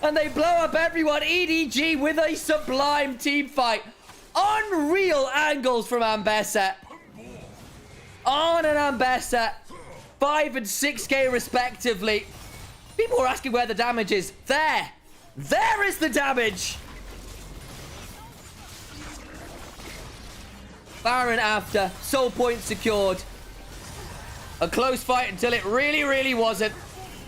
And they blow up everyone. EDG with a sublime team fight. Unreal angles from Ambessa. On and Ambessa. 5 and 6k respectively. People are asking where the damage is. There. There is the damage. Baron after. Soul point secured. A close fight until it really, really wasn't.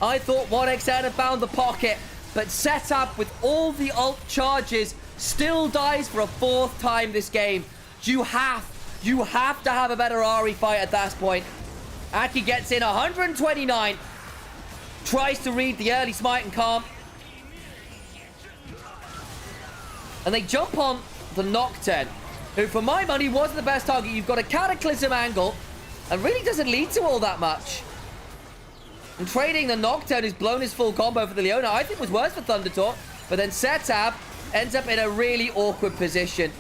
I thought 1xN had found the pocket. But Setup, with all the ult charges, still dies for a 4th time this game. You have to have a better Ahri fight at that point. Aki gets in 129. Tries to read the early smite and calm. And they jump on the Nocturne, who for my money wasn't the best target. You've got a Cataclysm angle, and really doesn't lead to all that much. And trading the Nocturne, who's blown his full combo for the Leona, I think was worse for Thundertalk. But then Setab ends up in a really awkward position.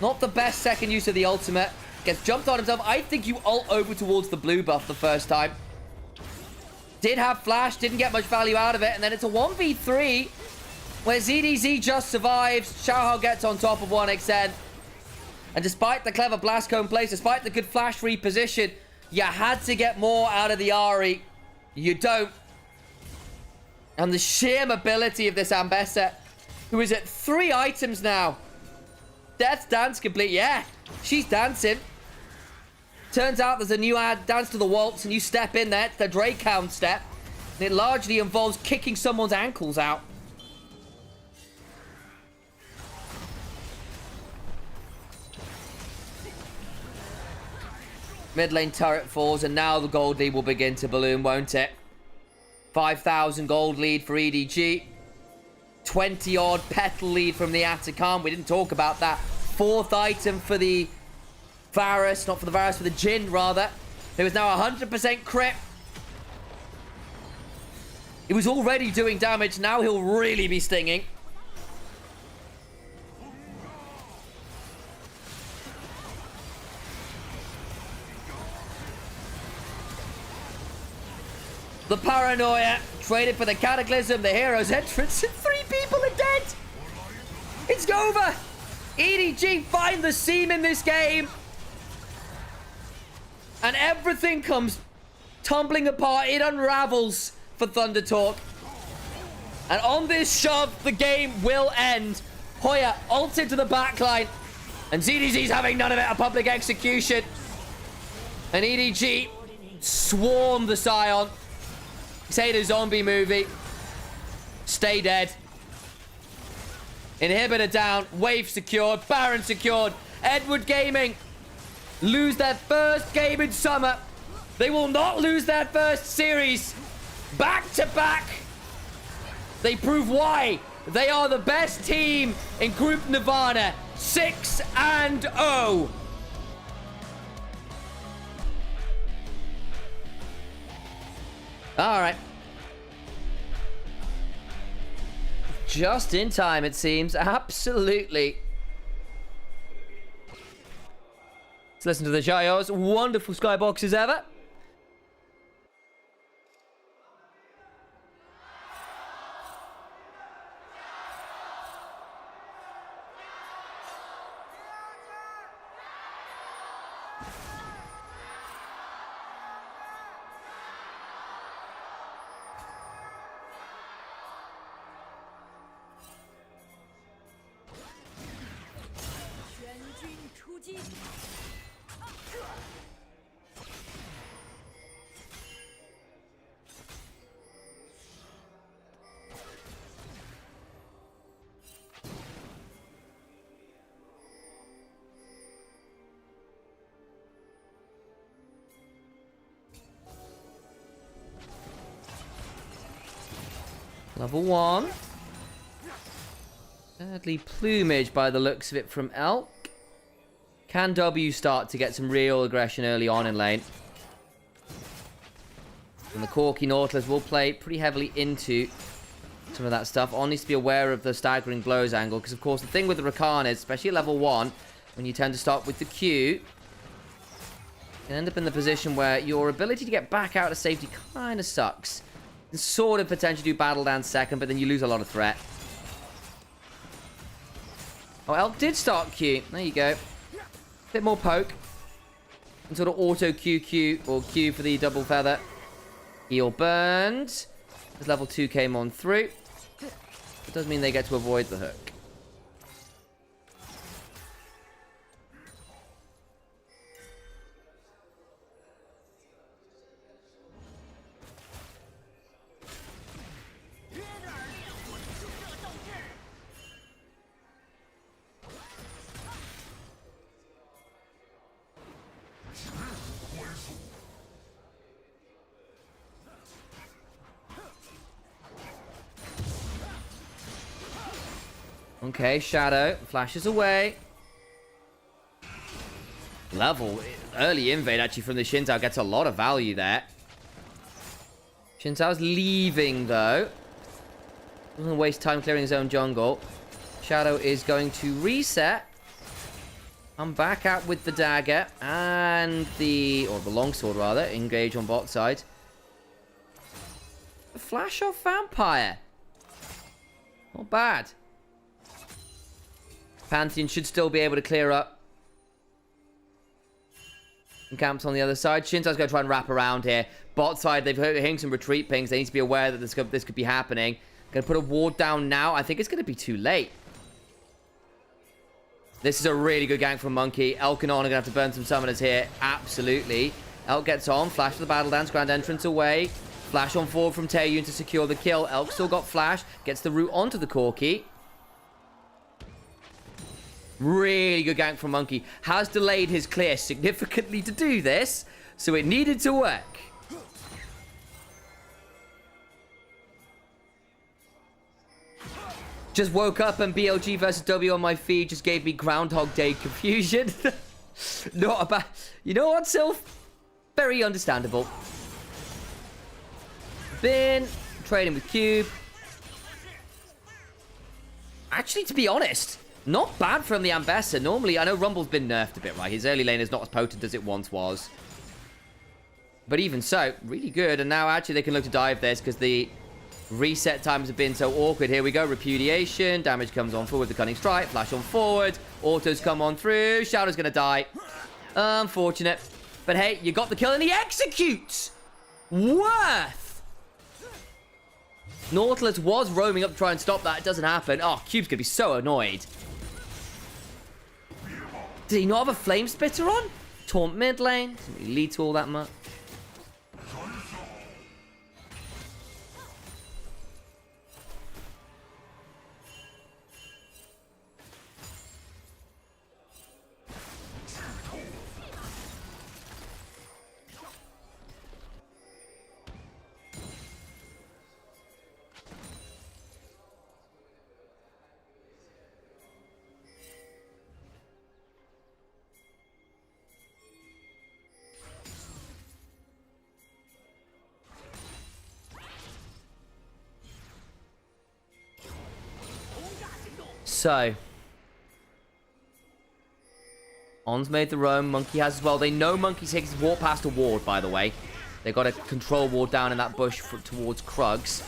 Not the best second use of the ultimate. Gets jumped on himself. I think you ult over towards the blue buff the first time. Did have flash, didn't get much value out of it. And then it's a 1v3 where ZDZ just survives. Xiao Hao gets on top of 1xN. And despite the clever Blast Cone place, despite the good flash reposition, you had to get more out of the Ahri. You don't. And the sheer mobility of this Ambessa, who is at 3 items now. Death's dance complete. Yeah, she's dancing. Turns out there's a new dance to the waltz, and you step in there. It's the Drake count step. And it largely involves kicking someone's ankles out. Mid lane turret falls, and now the gold lead will begin to balloon, won't it? 5,000 gold lead for EDG. 20-odd petal lead from the Atacam. We didn't talk about that. 4th item for the Varus, not for the Varus, for the Jhin, rather. Who is now 100% crit. He was already doing damage. Now he'll really be stinging. The paranoia, traded for the cataclysm, the hero's entrance, and 3 people are dead. It's over. EDG find the seam in this game. And everything comes tumbling apart. It unravels for Thunder Talk. And on this shove, the game will end. Hoya ulted to the backline. And ZDZ's having none of it, a public execution. And EDG swarm the Scion. Say the zombie movie. Stay dead. Inhibitor down. Wave secured. Baron secured. Edward Gaming lose their first game in summer. They will not lose their first series. Back to back. They prove why they are the best team in Group Nirvana. 6-0. All right. Just in time, it seems. Absolutely. Let's listen to the Jayos. Wonderful skyboxes ever. Level 1. Sadly, plumage by the looks of it from Elk. Can W start to get some real aggression early on in lane? And the Corky Nautilus will play pretty heavily into some of that stuff. On needs to be aware of the staggering blows angle, because of course the thing with the Rakan is, especially at level 1, when you tend to start with the Q, you can end up in the position where your ability to get back out of safety kind of sucks. You can sort of potentially do Battle Dance second, but then you lose a lot of threat. Oh, Elk did start Q. There you go. Bit more poke. And sort of auto QQ, or Q for the double feather. Heal burned. As level 2 came on through. It does mean they get to avoid the hook. Okay, Shadow flashes away. Level, early invade actually from the Xin Zhao gets a lot of value there. Xin Zhao's leaving though. Doesn't waste time clearing his own jungle. Shadow is going to reset. I'm back out with the dagger and the longsword rather. Engage on bot side. A flash off vampire. Not bad. Pantheon should still be able to clear up. And camps on the other side. Xin Zhao's going to try and wrap around here. Bot side, they've heard some retreat pings. They need to be aware that this could be happening. Going to put a ward down now. I think it's going to be too late. This is a really good gank from Monkey. Elk and On are going to have to burn some summoners here. Absolutely. Elk gets on. Flash to the battle dance. Grand entrance away. Flash on forward from Taeyun to secure the kill. Elk still got flash. Gets the root onto the Corki. Really good gank from Monkey. Has delayed his clear significantly to do this, so it needed to work. Just woke up and BLG versus W on my feed just gave me Groundhog Day confusion. Not about... You know what, Sylph? Very understandable. Bin, trading with Cube. Actually, to be honest, not bad from the Ambessa. Normally, I know Rumble's been nerfed a bit, right? His early lane is not as potent as it once was. But even so, really good. And now, actually, they can look to dive this because the reset times have been so awkward. Here we go. Repudiation. Damage comes on forward with the Cunning Strike. Flash on forward. Autos come on through. Shadow's going to die. Unfortunate. But hey, you got the kill and he executes! Worth! Nautilus was roaming up to try and stop that. It doesn't happen. Oh, Cube's going to be so annoyed. Did he not have a Flame Spitter on? Taunt mid lane. Doesn't really lead to all that much. So, On's made the roam. Monkey has as well. They know Monkey's takes his walk past a ward, by the way. They got a control ward down in that bush towards Krugs.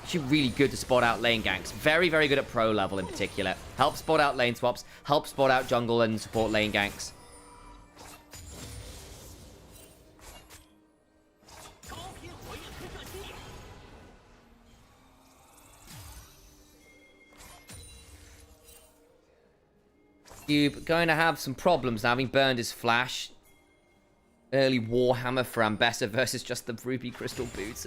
Actually really good to spot out lane ganks. Very, very good at pro level in particular. Help spot out lane swaps. Help spot out jungle and support lane ganks. Cube going to have some problems now, having burned his flash. Early Warhammer for Ambessa versus just the Ruby Crystal Boots.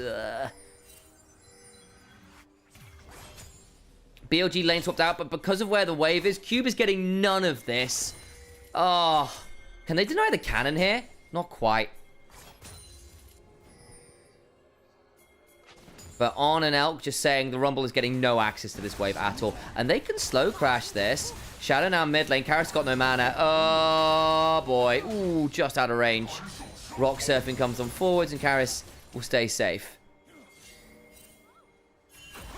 BLG lane swapped out, but because of where the wave is, Cube is getting none of this. Oh, can they deny the cannon here? Not quite. But On and Elk just saying the Rumble is getting no access to this wave at all. And they can slow crash this. Shadow now mid lane. Karis got no mana. Oh, boy. Ooh, just out of range. Rock Surfing comes on forwards and Karis will stay safe.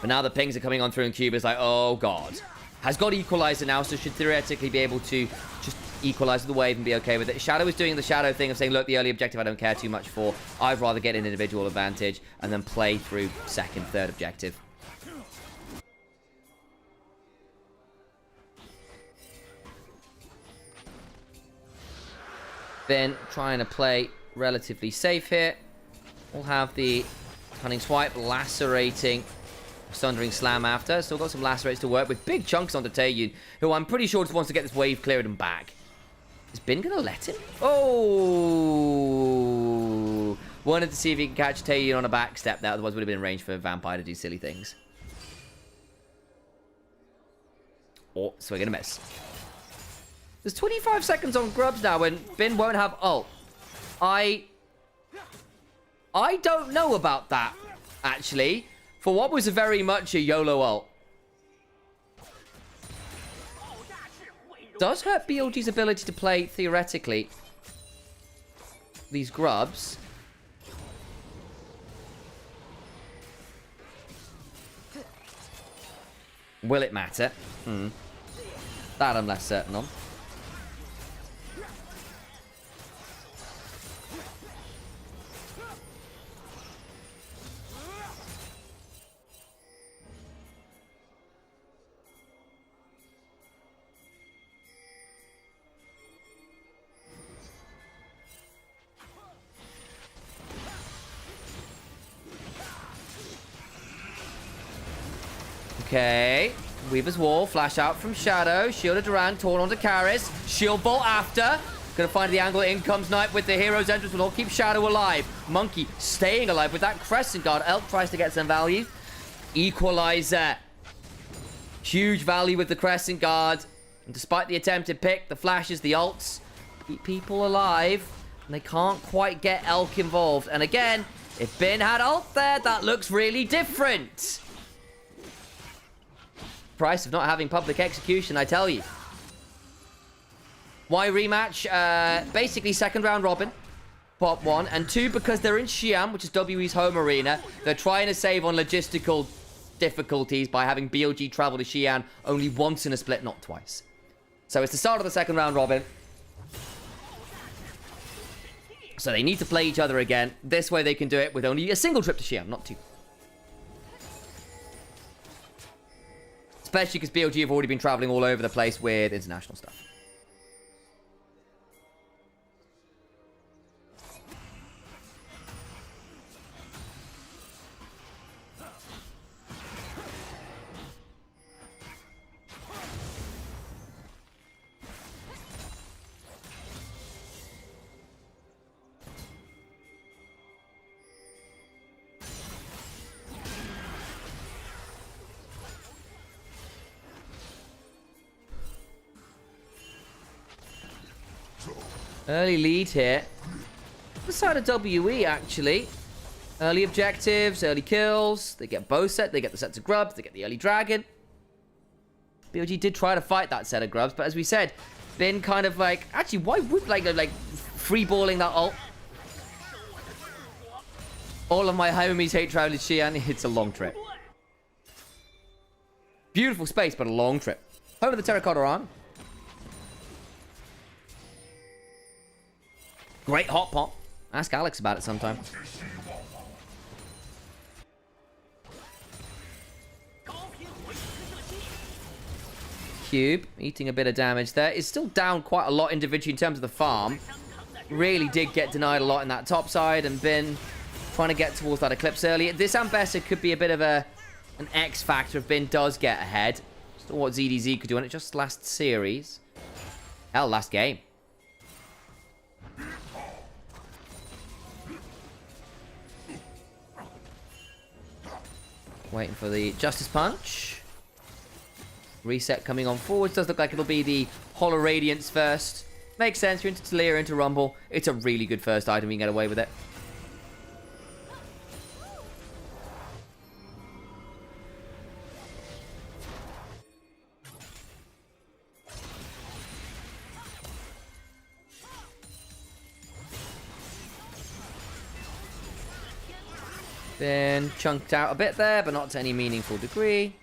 But now the pings are coming on through and Cube is like, oh, God. Has got Equalizer now, so should theoretically be able to just equalize the wave and be okay with it. Shadow is doing the Shadow thing of saying, look, the early objective I don't care too much for. I'd rather get an individual advantage and then play through second, third objective. Then trying to play relatively safe here. We'll have the Cunning Swipe lacerating Sundering Slam after. Still got some lacerates to work with. Big chunks onto Taeyun, who I'm pretty sure just wants to get this wave cleared and back. Is Bin going to let him? Oh! Wanted to see if he can catch Taeyun on a back step there. Otherwise would have been in range for Vampire to do silly things. Oh, so we're going to miss. There's 25 seconds on Grubs now and Bin won't have ult. I don't know about that, actually. For what was very much a YOLO ult. Does hurt BLG's ability to play, theoretically, these Grubs. Will it matter? That I'm less certain on. Okay, Weaver's Wall, flash out from Shadow, Shield of Durant, torn onto Karis, Shield Bolt after. Gonna find the angle. In comes Knight with the hero's entrance. Will all keep Shadow alive. Monkey staying alive with that Crescent Guard. Elk tries to get some value. Equalizer. Huge value with the Crescent Guard. And despite the attempted pick, the flashes, the ults, keep people alive. And they can't quite get Elk involved. And again, if Bin had ult there, that looks really different. Price of not having public execution, I tell you. Why rematch? Basically, second round robin. Pop 1. And 2, because they're in Xi'an, which is WE's home arena. They're trying to save on logistical difficulties by having BLG travel to Xi'an only once in a split, not twice. So it's the start of the second round robin. So they need to play each other again. This way they can do it with only a single trip to Xi'an, not 2. Especially because BLG have already been traveling all over the place with international stuff. Early lead here. The side of WE, actually. Early objectives, early kills. They get both set. They get the sets of grubs. They get the early dragon. BLG did try to fight that set of grubs, but as we said, been kind of like... Actually, why would, like free-balling that ult? All of my homies hate traveling to Xi'an. It's a long trip. Beautiful space, but a long trip. Home of the Terracotta Arm. Great hot pot. Ask Alex about it sometime. Cube, eating a bit of damage there. Is still down quite a lot individually in terms of the farm. Really did get denied a lot in that top side and been trying to get towards that Eclipse early. This Ambessa could be a bit of an X factor if Bin does get ahead. Just what ZDZ could do, and it just last series. Hell, last game. Waiting for the Justice Punch. Reset coming on forwards. Does look like it'll be the Hollow Radiance first. Makes sense. You're into Talia, into Rumble. It's a really good first item. You can get away with it. Been chunked out a bit there, but not to any meaningful degree.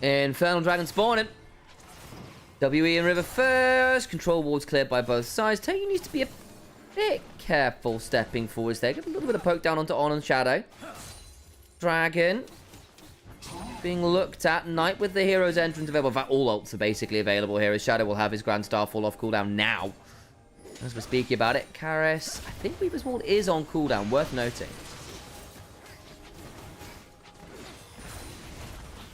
Infernal Dragon spawning. WE and River first. Control wards cleared by both sides. Taking needs to be a bit careful stepping forwards there. Get a little bit of poke down onto On and Shadow. Dragon being looked at. Knight with the hero's entrance available. In fact, all ults are basically available here as Shadow will have his Grand Star fall off cooldown now. As we're speaking about it, Karis, I think Weaver's Ward is on cooldown. Worth noting.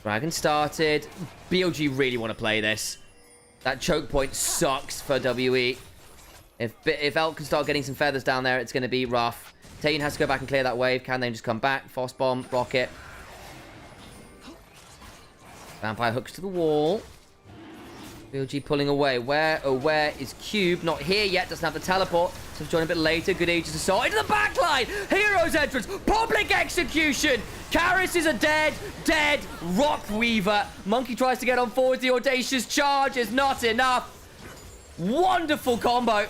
Dragon started. BLG really want to play this. That choke point sucks for WE. If Elk can start getting some feathers down there, it's going to be rough. Tane has to go back and clear that wave. Can they just come back? Frost Bomb, Rocket. Vampire hooks to the wall. BLG pulling away. Where is Cube? Not here yet. Doesn't have the teleport. So join a bit later. Good Aegis Assault. Into the backline. Hero's entrance. Public execution. Karis is a dead Rock Weaver. Monkey tries to get on forward. The audacious charge is not enough. Wonderful combo.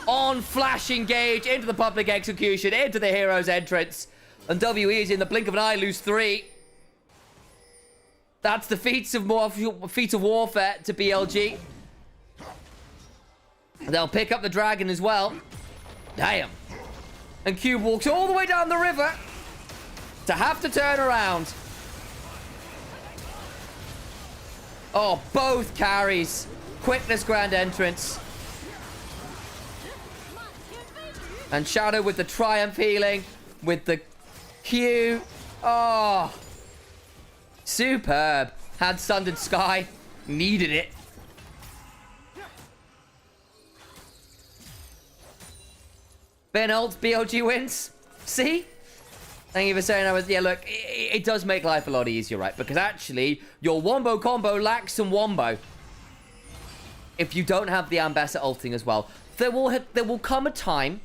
On flash engage into the public execution, into the hero's entrance. And WE is in the blink of an eye, lose 3. That's the feats of warfare to BLG. They'll pick up the dragon as well. Damn. And Cube walks all the way down the river to have to turn around. Oh, both carries. Quickness grand entrance. And Shadow with the Triumph healing. With the Q. Oh. Superb. Had Sundered Sky. Needed it. Ben ult, BLG wins. See? Thank you for saying I was... Yeah, look, it does make life a lot easier, right? Because actually, your wombo combo lacks some wombo. If you don't have the Ambessa ulting as well. There will come a time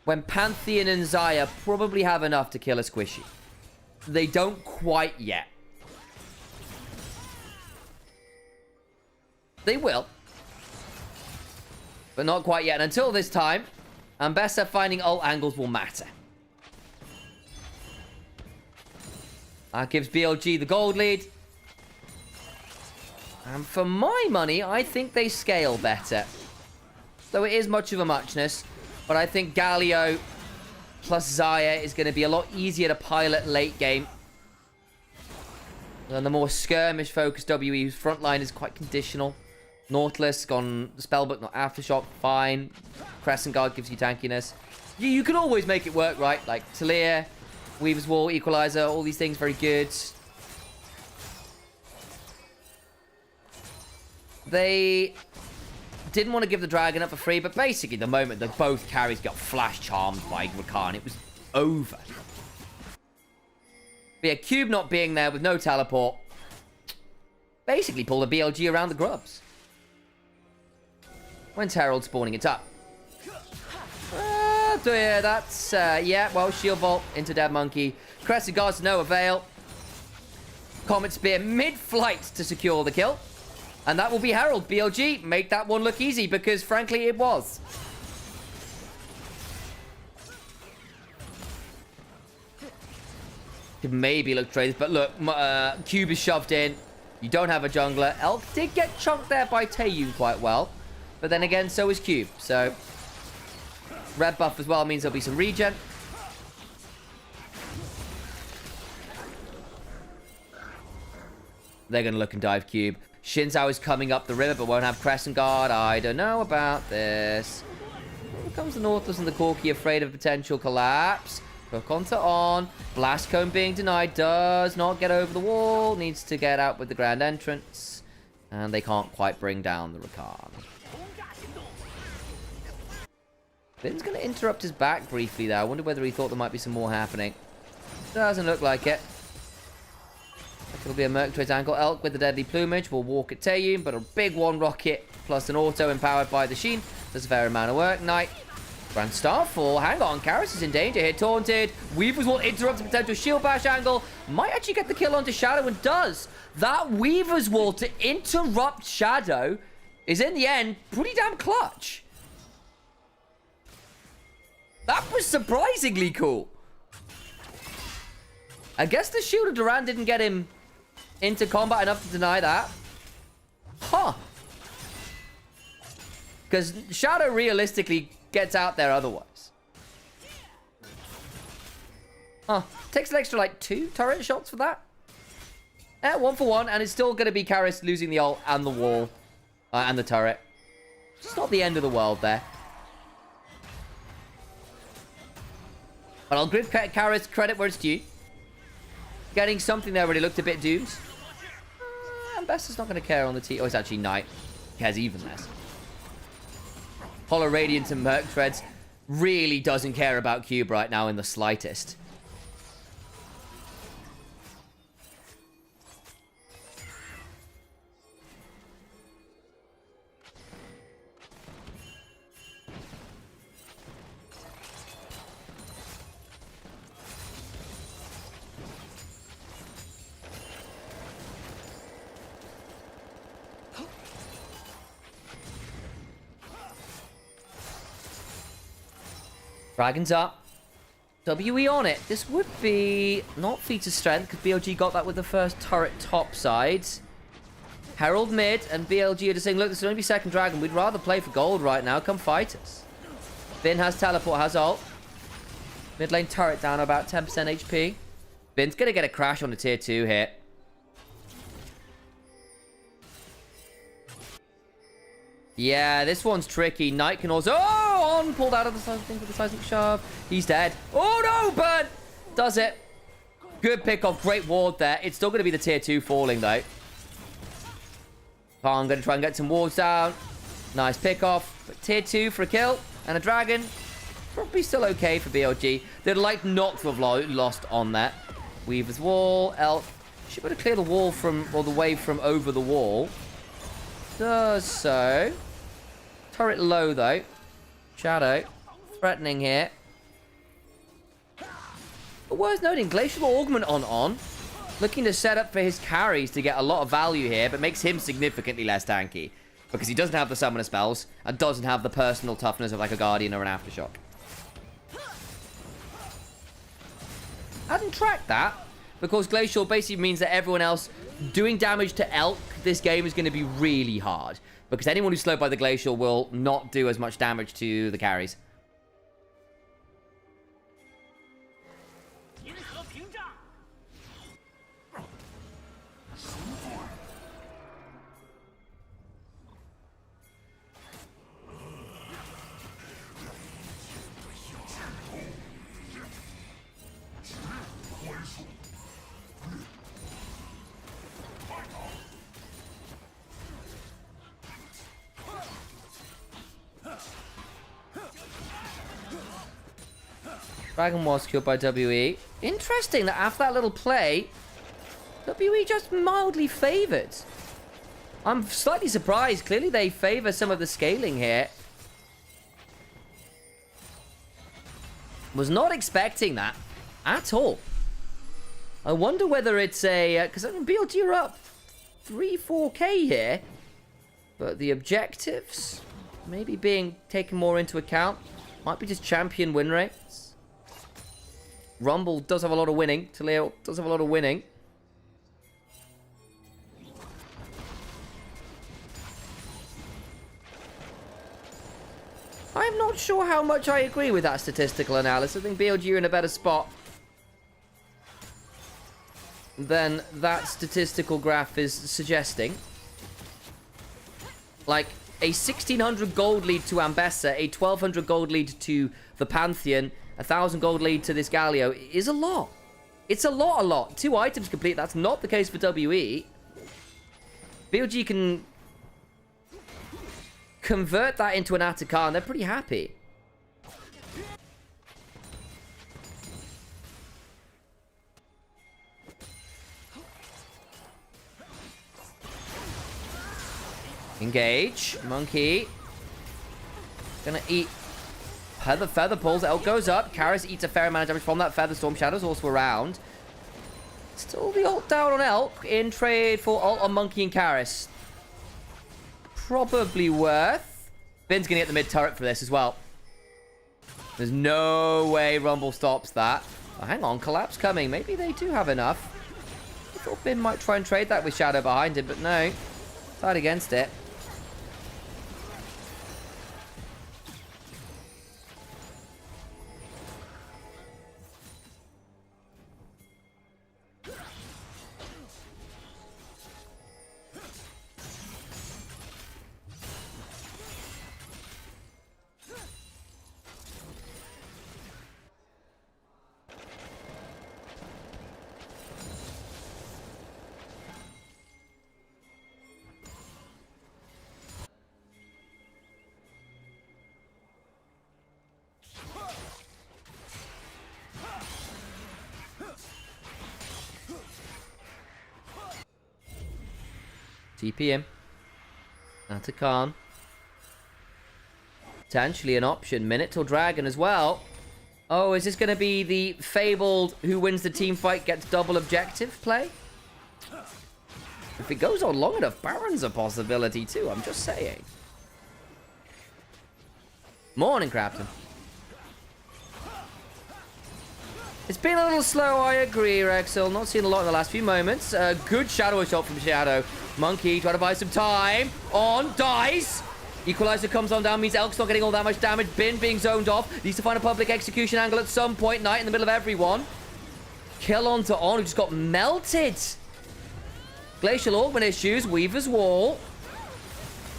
when Pantheon and Xayah probably have enough to kill a Squishy. They don't quite yet. They will. But not quite yet. And until this time, Ambessa finding ult angles will matter. That gives BLG the gold lead. And for my money, I think they scale better. Though it is much of a muchness. But I think Galio plus Xayah is going to be a lot easier to pilot late game than the more skirmish-focused WE, whose front line is quite conditional. Nautilus gone Spellbook, not Aftershock, fine. Crescent Guard gives you tankiness. You can always make it work, right? Like Talia, Weaver's Wall, Equalizer, all these things very good. They didn't want to give the Dragon up for free, but basically the moment that both carries got flash charmed by Rakan, it was over. But yeah, Cube not being there with no teleport basically pulled a BLG around the grubs. When's Herald spawning it up? Yeah, that's, yeah, well, Shield Vault into Dead Monkey. Crescent Guards to no avail. Comet Spear mid-flight to secure the kill. And that will be Herald. BLG, make that one look easy, because frankly, it was. Could maybe look traded, but look, Cube is shoved in. You don't have a jungler. Elk did get chunked there by Taeyun quite well. But then again, so is Cube. So, red buff as well means there'll be some regen. They're going to look and dive Cube. Xin Zhao is coming up the river, but won't have Crescent Guard. I don't know about this. Here comes the Nautilus and the Corki, afraid of potential collapse. Hook onto on. Blast Cone being denied. Does not get over the wall. Needs to get out with the grand entrance. And they can't quite bring down the Rakan. Vin's going to interrupt his back briefly there. I wonder whether he thought there might be some more happening. Doesn't look like it. It'll be a Merctoid's ankle. Elk with the deadly plumage will walk at Taeyun, but a big one rocket plus an auto empowered by the Sheen does a fair amount of work. Knight. Grand Starfall. Hang on. Karis is in danger here. Taunted. Weavers will interrupt the potential shield bash angle. Might actually get the kill onto Shadow and does. That Weaver's Wall to interrupt Shadow is in the end pretty damn clutch. That was surprisingly cool. I guess the Shield of Duran didn't get him into combat enough to deny that. Huh. Because Shadow realistically gets out there otherwise. Huh. Takes an extra, like, 2 turret shots for that. 1 for 1, and it's still going to be Karis losing the ult and the wall. And the turret. It's not the end of the world there. But I'll give Karis credit where it's due. Getting something there when he looked a bit doomed. Ambessa's not going to care on the T. Oh, it's actually Knight. He has even less. Hollow Radiant and Merc Treads really doesn't care about Cube right now in the slightest. Dragon's up. WE on it. This would be not feat of strength, because BLG got that with the first turret top side. Herald mid, and BLG are just saying, look, this will only be second dragon. We'd rather play for gold right now. Come fight us. Finn has teleport, has ult. Mid lane turret down about 10% HP. Finn's going to get a crash on the tier 2 hit. Yeah, this one's tricky. Knight can also... Oh, on! Pulled out of the thing for the seismic shove. He's dead. Oh, no, but does it. Good pick off. Great ward there. It's still going to be the tier 2 falling, though. Oh, I'm going to try and get some wards down. Nice pick off. But tier 2 for a kill. And a dragon. Probably still okay for BLG. They'd like not to have lost on that. Weaver's wall. Elf. Should be able to clear the wall from... Or the wave from over the wall. Does so. Turret low, though. Shadow. Threatening here. But worth noting, Glacial Augment on. Looking to set up for his carries to get a lot of value here, but makes him significantly less tanky. Because he doesn't have the summoner spells, and doesn't have the personal toughness of like a Guardian or an Aftershock. Hadn't tracked that, because Glacial basically means that everyone else doing damage to Elk this game is going to be really hard. Because anyone who's slowed by the Glacial will not do as much damage to the carries. Dragon was killed by WE. Interesting that after that little play, WE just mildly favored. I'm slightly surprised. Clearly they favor some of the scaling here. Was not expecting that at all. I wonder whether it's a... Because I mean, BLG are up 3-4k here. But the objectives maybe being taken more into account. Might be just champion win rates. Rumble does have a lot of winning. Taleo does have a lot of winning. I'm not sure how much I agree with that statistical analysis. I think BLG are in a better spot than that statistical graph is suggesting. Like, a 1600 gold lead to Ambessa, a 1200 gold lead to the Pantheon, 1,000 gold lead to this Galio is a lot. It's a lot. 2 items complete. That's not the case for WE. BLG can convert that into an Atacama, and they're pretty happy. Engage. Monkey. Gonna eat. Feather pulls. Elk goes up. Karis eats a fair amount of damage from that feather. Storm Shadow's also around. Still the ult down on Elk in trade for ult on Monkey and Karis. Probably worth. Ben's gonna get the mid turret for this as well. There's no way Rumble stops that. Oh, hang on. Collapse coming. Maybe they do have enough. I thought Ben might try and trade that with Shadow behind him, but no. Fight against it. TP him. Atakan. Potentially an option. Minotaur Dragon as well. Oh, is this going to be the fabled who wins the team fight gets double objective play? If it goes on long enough, Baron's a possibility too. I'm just saying. Morning, Crafton. It's been a little slow, I agree, Rexel. Not seen a lot in the last few moments. Good shadow shot from Shadow. Monkey trying to buy some time. On, dies. Equalizer comes on down, means Elk's not getting all that much damage. Bin being zoned off. Needs to find a public execution angle at some point. Knight in the middle of everyone. Kill on to On, who just got melted. Glacial Augment issues. Weaver's Wall.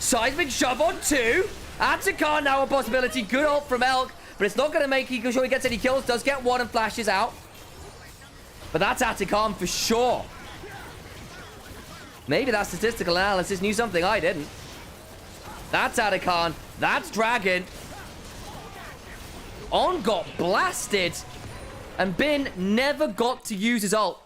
Seismic shove on 2. Atakan now a possibility. Good ult from Elk, but it's not going to make sure he gets any kills. Does get 1 and flashes out. But that's Atakan for sure. Maybe that statistical analysis knew something I didn't. That's Atakan. That's Dragon. On got blasted. And Bin never got to use his ult.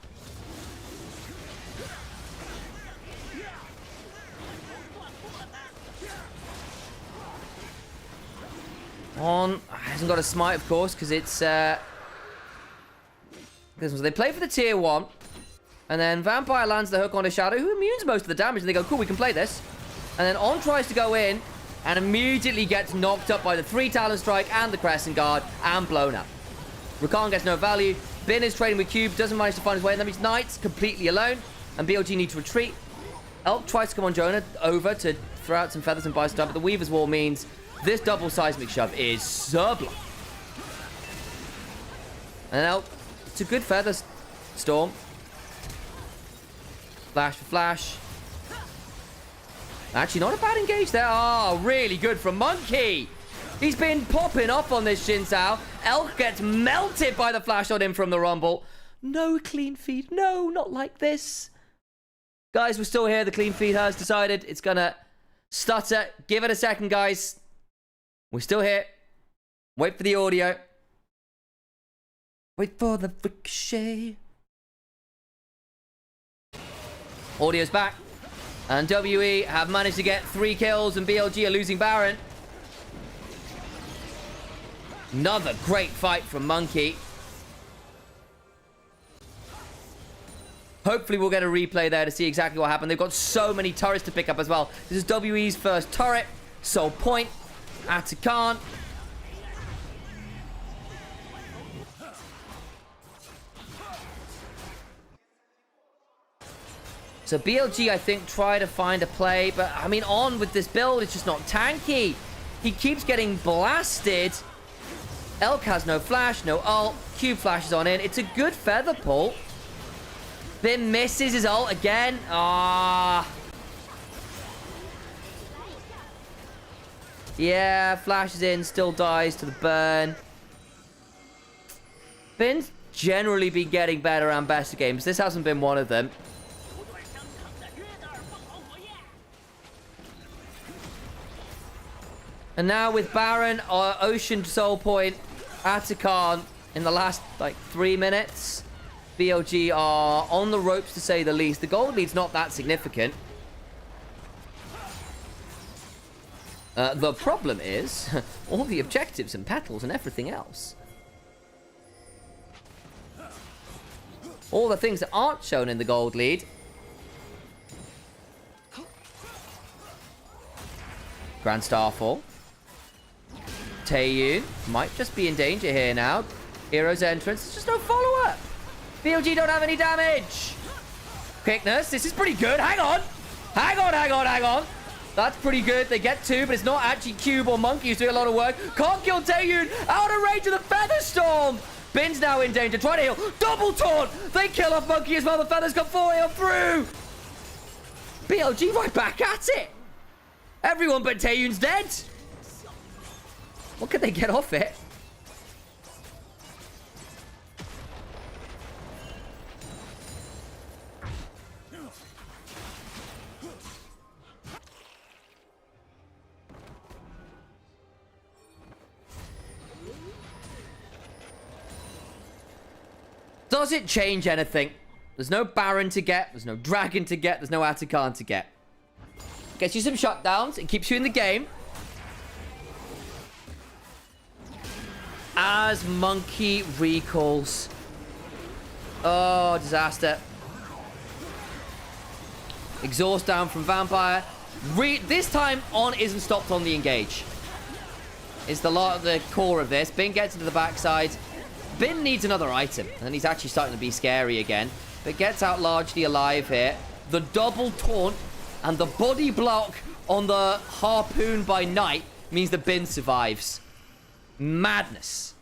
On hasn't got a smite, of course, because it's this one. They play for the tier 1. And then Vampire lands the hook on a Shadow, who immunes most of the damage. And they go, cool, we can play this. And then On tries to go in and immediately gets knocked up by the 3 Talon Strike and the Crescent Guard and blown up. Rakan gets no value. Bin is trading with Cube, doesn't manage to find his way. And that means Knight's completely alone. And BLG need to retreat. Elk tries to come on Jonah over to throw out some feathers and buy stuff. But the Weaver's Wall means this double seismic shove is sublime. And Elk, it's a good feather storm. Flash for flash. Actually, not a bad engage there. Oh, really good from Monkey. He's been popping off on this Xin Zhao. Elk gets melted by the flash on him from the Rumble. No clean feed. No, not like this. Guys, we're still here. The clean feed has decided it's going to stutter. Give it a second, guys. We're still here. Wait for the audio. Wait for the ricochet. Audio's back. And WE have managed to get 3 kills, and BLG are losing Baron. Another great fight from Monkey. Hopefully we'll get a replay there to see exactly what happened. They've got so many turrets to pick up as well. This is WE's first turret. Soul Point. Atakan. So BLG, I think, try to find a play. But, I mean, On with this build, it's just not tanky. He keeps getting blasted. Elk has no flash, no ult. Cube flashes on in. It's a good feather pull. Bin misses his ult again. Ah. Yeah, flashes in, still dies to the burn. Bin's generally been getting better and better games. This hasn't been one of them. And now with Baron, Ocean Soul Point, Atakan in the last, 3 minutes. BLG are on the ropes, to say the least. The gold lead's not that significant. The problem is all the objectives and petals and everything else. All the things that aren't shown in the gold lead. Grand Starfall. Taeyun might just be in danger here now. Hero's entrance. There's just no follow-up. BLG don't have any damage. Quickness. This is pretty good. Hang on. Hang on, hang on, hang on. That's pretty good. They get 2, but it's not actually Cube or Monkey who's doing a lot of work. Can't kill Taeyun. Out of range of the Feather Storm. Bin's now in danger. Try to heal. Double taunt. They kill off Monkey as well. The Feathers got 4 heal through. BLG right back at it. Everyone but Taeyun's dead. What could they get off it? Does it change anything? There's no Baron to get. There's no Dragon to get. There's no Atakan to get. Gets you some shutdowns. It keeps you in the game. As Monkey recalls. Oh, disaster. Exhaust down from Vampire. This time, On isn't stopped on the engage. It's the core of this. Bin gets into the backside. Bin needs another item. And he's actually starting to be scary again. But gets out largely alive here. The double taunt and the body block on the harpoon by night means that Bin survives. Madness.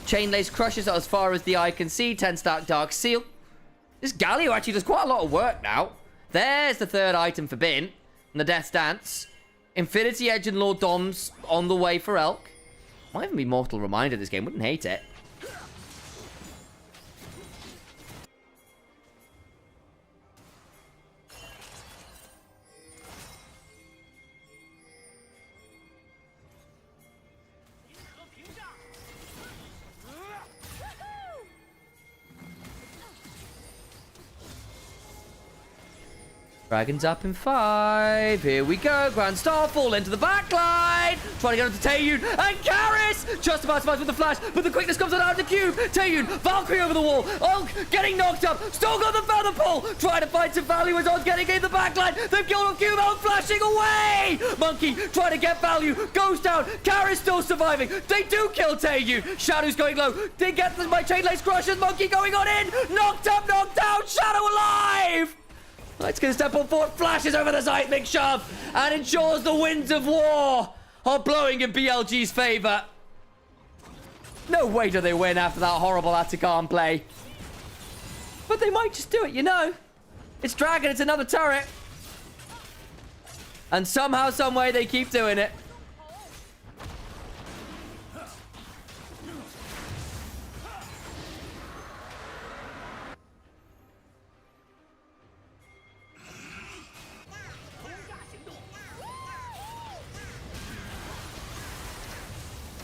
Chainlace crushes as far as the eye can see. 10-stack Dark Seal. This Galio actually does quite a lot of work now. There's the third item for Bin. And the Death Dance. Infinity Edge and Lord Dom's on the way for Elk. Might even be Mortal Reminder this game. Wouldn't hate it. Dragons up in 5. Here we go. Grand Starfall into the backline. Trying to get onto Taeyun and Karis. Just about to fight with the flash, but the quickness comes out of the cube. Taeyun, Valkyrie over the wall. Ulk getting knocked up. Still got the feather pull. Trying to find some value as Ulk getting in the backline. They've killed on cube. Ulk flashing away. Monkey trying to get value. Goes down. Karis still surviving. They do kill Taeyun. Shadow's going low. They get my chain lace crushes. Monkey going on in. Knocked up, knocked down. Shadow alive. Knight's gonna step on forward, flashes over the seismic shove, and ensures the winds of war are blowing in BLG's favor. No way do they win after that horrible Atakan play. But they might just do it, you know. It's Dragon, it's another turret. And somehow, some way, they keep doing it.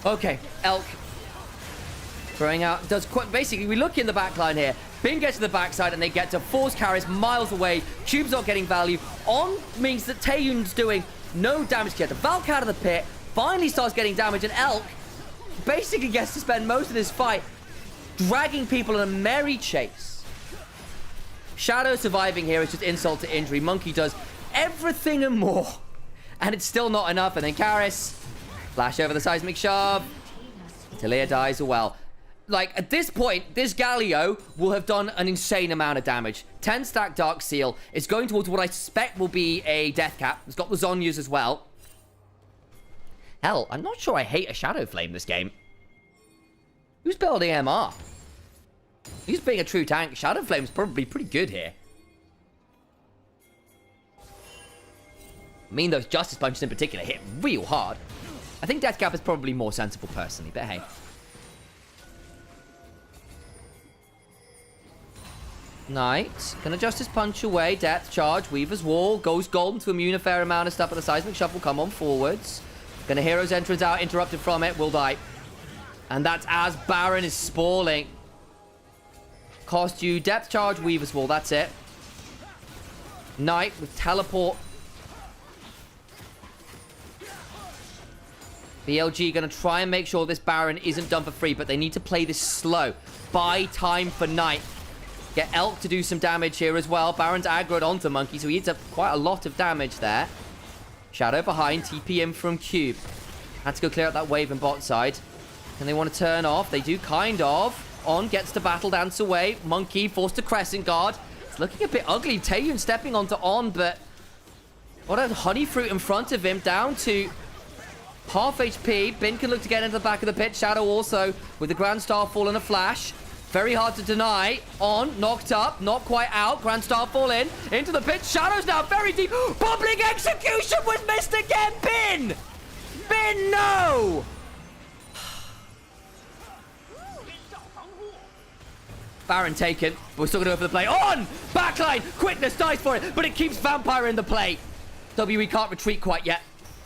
Okay, Elk throwing out, does quite, basically, we look in the backline here. Bin gets to the backside and they get to force Karis miles away. Cube's not getting value. On means that Taeyun's doing no damage to get the Valk out of the pit. Finally starts getting damage, and Elk basically gets to spend most of this fight dragging people in a merry chase. Shadow surviving here is just insult to injury. Monkey does everything and more, and it's still not enough. And then Karis, flash over the seismic shove. Talia dies as well. Like, at this point, this Galio will have done an insane amount of damage. 10 stack Dark Seal. It's going towards what I suspect will be a Death Cap. It's got the Zonyas as well. Hell, I'm not sure I hate a Shadow Flame this game. Who's building MR? He's being a true tank. Shadow Flame's probably pretty good here. I mean, those Justice Punches in particular hit real hard. I think Death Cap is probably more sensible personally, but hey. Knight, gonna Justice Punch away, Death Charge, Weaver's Wall, goes golden to immune a fair amount of stuff, but the Seismic Shuffle come on forwards. Gonna Hero's Entrance out, interrupted from it, will die. And that's as Baron is spalling. Cost you Depth Charge, Weaver's Wall, that's it. Knight with Teleport. BLG gonna try and make sure this Baron isn't done for free, but they need to play this slow. Buy time for Knight. Get Elk to do some damage here as well. Baron's aggroed onto Monkey, so he eats up quite a lot of damage there. Shadow behind, TP in from Cube. Had to go clear out that wave in bot side. And they want to turn off. They do kind of. On gets to Battle Dance away. Monkey forced to Crescent Guard. It's looking a bit ugly. Taeyun stepping onto On, but what a Honey Fruit in front of him. Down to half HP. Bin can look to get into the back of the pit. Shadow also with the Grand Starfall and a flash. Very hard to deny. On, knocked up, not quite out. Grand Starfall in, into the pit. Shadow's now very deep. Public Execution was missed again. Bin! Bin, no! Baron taken. But we're still going to go for the play. On! Backline! Quickness dies for it, but it keeps Vampire in the play. WE can't retreat quite yet.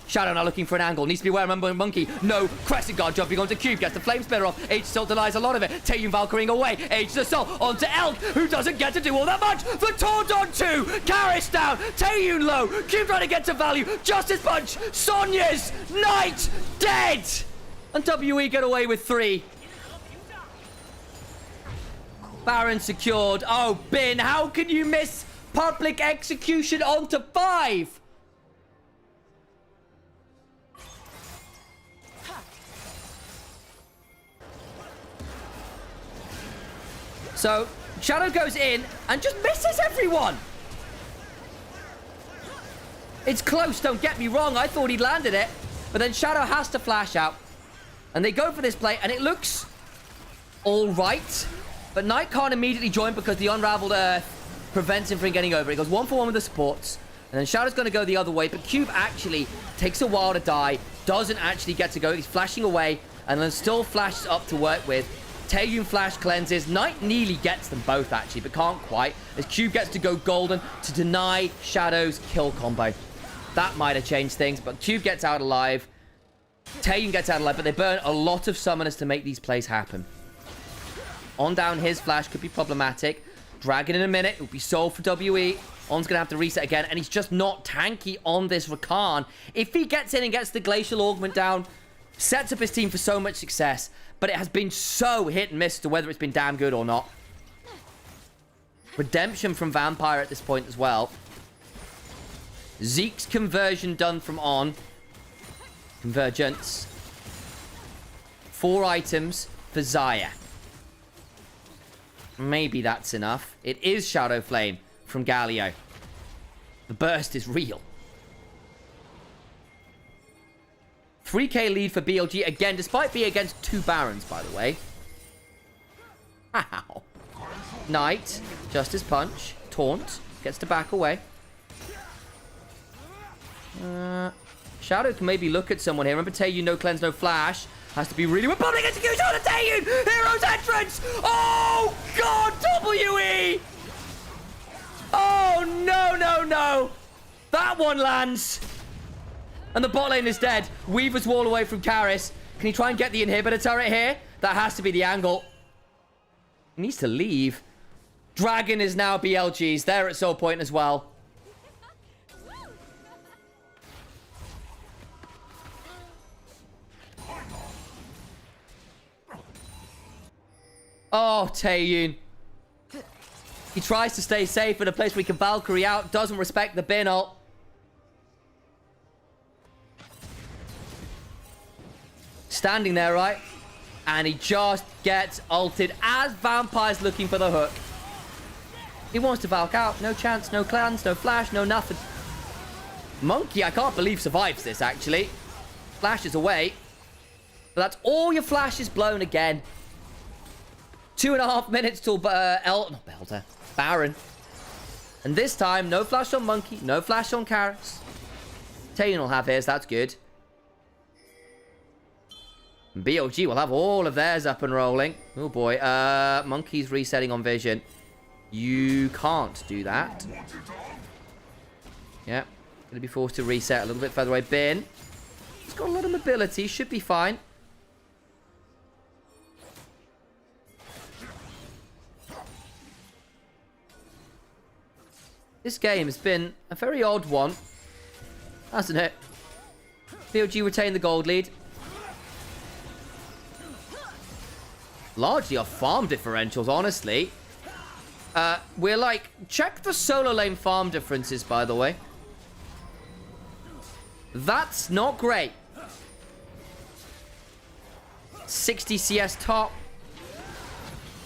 Shadow now looking for an angle. Needs to be aware of Monkey. No. Crescent Guard jumping onto Cube. Gets the Flame Splitter off. Age still denies a lot of it. Taeyun Valkyrieing away. Age Assault onto Elk, who doesn't get to do all that much. The Taunt on 2. Karis down. Taeyun low. Cube trying to get to value. Justice Punch. Sonya's. Knight. Dead. And WE get away with 3. Baron secured. Oh, Bin. How can you miss Public Execution onto 5? So, Shadow goes in and just misses everyone. It's close, don't get me wrong. I thought he'd landed it. But then Shadow has to flash out. And they go for this play, and it looks all right. But Knight can't immediately join because the Unraveled Earth prevents him from getting over. He goes 1-for-1 with the supports. And then Shadow's going to go the other way. But Cube actually takes a while to die. Doesn't actually get to go. He's flashing away. And then still flashes up to work with. Taeyun flash cleanses. Knight nearly gets them both, actually. But can't quite. As Cube gets to go golden to deny Shadow's kill combo. That might have changed things. But Cube gets out alive. Taeyun gets out alive. But they burn a lot of summoners to make these plays happen. On down his flash could be problematic. Dragon in a minute. It will be sold for WE. On's going to have to reset again. And he's just not tanky on this Rakan. If he gets in and gets the Glacial Augment down, sets up his team for so much success. But it has been so hit and miss to whether it's been damn good or not. Redemption from Vampire at this point as well. Zeke's conversion done from On. Convergence. 4 items for Xayah. Maybe that's enough. It is Shadow Flame from Galio. The burst is real. 3k lead for BLG again, despite being against 2 Barons, by the way. Ow. Knight, Justice Punch, Taunt, gets to back away. Shadow can maybe look at someone here. Remember Taeyun, no cleanse, no flash. Has to be really... We're public execution on the Taeyun! Hero's entrance! Oh, God, WE! Oh, no, no, no. That one lands. And the bot lane is dead. Weaver's wall away from Karis. Can he try and get the inhibitor turret here? That has to be the angle. He needs to leave. Dragon is now BLG's. They're at Soul Point as well. Oh, Taeyun. He tries to stay safe in a place where he can Valkyrie out. Doesn't respect the bin ult. Standing there, right? And he just gets ulted as Vampire's looking for the hook. He wants to Valk out. No chance, no cleanse, no flash, no nothing. Monkey, I can't believe survives this, actually. Flashes away. But that's all your flashes blown again. 2.5 minutes till not Belter, Baron. And this time, no flash on Monkey, no flash on Karis. Taeyun will have his, that's good. And BLG will have all of theirs up and rolling. Oh boy, Monkey's resetting on Vision. You can't do that. Yeah, gonna be forced to reset a little bit further away. Bin. He's got a lot of mobility, should be fine. This game has been a very odd one, hasn't it? BLG retain the gold lead. Largely off farm differentials, honestly. We're like... Check the solo lane farm differences, by the way. That's not great. 60 CS top.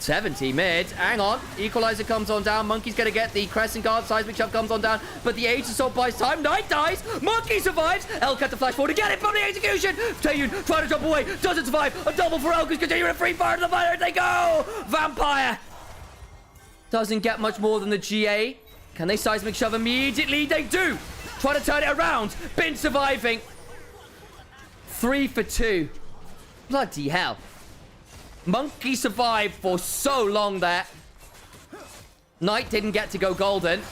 70 mid. Hang on. Equalizer comes on down. Monkey's going to get the Crescent Guard. Seismic Shove comes on down. But the Age Assault buys time. Knight dies. Monkey survives. Elk at the flash forward to get it from the execution. Taeyun trying to jump away. Doesn't survive. A double for Elk is continuing to free fire to the fire. They go. Vampire. Doesn't get much more than the GA. Can they Seismic Shove immediately? They do. Try to turn it around. Bin surviving. 3 for 2. Bloody hell. Monkey survived for so long there. Knight didn't get to go golden,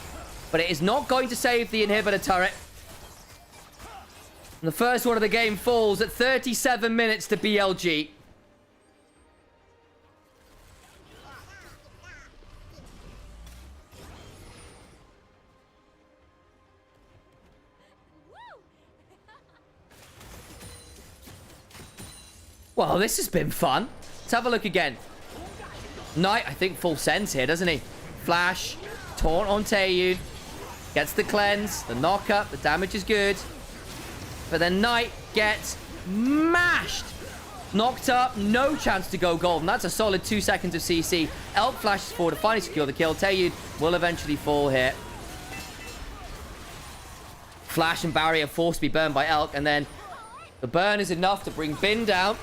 but it is not going to save the inhibitor turret. And the first one of the game falls at 37 minutes to BLG. Well, this has been fun. Let's have a look again. Knight, I think, full sends here, doesn't he? Flash. Taunt on Taeyun. Gets the cleanse. The knock-up. The damage is good. But then Knight gets mashed. Knocked up. No chance to go golden. That's a solid 2 seconds of CC. Elk flashes forward to finally secure the kill. Taeyun will eventually fall here. Flash and barrier forced to be burned by Elk. And then the burn is enough to bring Bin down.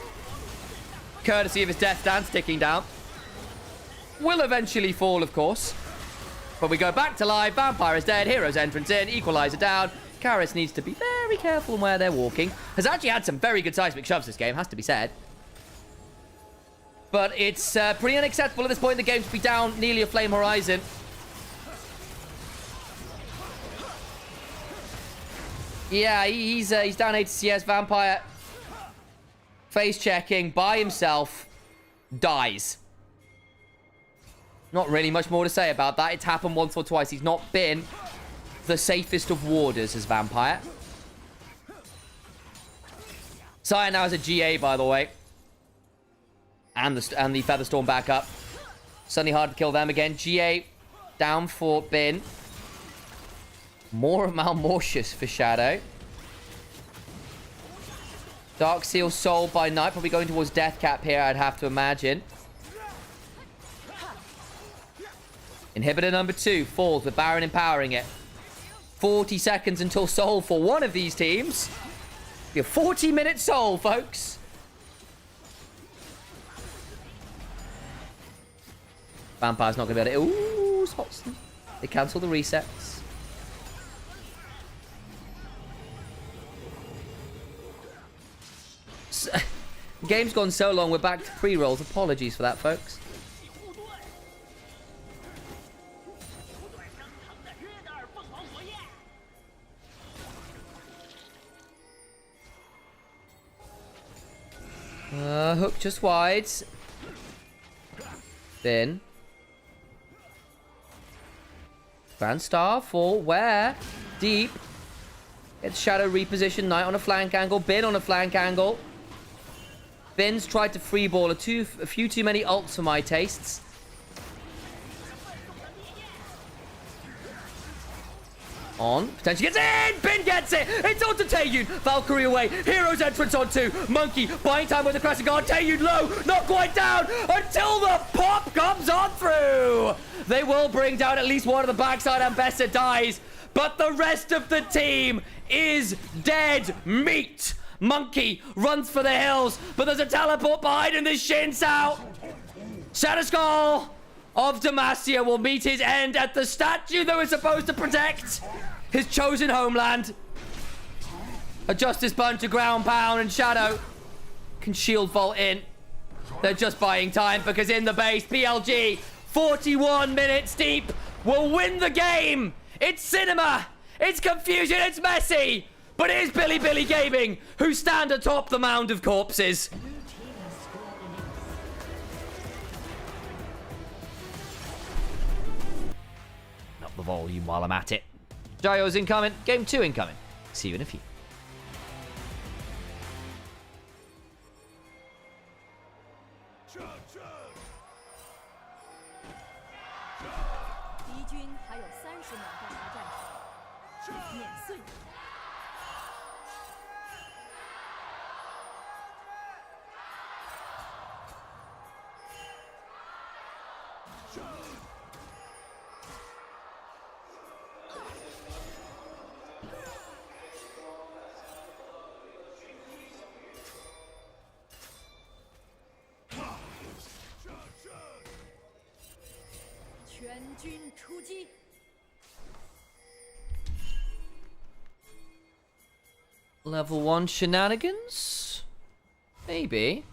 Courtesy of his death dance ticking down. Will eventually fall, of course. But we go back to live. Vampire is dead. Hero's entrance in. Equalizer down. Karis needs to be very careful in where they're walking. Has actually had some very good seismic shoves this game, has to be said. But it's pretty unacceptable at this point in the game to be down nearly a flame horizon. Yeah, he's down 80 CS. Vampire face checking by himself. Dies. Not really much more to say about that. It's happened once or twice. He's not been the safest of warders as Vampire. Sire now has a GA, by the way. And the Featherstorm back up. Suddenly hard to kill them again. GA down for Bin. More of Malmortius for Shadow. Dark Seal sold by Knight. Probably going towards Deathcap here, I'd have to imagine. Inhibitor number 2 falls with Baron empowering it. 40 seconds until Soul for one of these teams. Your 40-minute Soul, folks. Vampire's not going to be able to... Ooh, spots them. They cancel the resets. Game's gone so long, we're back to pre-rolls. Apologies for that, folks. Hook just wide. Then. Grand Star for where? Deep. Gets Shadow repositioned. Knight on a flank angle. Bin on a flank angle. Bin's tried to freeball a few too many ults for my tastes. On. Potentially gets in! Bin gets it! It's onto Taeyun! Valkyrie away. Hero's entrance on 2. Monkey buying time with the Crescent Guard. Taeyun low! Not quite down! Until the pop comes on through! They will bring down at least one of the backside and Bessa dies. But the rest of the team is dead meat! Monkey runs for the hills, but there's a teleport behind him. There's Shin's out. Shadow Skull of Demacia will meet his end at the statue that was supposed to protect his chosen homeland. A Justice Punch, a ground pound, and Shadow can shield vault in. They're just buying time because in the base, BLG, 41 minutes deep, will win the game. It's cinema. It's confusion. It's messy. But it is Billy Gaming who stand atop the mound of corpses. Up the volume while I'm at it. Jayo's incoming. Game 2 incoming. See you in a few. Level 1 shenanigans? Maybe.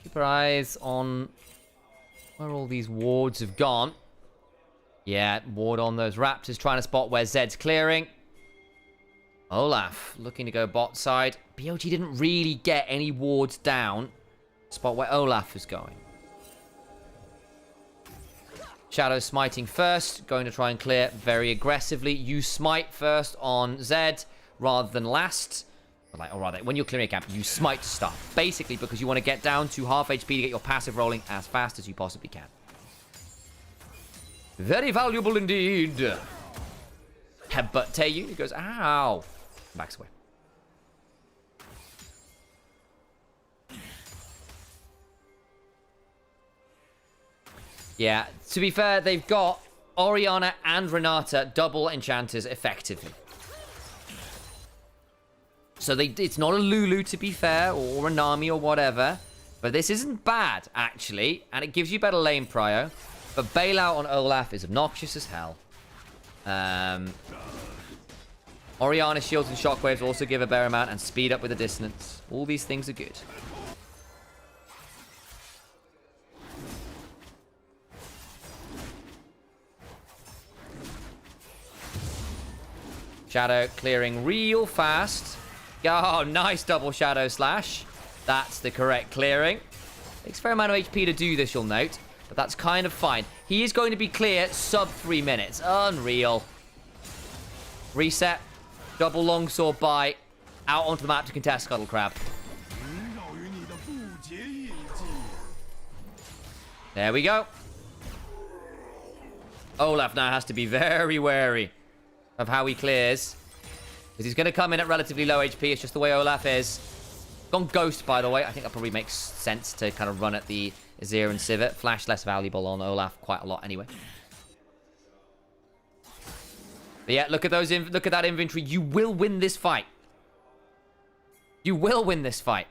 Keep our eyes on where all these wards have gone. Yeah, ward on those raptors, trying to spot where Zed's clearing. Olaf looking to go bot side. BLG didn't really get any wards down. Spot where Olaf is going. Shadow smiting first, going to try and clear very aggressively. You smite first on Zed rather than last. Or rather, when you're clearing a camp, you smite stuff. Basically, because you want to get down to half HP to get your passive rolling as fast as you possibly can. Very valuable indeed. Headbutt Taeyun. He goes, ow. Backs away. Yeah, to be fair, they've got Orianna and Renata double enchanters effectively. So it's not a Lulu, to be fair, or a Nami or whatever. But this isn't bad, actually. And it gives you better lane prio. But bailout on Olaf is obnoxious as hell. Orianna shields and shockwaves also give a fair amount, and speed up with the dissonance. All these things are good. Shadow clearing real fast. Oh, nice double Shadow Slash. That's the correct clearing. Takes a fair amount of HP to do this, you'll note. But that's kind of fine. He is going to be clear sub 3 minutes. Unreal. Reset. Double longsword bite. Out onto the map to contest Scuttle Crab. There we go. Olaf now has to be very wary of how he clears. Because he's going to come in at relatively low HP. It's just the way Olaf is. Gone Ghost, by the way. I think that probably makes sense to kind of run at the Azir and Sivir. Flash less valuable on Olaf quite a lot anyway. But yeah, look at those. Look at that inventory. You will win this fight. You will win this fight.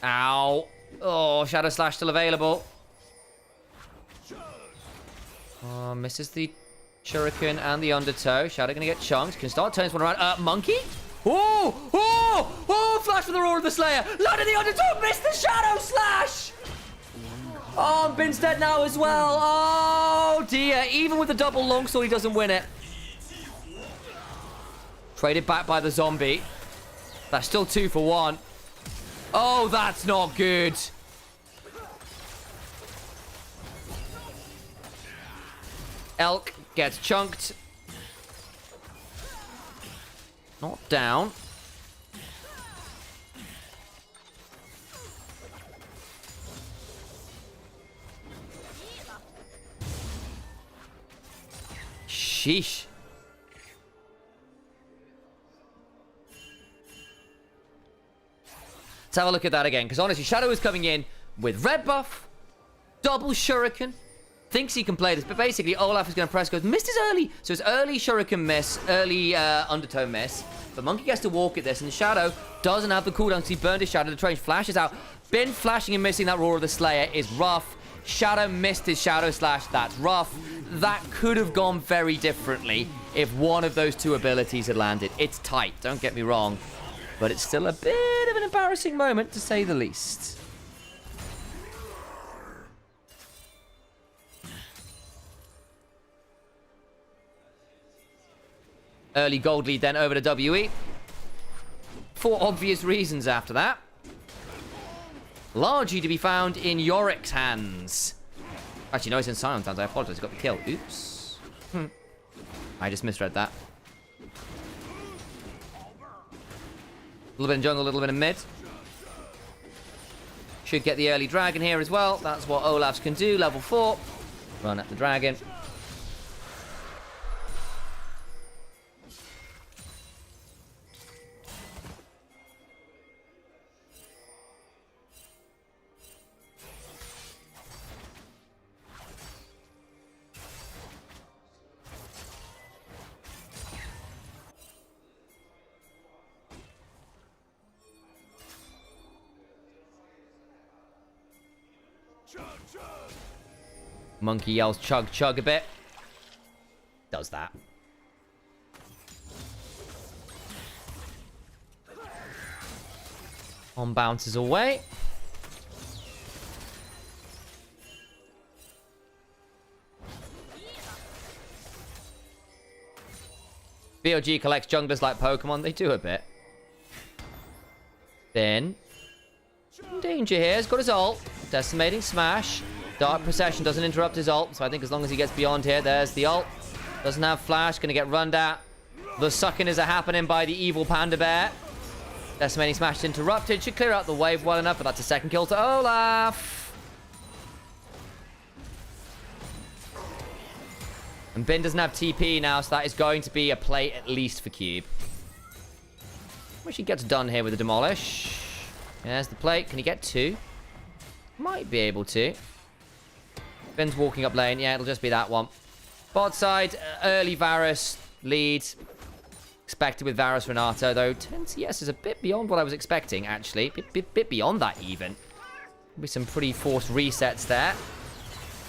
Ow. Oh, Shadow Slash still available. Oh, misses the Shuriken and the Undertow. Shadow gonna get chunked. Can start turning this one around. Monkey? Oh! Oh! Oh! Flash for the Roar of the Slayer. Land in the Undertow. Missed the Shadow Slash. Oh, Bin's dead now as well. Oh, dear. Even with the double longsword, he doesn't win it. Traded back by the zombie. That's still 2 for 1. Oh, that's not good. Elk gets chunked. Not down. Sheesh. Let's have a look at that again, because honestly, Shadow is coming in with red buff, double Shuriken, thinks he can play this, but basically Olaf is going to press, goes, missed his early. So it's early Shuriken miss, early Undertow miss, but Monkey gets to walk at this, and Shadow doesn't have the cooldown because he burned his Shadow. The range flashes out. Bin flashing and missing that Roar of the Slayer is rough. Shadow missed his Shadow Slash. That's rough. That could have gone very differently if one of those two abilities had landed. It's tight, don't get me wrong, but it's still a bit of an embarrassing moment, to say the least. Early gold lead then over to WE. For obvious reasons after that. Largely to be found in Yorick's hands. Actually, no, it's in Sion's hands. I apologize. He got the kill. Oops. I just misread that. A little bit in jungle, a little bit in mid. Should get the early dragon here as well. That's what Olaf's can do. Level 4. Run at the dragon. Monkey yells chug chug a bit. Does that. On bounces away. BLG collects junglers like Pokemon. They do a bit. Then danger here. He's got his ult. Decimating smash. Dark Procession doesn't interrupt his ult, so I think as long as he gets beyond here, there's the ult. Doesn't have flash, gonna get run at. The sucking is happening by the evil Panda Bear. Decimating smash interrupted. Should clear out the wave well enough, but that's a second kill to Olaf. And Bin doesn't have TP now, so that is going to be a play at least for Cube. Wish he gets done here with the Demolish. There's the plate. Can he get 2? Might be able to. Bin's walking up lane. Yeah, it'll just be that one. Bot side, early Varus lead. Expected with Varus Renato, though 10 CS is a bit beyond what I was expecting, actually. Bit beyond that, even. Be some pretty forced resets there.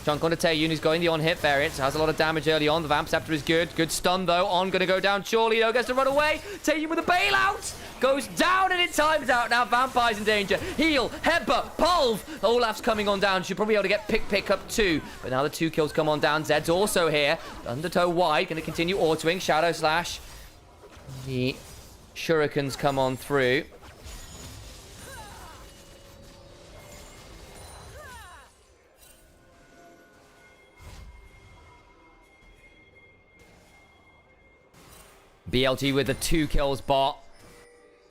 Chunk onto Taeyun, who's going the on-hit variant, so has a lot of damage early on. The Vamp Scepter is good. Good stun, though. On going to go down. Surely, though, gets to run away. Taeyun with a bailout. Goes down, and it times out. Now Vampire's in danger. Heal, headbutt, Pulv. Olaf's coming on down. Should probably be able to get pick up 2. But now the 2 kills come on down. Zed's also here. Undertow wide. Going to continue autoing. Shadow Slash. The shurikens come on through. BLG with the 2 kills bot.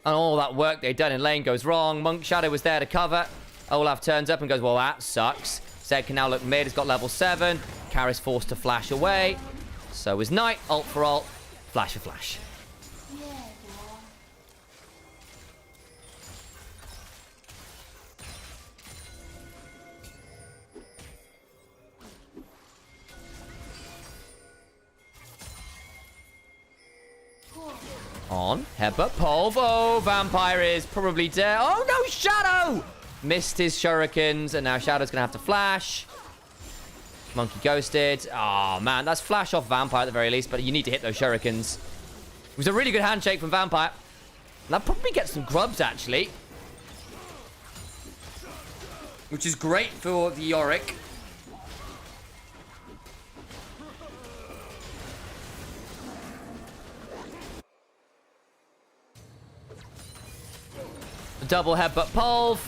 And all that work they'd done in lane goes wrong. Monk Shadow was there to cover. Olaf turns up and goes, well, that sucks. Zed can now look mid. He's got level 7. Karis forced to flash away. So is Knight. Ult for ult. Flash for flash. On. Headbutt. Pulv. Oh, Vampire is probably dead. Oh, no, Shadow! Missed his shurikens, and now Shadow's going to have to flash. Monkey ghosted. Oh, man, that's flash off Vampire at the very least, but you need to hit those shurikens. It was a really good handshake from Vampire. And that probably gets some grubs, actually. Which is great for the Yorick. Double headbutt Pulv.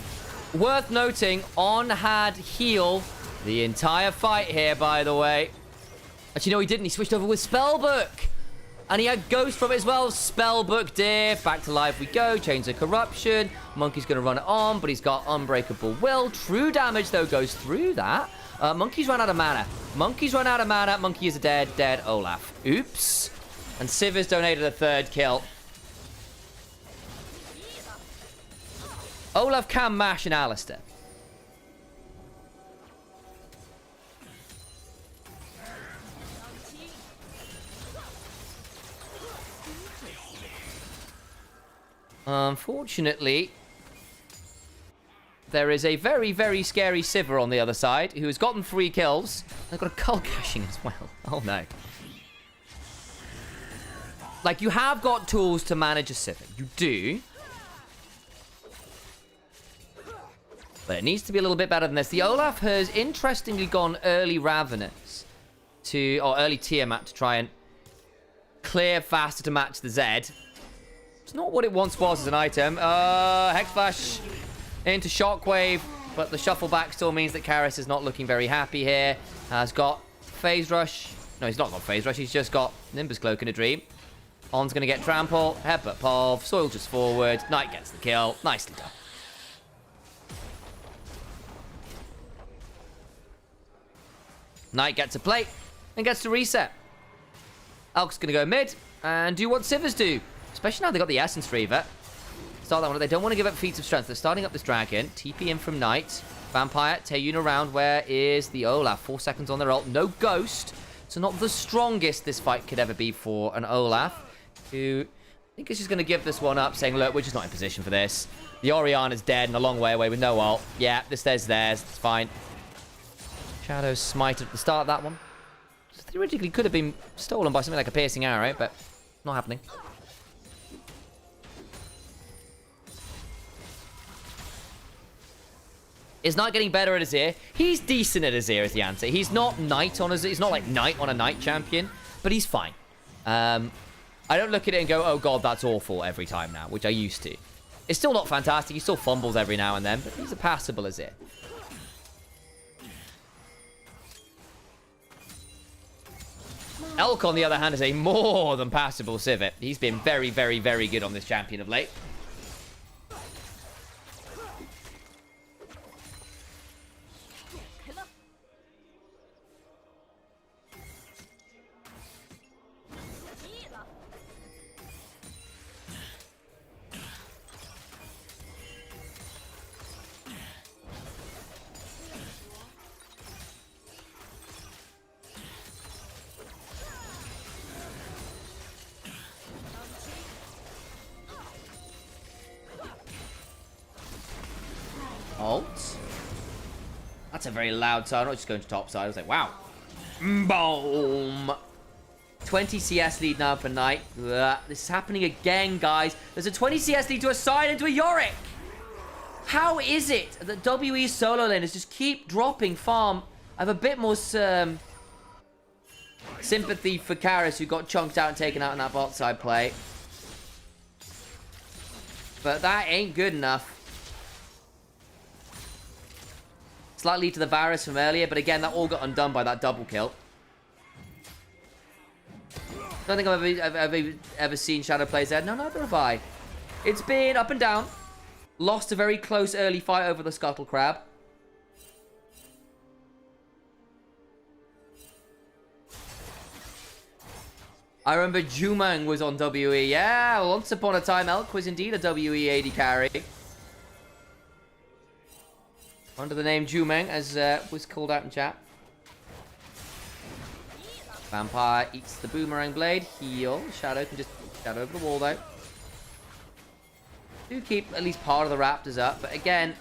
Worth noting, On had heal the entire fight here, by the way. Actually, no, he didn't. He switched over with Spellbook. And he had Ghost from it as well. Spellbook diff. Back to life we go. Chains of Corruption. Monkey's going to run it on, but he's got Unbreakable Will. True damage, though, goes through that. Monkey's run out of mana. Monkey's run out of mana. Monkey is a dead Olaf. Oops. And Civ has donated a 3rd kill. Olaf can mash an Alistair. Unfortunately, there is a very, very scary Sivir on the other side who has gotten 3 kills. They've got a cull caching as well. Oh, no. Like, you have got tools to manage a Sivir. You do. But it needs to be a little bit better than this. The Olaf has interestingly gone early Ravenous or early Tiamat to try and clear faster to match the Zed. It's not what it once was as an item. Hex Flash into Shockwave, but the shuffle back still means that Karis is not looking very happy here. Has got Phase Rush. No, he's not got Phase Rush. He's just got Nimbus Cloak in a Dream. On's going to get Trample. Headbutt Pulv. Soil just forward. Knight gets the kill. Nicely done. Knight gets a plate and gets to reset. Elk's going to go mid and do what Sivers do. Especially now they got the Essence Reaver. Start that one. They don't want to give up feats of strength. They're starting up this dragon. TP in from Knight. Vampire, Taeyun around. Where is the Olaf? 4 seconds on their ult. No Ghost. So not the strongest this fight could ever be for an Olaf. Who I think is just going to give this one up, saying, look, we're just not in position for this. The Oriana's dead and a long way away with no ult. Yeah, this there's theirs. It's fine. Shadow Smite at the start of that one. So theoretically could have been stolen by something like a piercing arrow, but not happening. Is Knight getting better at Azir? He's decent at Azir is the answer. He's not Knight on Azir. He's not like Knight on a Knight champion, but he's fine. I don't look at it and go, oh god, that's awful every time now, which I used to. It's still not fantastic. He still fumbles every now and then, but he's a passable Azir. Elk, on the other hand, is a more than passable Civet. He's been very, very, very good on this champion of late. Ult. That's a very loud sound. I'm not just going to top side. I was like, wow. Boom. 20 CS lead now for Knight. Ugh, this is happening again, guys. There's a 20 CS lead to a side into a Yorick. How is it that WE's solo laners just keep dropping farm? I have a bit more sympathy for Karras, who got chunked out and taken out in that bot side play. But that ain't good enough. Slight lead to the Varus from earlier, but again, that all got undone by that double kill. Don't think I've ever seen Shadow play Zed. No, neither have I. It's been up and down. Lost a very close early fight over the Scuttle Crab. I remember Jumang was on WE. Yeah, once upon a time, Elk was indeed a WE AD carry. Under the name Jumang, as was called out in chat. Vampire eats the boomerang blade. Heal. Shadow can just shadow over the wall, though. Do keep at least part of the Raptors up. But again,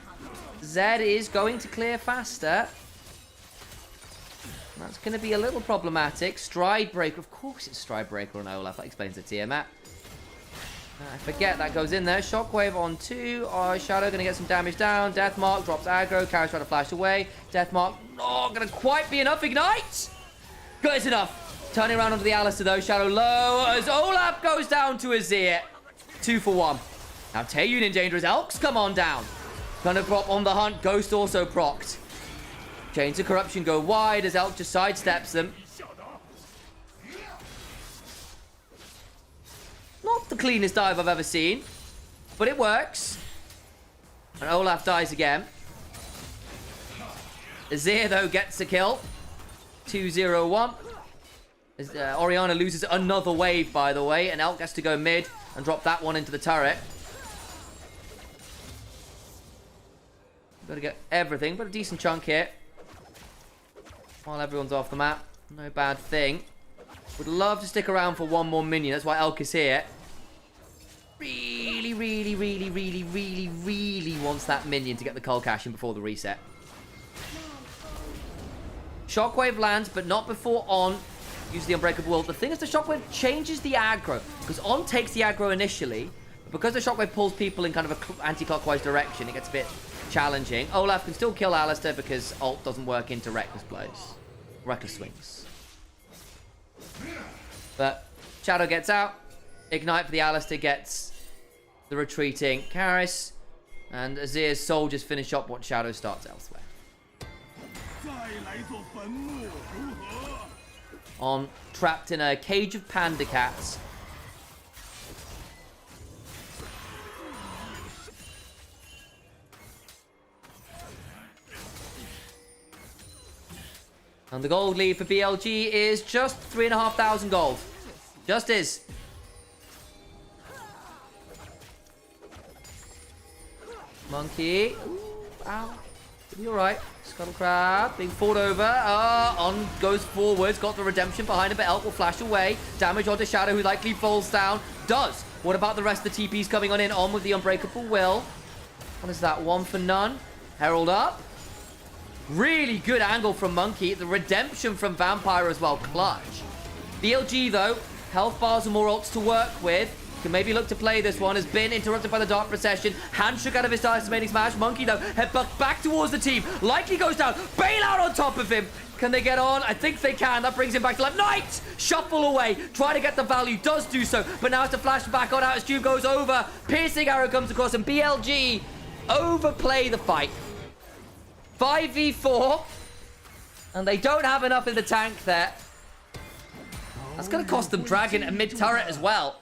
Zed is going to clear faster. That's going to be a little problematic. Stride Breaker. Of course it's Stride Breaker on Olaf. That explains the Tiamat. I forget that goes in there. Shockwave on 2. Shadow going to get some damage down. Deathmark drops aggro. Karras trying to flash away. Deathmark not going to quite be enough. Ignite! Good, it's enough. Turning around onto the Alistair though. Shadow low as Olaf goes down to Azir. 2 for 1. Now Taeyun in danger as Elks come on down. Gonna prop on the hunt. Ghost also procced. Chains of Corruption go wide as Elk just sidesteps them. Not the cleanest dive I've ever seen, but it works. And Olaf dies again. Azir, though, gets a kill. 2-0-1. Orianna loses another wave, by the way, and Elk has to go mid and drop that one into the turret. Got to get everything, but a decent chunk here. While everyone's off the map. No bad thing. Would love to stick around for one more minion. That's why Elk is here. Really wants that minion to get the Cull Cash in before the reset. Shockwave lands, but not before On uses the Unbreakable Will. The thing is, the Shockwave changes the aggro. Because On takes the aggro initially. But because the Shockwave pulls people in kind of an anti-clockwise direction, it gets a bit challenging. Olaf can still kill Alistair because ult doesn't work into Reckless blows. Reckless swings. But Shadow gets out. Ignite for the Alistair gets the retreating Karras. And Azir's soldiers finish up what Shadow starts elsewhere. On trapped in a cage of panda cats. And the gold lead for BLG is just 3,500 gold. Just is. Monkey. Ooh, ow. You're right. Scuttle Crab being fought over. On goes forwards. Got the redemption behind him, but Elk will flash away. Damage onto Shadow, who likely falls down. Does. What about the rest of the TPs coming on in? On with the Unbreakable Will. What is that? 1 for none. Herald up. Really good angle from Monkey. The redemption from Vampire as well. Clutch. BLG, though, health bars and more ults to work with. Can maybe look to play this one. Has been interrupted by the Dark Procession. Handshook out of his estimating smash. Monkey, though, head back towards the team. Likely goes down. Bail out on top of him. Can they get on? I think they can. That brings him back to life. Knight! Shuffle away. Try to get the value. Does do so. But now it's a flash back on out as Tube goes over. Piercing arrow comes across and BLG overplay the fight. 5v4. And they don't have enough in the tank there. That's going to cost them Dragon and mid-turret as well.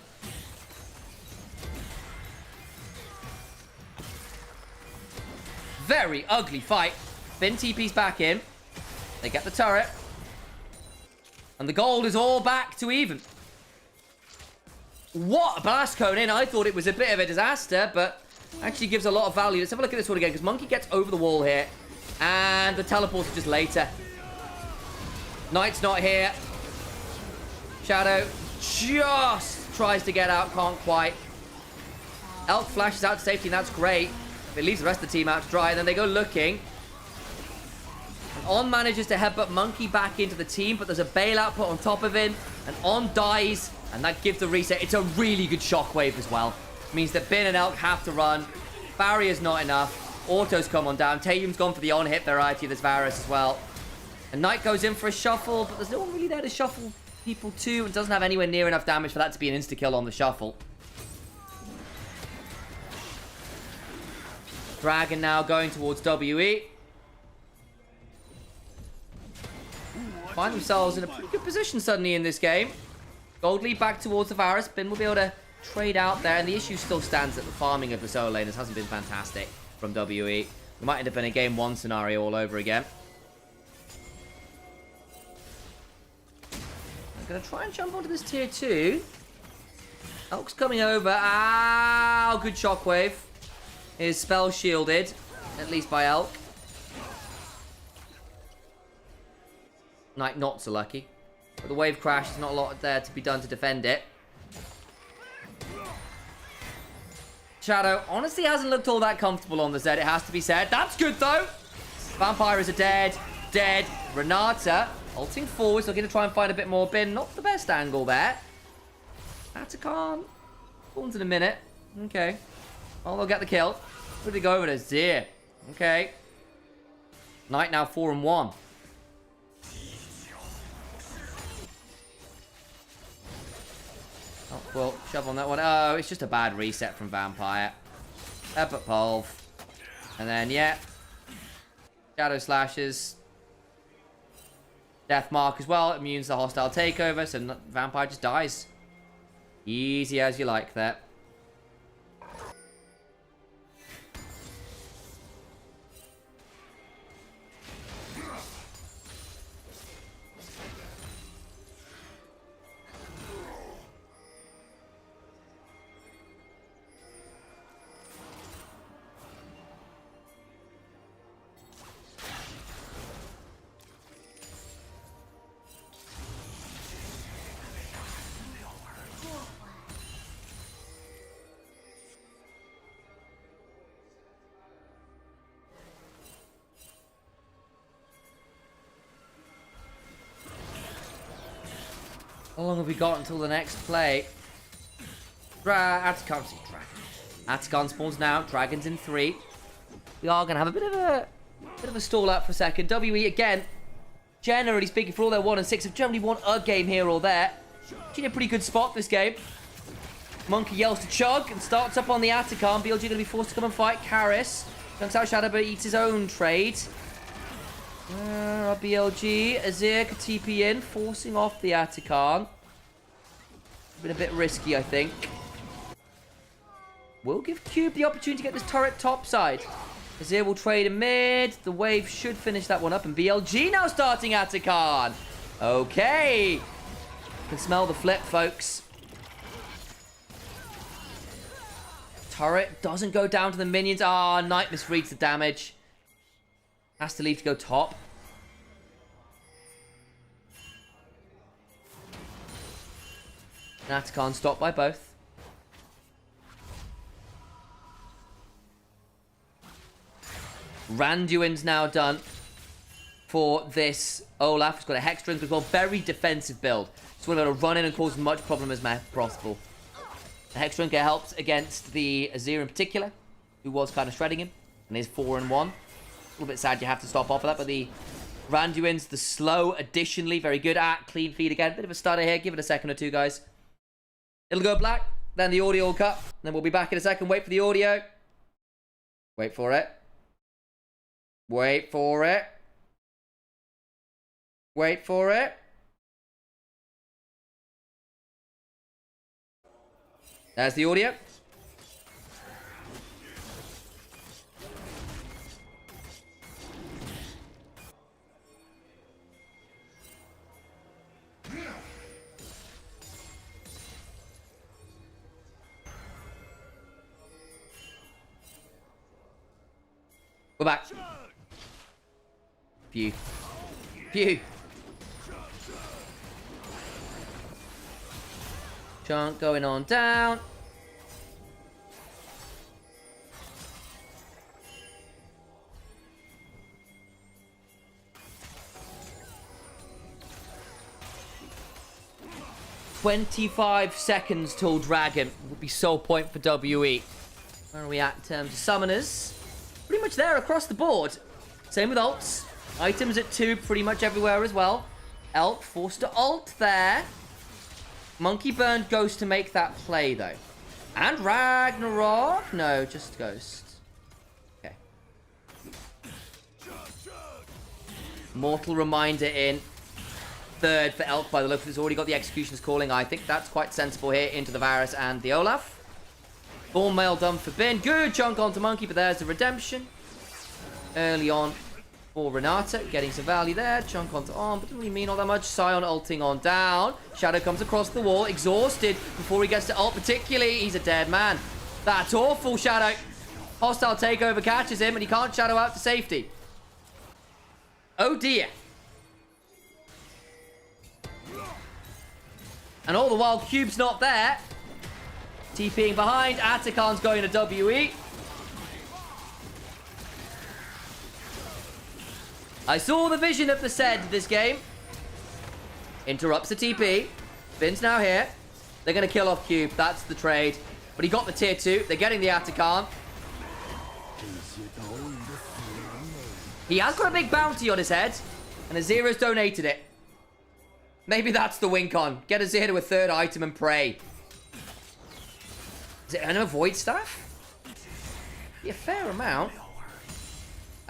Very ugly fight. Finn TP's back in. They get the turret. And the gold is all back to even. What a blast cone in. I thought it was a bit of a disaster, but actually gives a lot of value. Let's have a look at this one again, because Monkey gets over the wall here. And the teleport's just later. Knight's not here. Shadow just tries to get out, can't quite. Elk flashes out to safety, and that's great. It leaves the rest of the team out to dry, and then they go looking. On manages to headbutt Monkey back into the team, but there's a bailout put on top of him. And On dies, and that gives the reset. It's a really good shockwave as well. Means that Bin and Elk have to run. Barrier's not enough. Autos come on down. Tatum's gone for the on-hit variety of this Varus as well. And Knight goes in for a shuffle, but there's no one really there to shuffle people to. And doesn't have anywhere near enough damage for that to be an insta-kill on the shuffle. Dragon now going towards WE. Find themselves in a pretty good position suddenly in this game. Gold lead back towards the Varus. Bin will be able to trade out there. And the issue still stands that the farming of the solo laners hasn't been fantastic from WE. We might end up in a game 1 scenario all over again. I'm going to try and jump onto this tier 2. Elk's coming over. Ow, good shockwave. His spell shielded, at least by Elk. Knight not so lucky. But the wave crash, there's not a lot there to be done to defend it. Shadow honestly hasn't looked all that comfortable on the Zed, it has to be said. That's good though. Vampires are dead. Renata ulting forward, so looking to try and find a bit more. Bin, not the best angle there. Atakan. Spawns in a minute. Okay. Well, they'll get the kill. Where did they go over to Zir? Okay. Knight now 4-1. Oh, well, shove on that one. Oh, it's just a bad reset from Vampire. Epic Pulve. And then, yeah. Shadow Slashes. Death Mark as well. Immunes to hostile takeover, so Vampire just dies. Easy as you like there. How long have we got until the next play? Atakan spawns now. Dragon's in 3. We are going to have a bit of a stall out for a second. WE, again, generally speaking, for all their 1 and 6, have generally won a game here or there. Actually in a pretty good spot this game. Monkey yells to chug and starts up on the Atakan. BLG going to be forced to come and fight Karis. Junks out Shadow, but eats his own trade. BLG, Azir could TP in, forcing off the Atakan. Been a bit risky, I think. We'll give Cube the opportunity to get this turret topside. Azir will trade in mid. The wave should finish that one up. And BLG now starting Atakan. Okay. Can smell the flip, folks. Turret doesn't go down to the minions. Ah, Knight misreads the damage. Has to leave to go top. Atakan stopped by both. Randuin's now done for this Olaf. He's got a Hex Strings as well. Very defensive build. Just want to run in and cause as much problem as possible. The Hex Drinker helps against the Azir in particular, who was kind of shredding him, and is 4-1. A little bit sad you have to stop off of that, but the Randuin's, the slow, additionally, very good at clean feed again. Bit of a stutter here. Give it a second or two, guys. It'll go black, then the audio will cut, then we'll be back in a second. Wait for the audio. Wait for it. Wait for it. Wait for it. There's the audio. We're back. Phew. Phew. Chunk going on down. 25 seconds till Dragon would be sole point for WE. Where are we at in terms of summoners? Pretty much there across the board. Same with ults. Items at 2 pretty much everywhere as well. Elk forced to ult there. Monkey Burn Ghost to make that play though. And Ragnarok? No, just Ghost. Okay. Mortal Reminder in. Third for Elk by the look. He's already got the Executioner's Calling. I think that's quite sensible here into the Varus and the Olaf. Ball mail done for Bin. Good chunk onto Monkey, but there's the redemption. Early on for Renata. Getting some value there. Chunk onto arm, but doesn't really mean all that much. Sion ulting on down. Shadow comes across the wall. Exhausted before he gets to ult particularly. He's a dead man. That's awful, Shadow. Hostile takeover catches him, and he can't Shadow out to safety. Oh dear. And all the while, Cube's not there. TPing behind. Atakan's going to WE. I saw the vision of the Zed this game. Interrupts the TP. Bin's now here. They're going to kill off Cube. That's the trade. But he got the tier 2. They're getting the Atakan. He has got a big bounty on his head. And Azira's donated it. Maybe that's the wink on. Get Azir to a 3rd item and pray. Is it an Void Staff? Be a fair amount.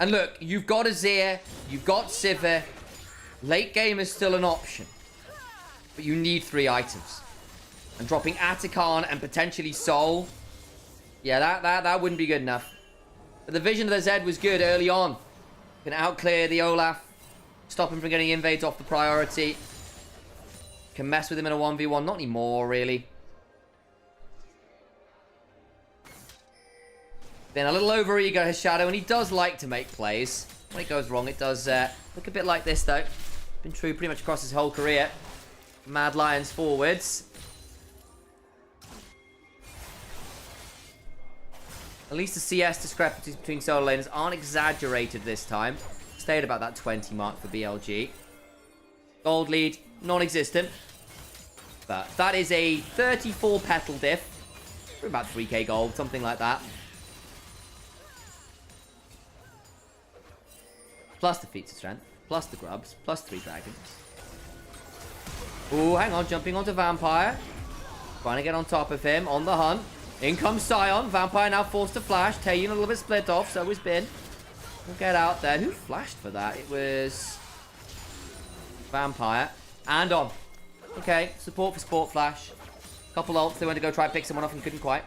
And look, you've got Azir. You've got Sivir. Late game is still an option. But you need 3 items. And dropping Atakan and potentially Soul. Yeah, that wouldn't be good enough. But the vision of the Zed was good early on. Can outclear the Olaf. Stop him from getting invades off the priority. Can mess with him in a 1v1. Not anymore, really. Been a little over-eager, his Shadow, and he does like to make plays. When it goes wrong, it does look a bit like this, though. Been true pretty much across his whole career. Mad Lions forwards. At least the CS discrepancies between solo laners aren't exaggerated this time. Stayed about that 20 mark for BLG. Gold lead, non-existent. But that is a 34 petal diff. For about 3k gold, something like that. Plus the feats of strength, plus the grubs, plus 3 dragons. Ooh, hang on, jumping onto Vampire. Trying to get on top of him, on the hunt. In comes Sion. Vampire now forced to flash. Taeyun a little bit split off, so is Bin. We'll get out there. Who flashed for that? It was Vampire. And on. Okay, support for Sport Flash. Couple ults, they went to go try and pick someone off and couldn't quite.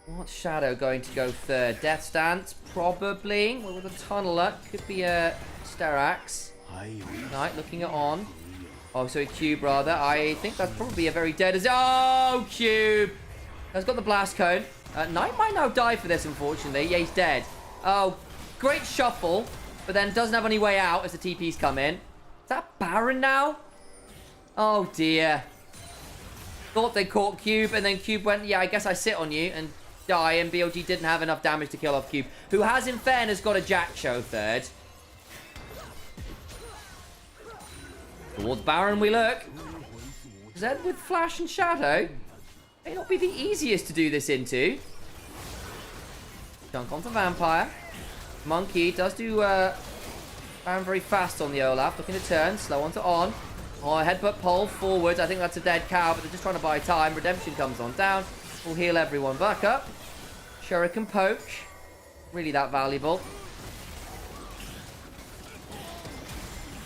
What's Shadow going to go 3rd? Death Stance? Probably. Well, with a ton of luck. Could be a Sterax. Knight looking at on. Oh, so a Cube rather. I think that's probably a very dead as. Oh, Cube! Has got the Blast Cone. Knight might now die for this, unfortunately. Yeah, he's dead. Oh, great shuffle. But then doesn't have any way out as the TPs come in. Is that Baron now? Oh, dear. Thought they caught Cube, and then Cube went, yeah, I guess I sit on you, and die, and BLG didn't have enough damage to kill off Cube, who has, in fairness, got a Jack Show 3rd. Towards Baron we look. Zed with Flash and Shadow. May not be the easiest to do this into. Dunk onto Vampire. Monkey does do Baron very fast on the Olaf. Looking to turn. Slow onto on. Oh, headbutt pole forward. I think that's a dead cow, but they're just trying to buy time. Redemption comes on down. We'll heal everyone back up. Shuriken poke. Really that valuable.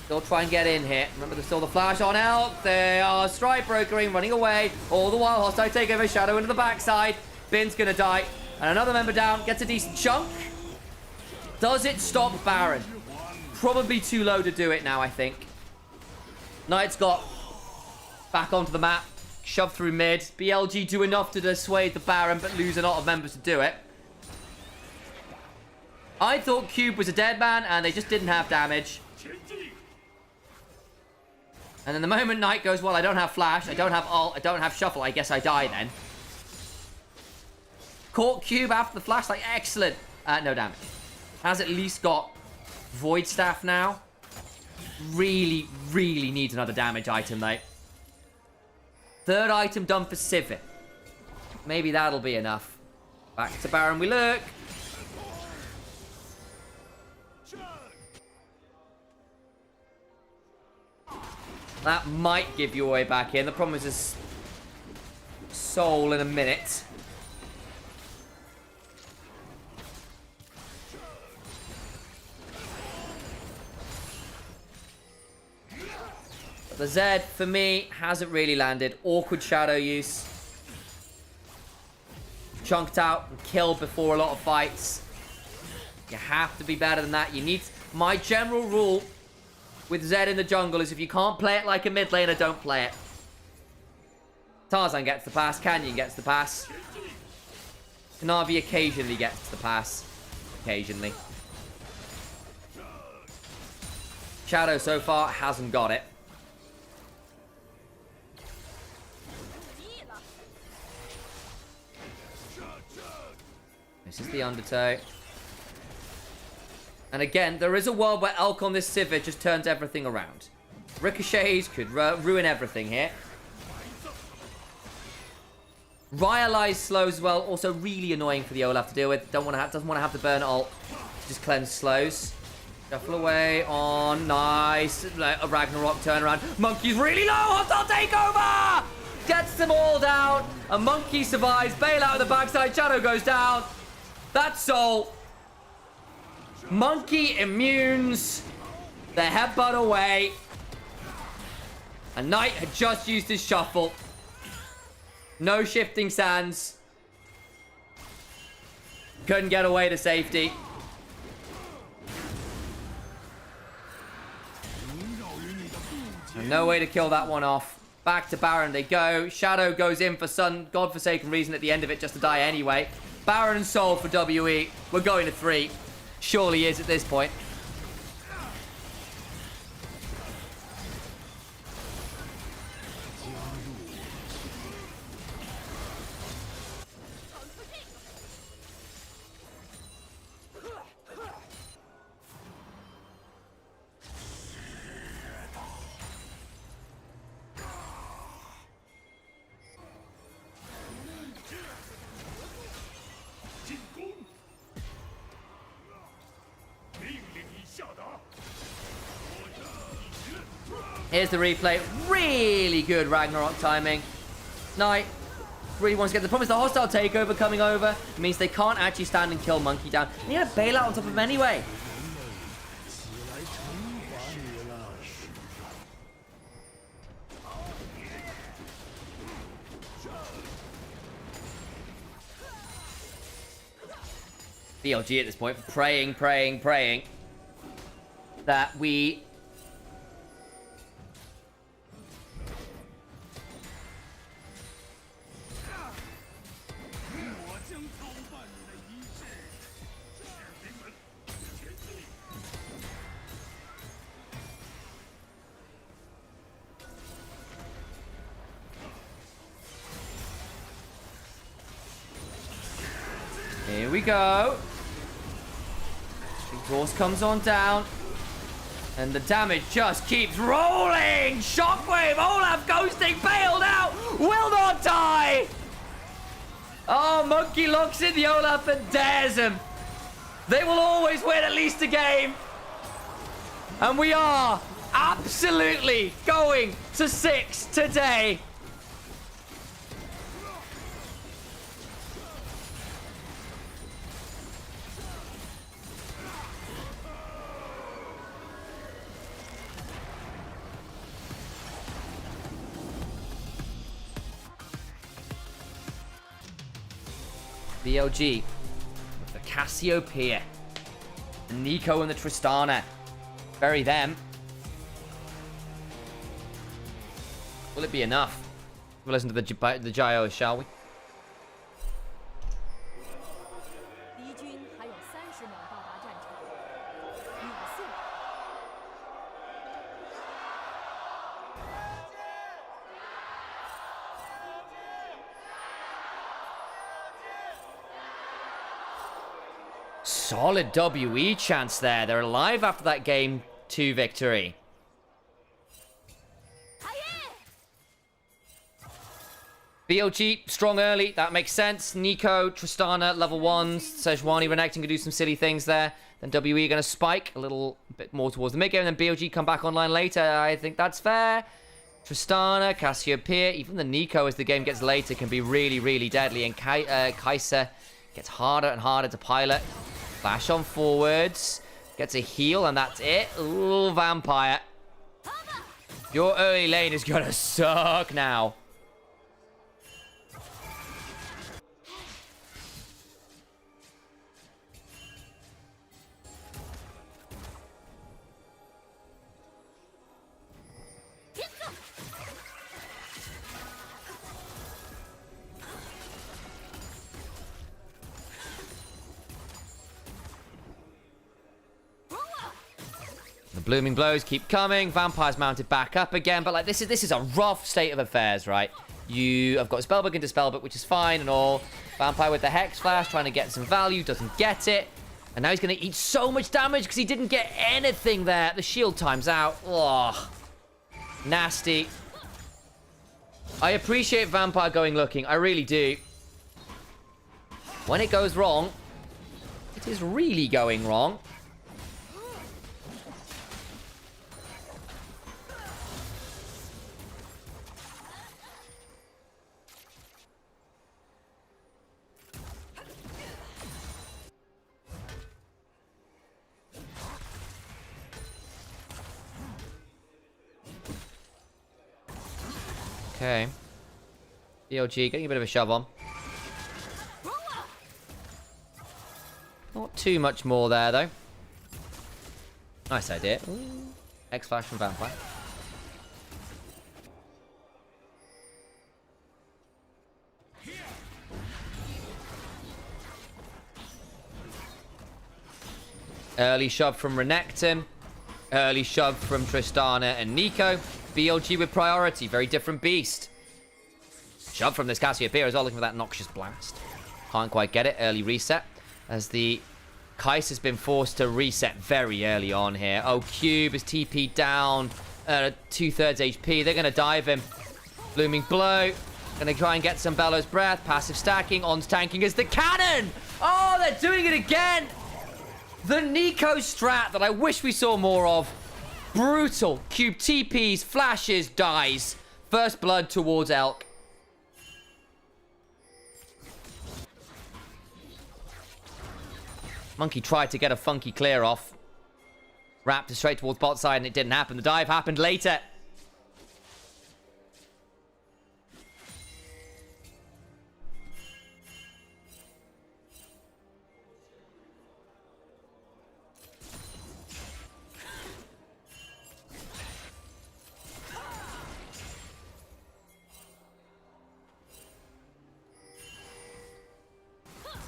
Still try and get in here. Remember, there's still the flash on out. They are strike brokering, running away. All the while, hostile takeover, Shadow into the backside. Bin's gonna die. And another member down. Gets a decent chunk. Does it stop Baron? Probably too low to do it now, I think. Knight's got back onto the map. Shoved through mid. BLG do enough to dissuade the Baron, but lose a lot of members to do it. I thought Cube was a dead man, and they just didn't have damage. And then the moment Knight goes, well, I don't have Flash, I don't have ult, I don't have Shuffle, I guess I die then. Court Cube after the flashlight. Excellent. No damage. Has at least got Void Staff now. Really, really needs another damage item, though. Third item done for Sivir. Maybe that'll be enough. Back to Baron we look. That might give you a way back in. The problem is his soul in a minute. But the Z, for me, hasn't really landed. Awkward shadow use. Chunked out and killed before a lot of fights. You have to be better than that. You need... My general rule with Zed in the jungle is if you can't play it like a mid laner, don't play it. Tarzan gets the pass. Canyon gets the pass. Kanavi occasionally gets the pass. Occasionally. Shadow so far hasn't got it. This is the Undertow. And again, there is a world where Elk on this Sivir just turns everything around. Ricochets could ruin everything here. Ryalize slows as well, also really annoying for the Olaf to deal with. Doesn't want to have the burn ult. Just cleanse slows. Shuffle away on nice. A Ragnarok turnaround. Monkey's really low. Hostile takeover! Gets them all down. A Monkey survives. Bail out of the backside. Shadow goes down. That's all. Monkey immunes the headbutt away. A Knight had just used his shuffle. No shifting sands. Couldn't get away to safety. And no way to kill that one off. Back to Baron they go. Shadow goes in for some godforsaken reason at the end of it just to die anyway. Baron and Soul for WE. We're going to 3. Surely is at this point. Here's the replay. Really good Ragnarok timing. Knight really wants to get the problem is the hostile takeover coming over. It means they can't actually stand and kill Monkey down. And you had a bailout on top of him anyway. BLG at this point, praying that we... Here we go. Exhaust comes on down. And the damage just keeps rolling. Shockwave, Olaf ghosting, bailed out. Will not die. Oh, Monkey locks in the Olaf and dares him. They will always win at least a game. And we are absolutely going to 6 today. BLG with the Cassiopeia, the Nico and the Tristana. Bury them. Will it be enough? We'll listen to the Gyos, shall we? solid WE chance there. They're alive after that game 2 victory. BLG, strong early. That makes sense. Nico, Tristana, level 1s. Sejuani, Renekton can do some silly things there. Then WE going to spike a little bit more towards the mid-game. And then BLG come back online later. I think that's fair. Tristana, Cassiopeia, even the Nico as the game gets later can be really, really deadly. And Kai'Sa gets harder and harder to pilot. Flash on forwards. Gets a heal, and that's it. Ooh, Vampire. Your early lane is going to suck now. The blooming blows keep coming. Vampire's mounted back up again. But like this is a rough state of affairs, right? I've got Spellbook into Spellbook, which is fine and all. Vampire with the Hex Flash, trying to get some value, doesn't get it. And now he's going to eat so much damage because he didn't get anything there. The shield time's out. Ugh. Nasty. I appreciate Vampire going looking. I really do. When it goes wrong, it is really going wrong. Okay. BLG getting a bit of a shove on. Not too much more there, though. Nice idea. X-Flash from Vampire. Early shove from Renekton. Early shove from Tristana and Nico. BLG with priority. Very different beast. Shove from this Cassiopeia as well, looking for that Noxious Blast. Can't quite get it. Early reset. As the Kai'Sa has been forced to reset very early on here. Oh, Cube is TP down. 2/3 HP. They're going to dive him. Blooming Blow. Going to try and get some Bellows Breath. Passive stacking. On's tanking as the cannon. Oh, they're doing it again. The Nico strat that I wish we saw more of. Brutal. Cube TPs, flashes, dies. First blood towards Elk. Monkey tried to get a funky clear off. Wrapped straight towards bot side and it didn't happen. The dive happened later.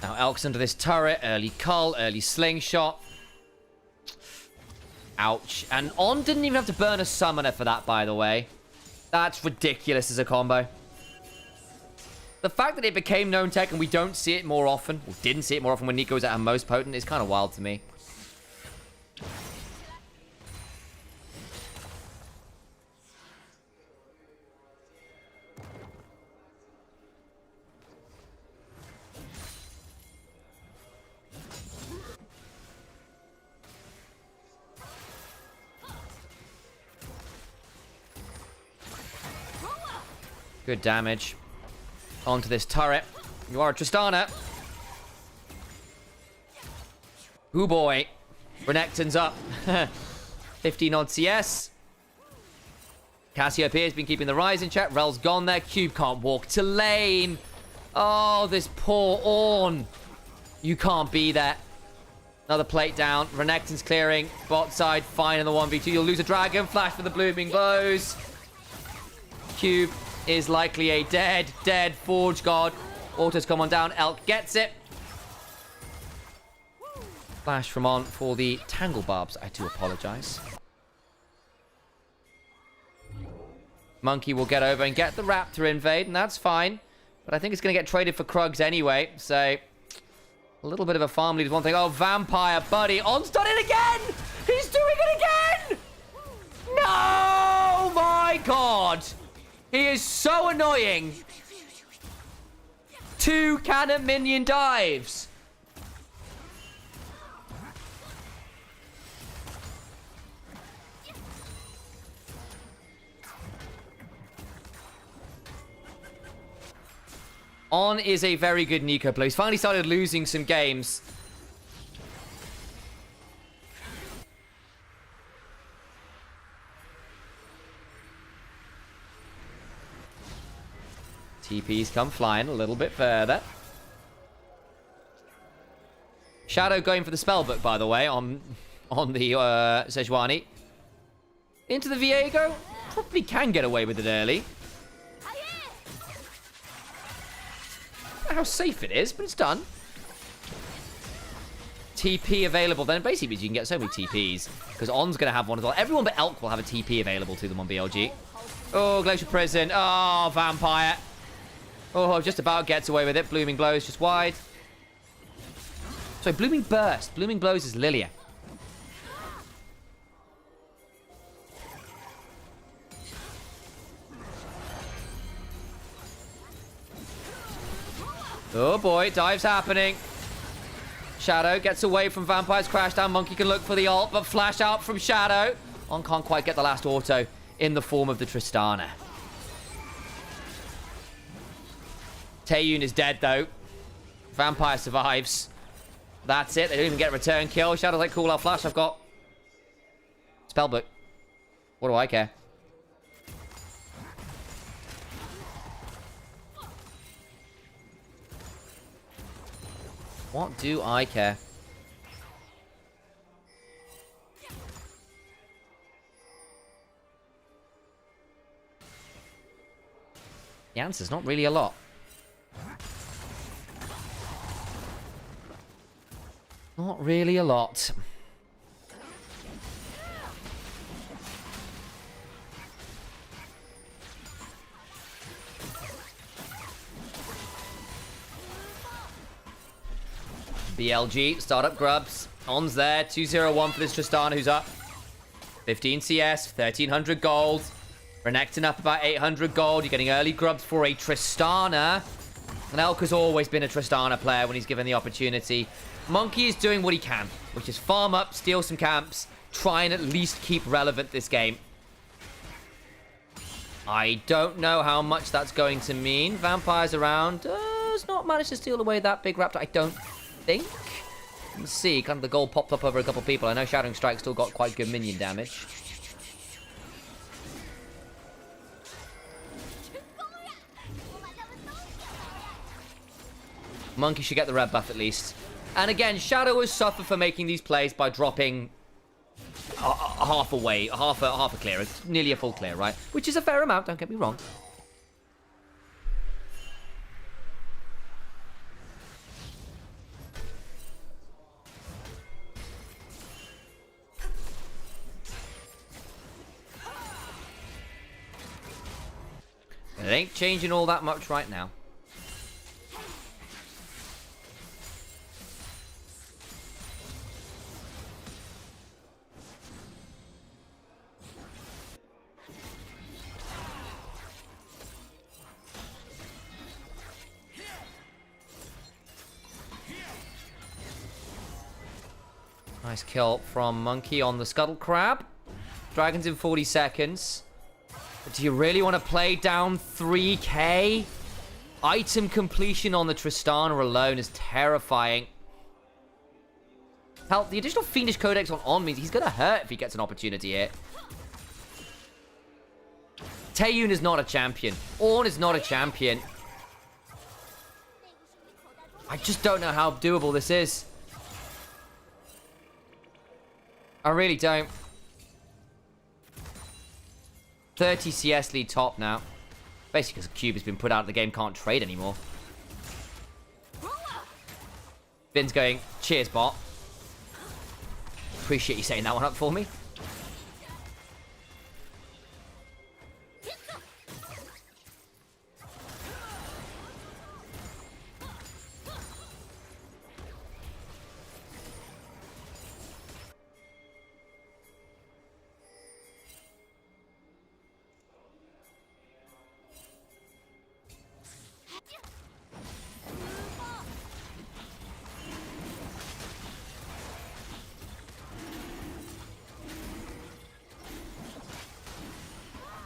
Now Elk's under this turret. Early cull, early slingshot. Ouch. And On didn't even have to burn a summoner for that, by the way. That's ridiculous as a combo. The fact that it became known tech and we don't see it more often, or didn't see it more often when Nico was at her most potent, is kind of wild to me. Good damage. Onto this turret. You are a Tristana. Ooh boy. Renekton's up. 15 odd CS. Cassiopeia has been keeping the rise in check. Rel's gone there. Cube can't walk to lane. Oh, this poor Ornn. You can't be there. Another plate down. Renekton's clearing. Bot side, fine in the 1v2. You'll lose a dragon. Flash for the blooming blows. Cube is likely a dead Forge God. Autos come on down. Elk gets it. Flash from On for the Tangle Barbs. I do apologize. Monkey will get over and get the Raptor invade, and that's fine. But I think it's going to get traded for Krugs anyway, so A little bit of a farm lead is one thing. Oh, Vampire, buddy. On's done it again! He's doing it again! No! My God! He is so annoying. 2 cannon minion dives. On is a very good Nico player. He's finally started losing some games. TP's come flying a little bit further. Shadow going for the spellbook, by the way, on the Sejuani. Into the Viego. Probably can get away with it early. Not how safe it is, but it's done. TP available then. Basically means you can get so many TPs. Because On's going to have one as well. Everyone but Elk will have a TP available to them on BLG. Oh, Glacial Prison. Oh, Vampire. Oh, just about gets away with it. Blooming Blows just wide. Sorry, Blooming Burst. Blooming Blows is Lilia. Oh boy, dive's happening. Shadow gets away from Vampire's crash down. Monkey can look for the ult, but flash out from Shadow. On can't quite get the last auto in the form of the Tristana. Taeyun is dead though. Vampire survives. That's it. They don't even get a return kill. Shadow's like, cool, I'll flash. I've got Spellbook. What do I care? What do I care? The answer's not really a lot. Not really a lot. BLG, startup grubs. On's there. 201 for this Tristana, who's up. 15 CS, 1300 gold. Renekton up about 800 gold. You're getting early grubs for a Tristana. And Elk has always been a Tristana player when he's given the opportunity. Monkey is doing what he can, which is farm up, steal some camps, try and at least keep relevant this game. I don't know how much that's going to mean. Vampire's around. Does not manage to steal away that big raptor, I don't think. Let's see, kind of the gold popped up over a couple of people. I know Shadowing Strike still got quite good minion damage. Monkey should get the red buff at least. And again, Shadow has suffered for making these plays by dropping half a clear. It's nearly a full clear, right? Which is a fair amount, don't get me wrong. It ain't changing all that much right now. Nice kill from Monkey on the Scuttle Crab. Dragon's in 40 seconds. But do you really want to play down 3k? Item completion on the Tristana alone is terrifying. Hell, the additional Fiendish Codex on means he's going to hurt if he gets an opportunity here. Taeyun is not a champion. Ornn is not a champion. I just don't know how doable this is. I really don't. 30 CS lead top now. Basically because Cube has been put out of the game, can't trade anymore. Vin's going, cheers bot. Appreciate you setting that one up for me.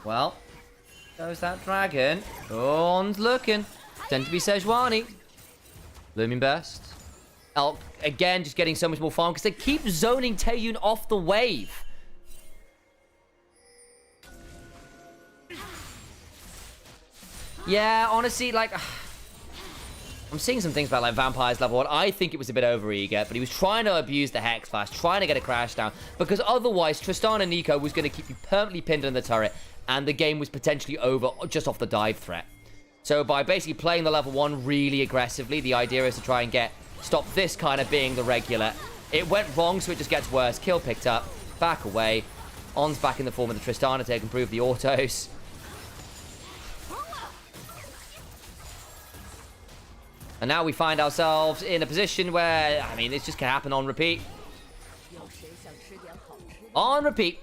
Well, goes that dragon. On's looking. Tend to be Sejuani. Blooming Burst. Elk, again, just getting so much more farm because they keep zoning Taeyun off the wave. Yeah, honestly, like... I'm seeing some things about, like, Vampire's level 1. I think it was a bit overeager, but he was trying to abuse the Hex Flash, trying to get a crash down, because otherwise, Tristana and Nico was going to keep you permanently pinned in the turret, and the game was potentially over just off the dive threat. So by basically playing the level 1 really aggressively, the idea is to try and stop this kind of being the regular. It went wrong, so it just gets worse. Kill picked up, back away. On's back in the form of the Tristana to improve the autos. And now we find ourselves in a position where, I mean, this just can happen on repeat. On repeat.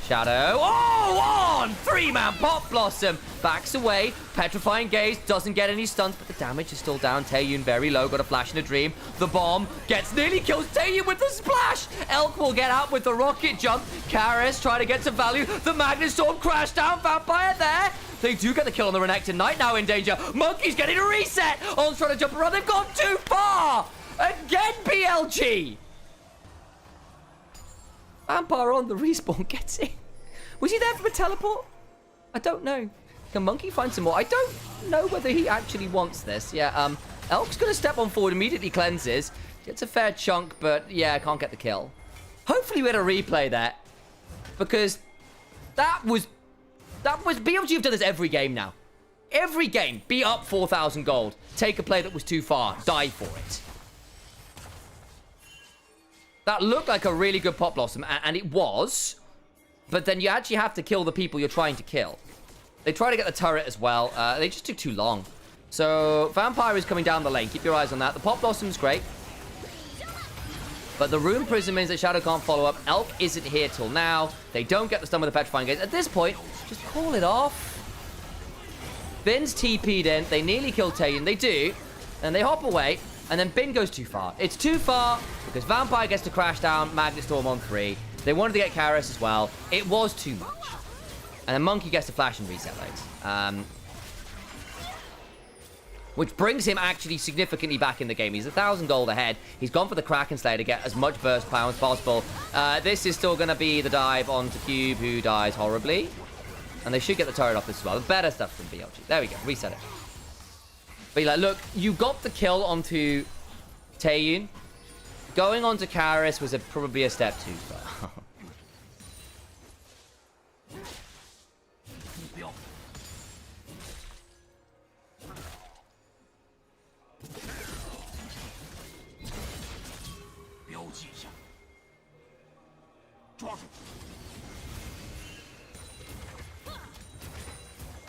Shadow. Oh, on! 3-man Pop Blossom. Backs away. Petrifying Gaze. Doesn't get any stuns, but the damage is still down. Taeyun very low. Got a flash and a dream. The bomb nearly kills Taeyun with the splash. Elk will get out with the rocket jump. Karis trying to get some value. The Magnet Storm crash down. Vampire there. They do get the kill on the Renekton Knight, now in danger. Monkey's getting a reset. On's trying to jump around. They've gone too far. Again, BLG. Vampire on the respawn gets in. Was he there for a teleport? I don't know. Can Monkey find some more? I don't know whether he actually wants this. Yeah, Elk's going to step on forward, immediately cleanses. Gets a fair chunk, but yeah, can't get the kill. Hopefully we had a replay there. Because that was BLG have done this every game now. Every game. Be up 4,000 gold. Take a play that was too far. Die for it. That looked like a really good Pop Blossom, and it was. But then you actually have to kill the people you're trying to kill. They try to get the turret as well. They just took too long. So, Vampire is coming down the lane. Keep your eyes on that. The Pop Blossom's great. But the Rune Prism means that Shadow can't follow up. Elk isn't here till now. They don't get the stun with the Petrifying Gaze. At this point, just call it off. Bin's TP'd in. They nearly kill Taeyun. They do. And they hop away. And then Bin goes too far. It's too far because Vampire gets to crash down. Magnet Storm on 3. They wanted to get Karis as well. It was too much. And then Monkey gets to flash and reset loads. Which brings him actually significantly back in the game. He's 1,000 gold ahead. He's gone for the Kraken Slayer to get as much burst power as possible. This is still going to be the dive onto Cube, who dies horribly. And they should get the turret off this as well. Better stuff from BLG. There we go. Reset it. But like, look, you got the kill onto Taeyun. Going on to Karis was probably a step too far.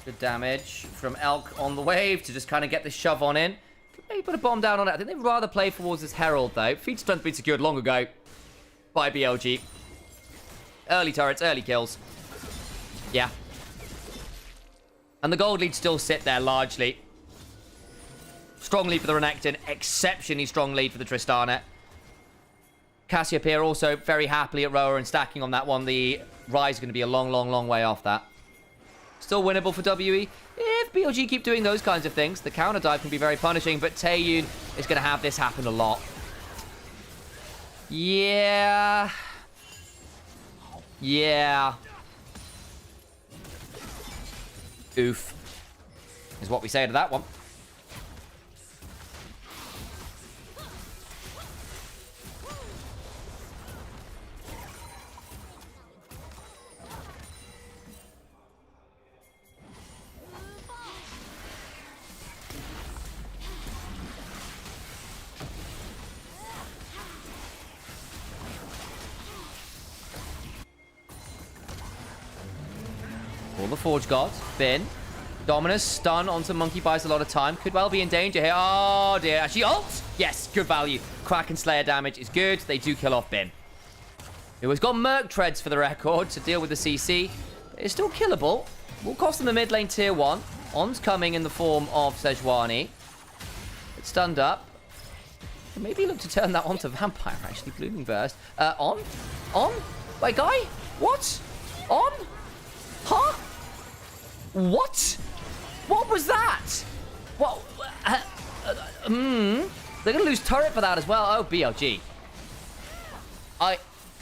Good damage from Elk on the wave to just kind of get the shove on in. Could maybe put a bomb down on it. I think they'd rather play towards this Herald, though. Feed stun's been secured long ago by BLG. Early turrets, early kills. Yeah. And the gold leads still sit there largely. Strong lead for the Renekton. Exceptionally strong lead for the Tristana. Cassiopeia also very happily at rower and stacking on that one. The Rise is going to be a long, long, long way off that. Still winnable for WE. If BLG keep doing those kinds of things, the counter dive can be very punishing, but Taeyun is going to have this happen a lot. Yeah. Yeah. Oof. Is what we say to that one. All the Forge Gods. Bin. Dominus stun onto Monkey buys a lot of time. Could well be in danger here. Oh, dear. Actually, ult! Yes, good value. Kraken Slayer damage is good. They do kill off Bin. Who has got Merc Treads for the record to deal with the CC. But it's still killable. Will cost them the mid lane tier 1. On's coming in the form of Sejuani. It's stunned up. Maybe look to turn that onto Vampire, actually. Blooming Burst. On? Wait, guy? What? On? Huh? What? What was that? What? They're going to lose turret for that as well. Oh, BLG.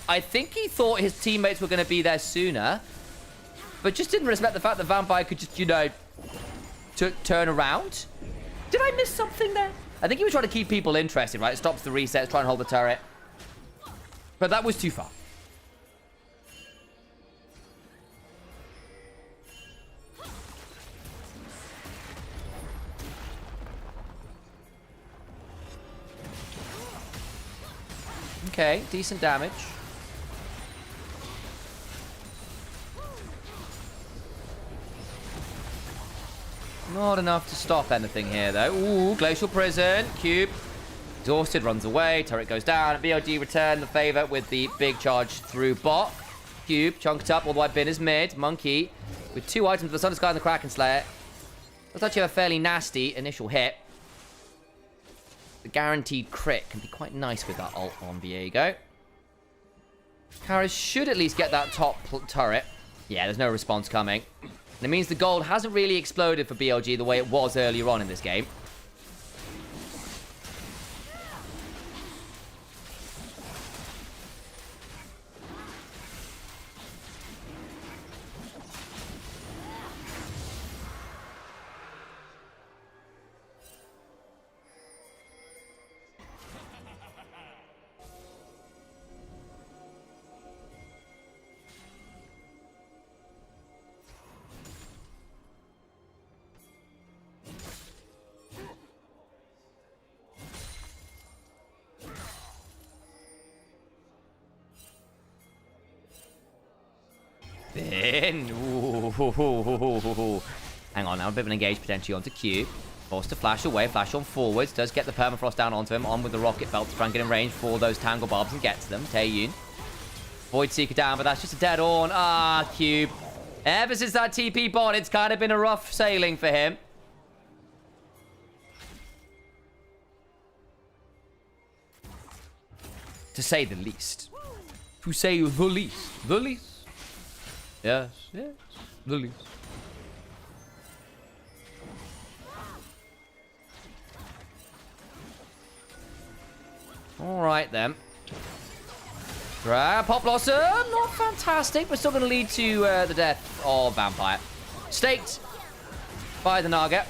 I think he thought his teammates were going to be there sooner, but just didn't respect the fact that Vampire could just, you know, turn around. Did I miss something there? I think he was trying to keep people interested, right? Stops the resets, try and hold the turret. But that was too far. Okay, decent damage. Not enough to stop anything here, though. Ooh, Glacial Prison. Cube. Exhausted, runs away. Turret goes down. BLG return the favor with the big charge through bot. Cube chunked up all the way up in his mid. Monkey with 2 items, the Sun Sky and the Kraken Slayer. Looks like you have a fairly nasty initial hit. The guaranteed crit can be quite nice with that ult on Viego. Karis should at least get that top turret. Yeah, there's no response coming. And it means the gold hasn't really exploded for BLG the way it was earlier on in this game. Ooh. Hang on now, a bit of an engage potentially onto Q. Forced to flash away, flash on forwards. Does get the permafrost down onto him. On with the rocket belt to try and get in range for those tangle barbs and get to them. Taeyun. Void Seeker down, but that's just a dead on. Ah, Cube. Ever since that TP bot, it's kind of been a rough sailing for him. To say the least. To say the least. The least. Yes, yes, the least. All right, then. Pop Blossom, not fantastic, but still going to lead to the death of Vampire. Staked by the Naga.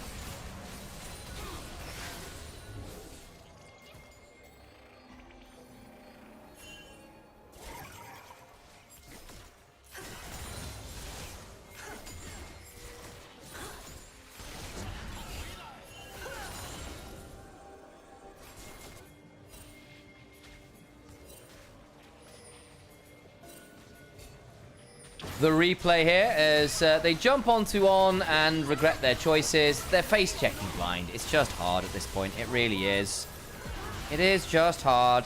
The replay here as they jump onto On and regret their choices. They're face-checking blind. It's just hard at this point. It really is. It is just hard.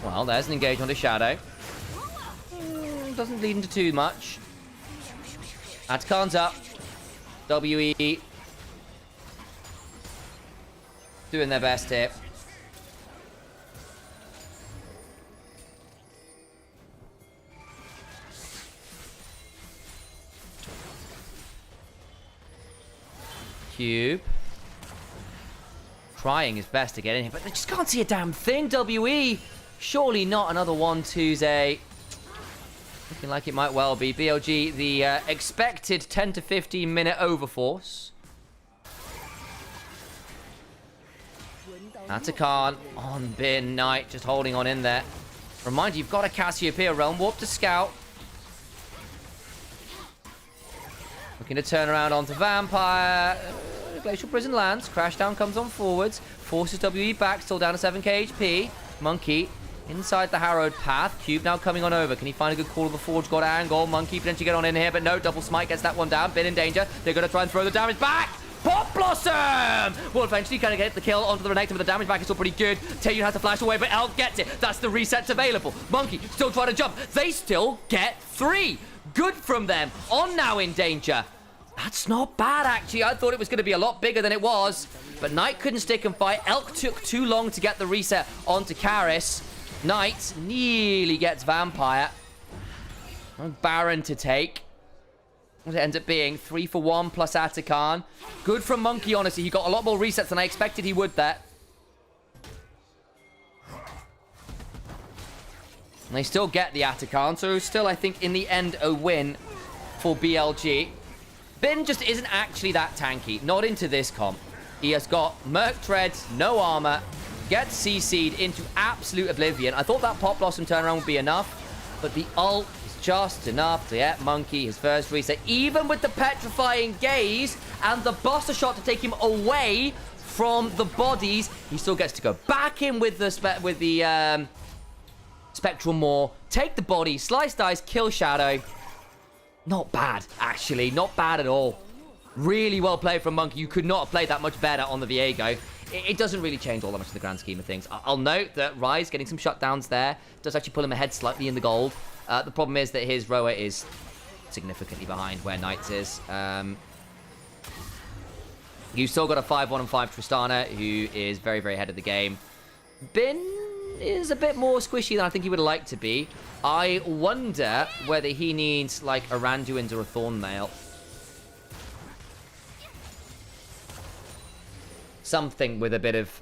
Well, there's an engage onto Shadow. Doesn't lead into too much. Atakan's up. WE. Doing their best here. Cube. Trying his best to get in here, but they just can't see a damn thing, WE. Surely not another 1-2-8. Looking like it might well be. BLG, the expected 10 to 15 minute overforce. Atakan on Bin Knight, just holding on in there. Remind you, you've got a Cassiopeia Realm. Warp to Scout. Looking to turn around onto Vampire. Glacial Prison lands. Crashdown comes on forwards. Forces WE back, still down to 7k HP. Monkey inside the harrowed path. Cube now coming on over. Can he find a good call of the Forge God angle? Monkey potentially get on in here, but no. Double Smite gets that one down. Bin in danger. They're going to try and throw the damage back. Pop Pop Blossom will eventually kind of get the kill onto the Renekton, but the damage back is still pretty good. Taeyun has to flash away, but Elk gets it. That's the resets available. Monkey still trying to jump. They still get 3. Good from them. On now in danger. That's not bad, actually. I thought it was going to be a lot bigger than it was. But Knight couldn't stick and fight. Elk took too long to get the reset onto Karis. Knight nearly gets Vampire. Baron to take. What it ends up being 3 for 1 plus Atakan. Good from Monkey, honestly. He got a lot more resets than I expected he would there. And they still get the Atakan, so still, I think, in the end, a win for BLG. Bin just isn't actually that tanky. Not into this comp. He has got Merc Treads, no armor, gets CC'd into absolute oblivion. I thought that Pop Blossom turnaround would be enough, but the ult is just enough to get Monkey his first reset. Even with the Petrifying Gaze and the Buster Shot to take him away from the bodies, he still gets to go back in with the Spectral Maw, take the body, slice dice, kill Shadow. Not bad, actually. Not bad at all. Really well played from Monkey. You could not have played that much better on the Viego. It doesn't really change all that much in the grand scheme of things. I'll note that Rise getting some shutdowns there does actually pull him ahead slightly in the gold. The problem is that his Roa is significantly behind where Knight's is. You've still got a 5-1 and 5 Tristana, who is very, very ahead of the game. Bin is a bit more squishy than I think he would like to be. I wonder whether he needs, like, a Randuin or a Thornmail. Something with a bit of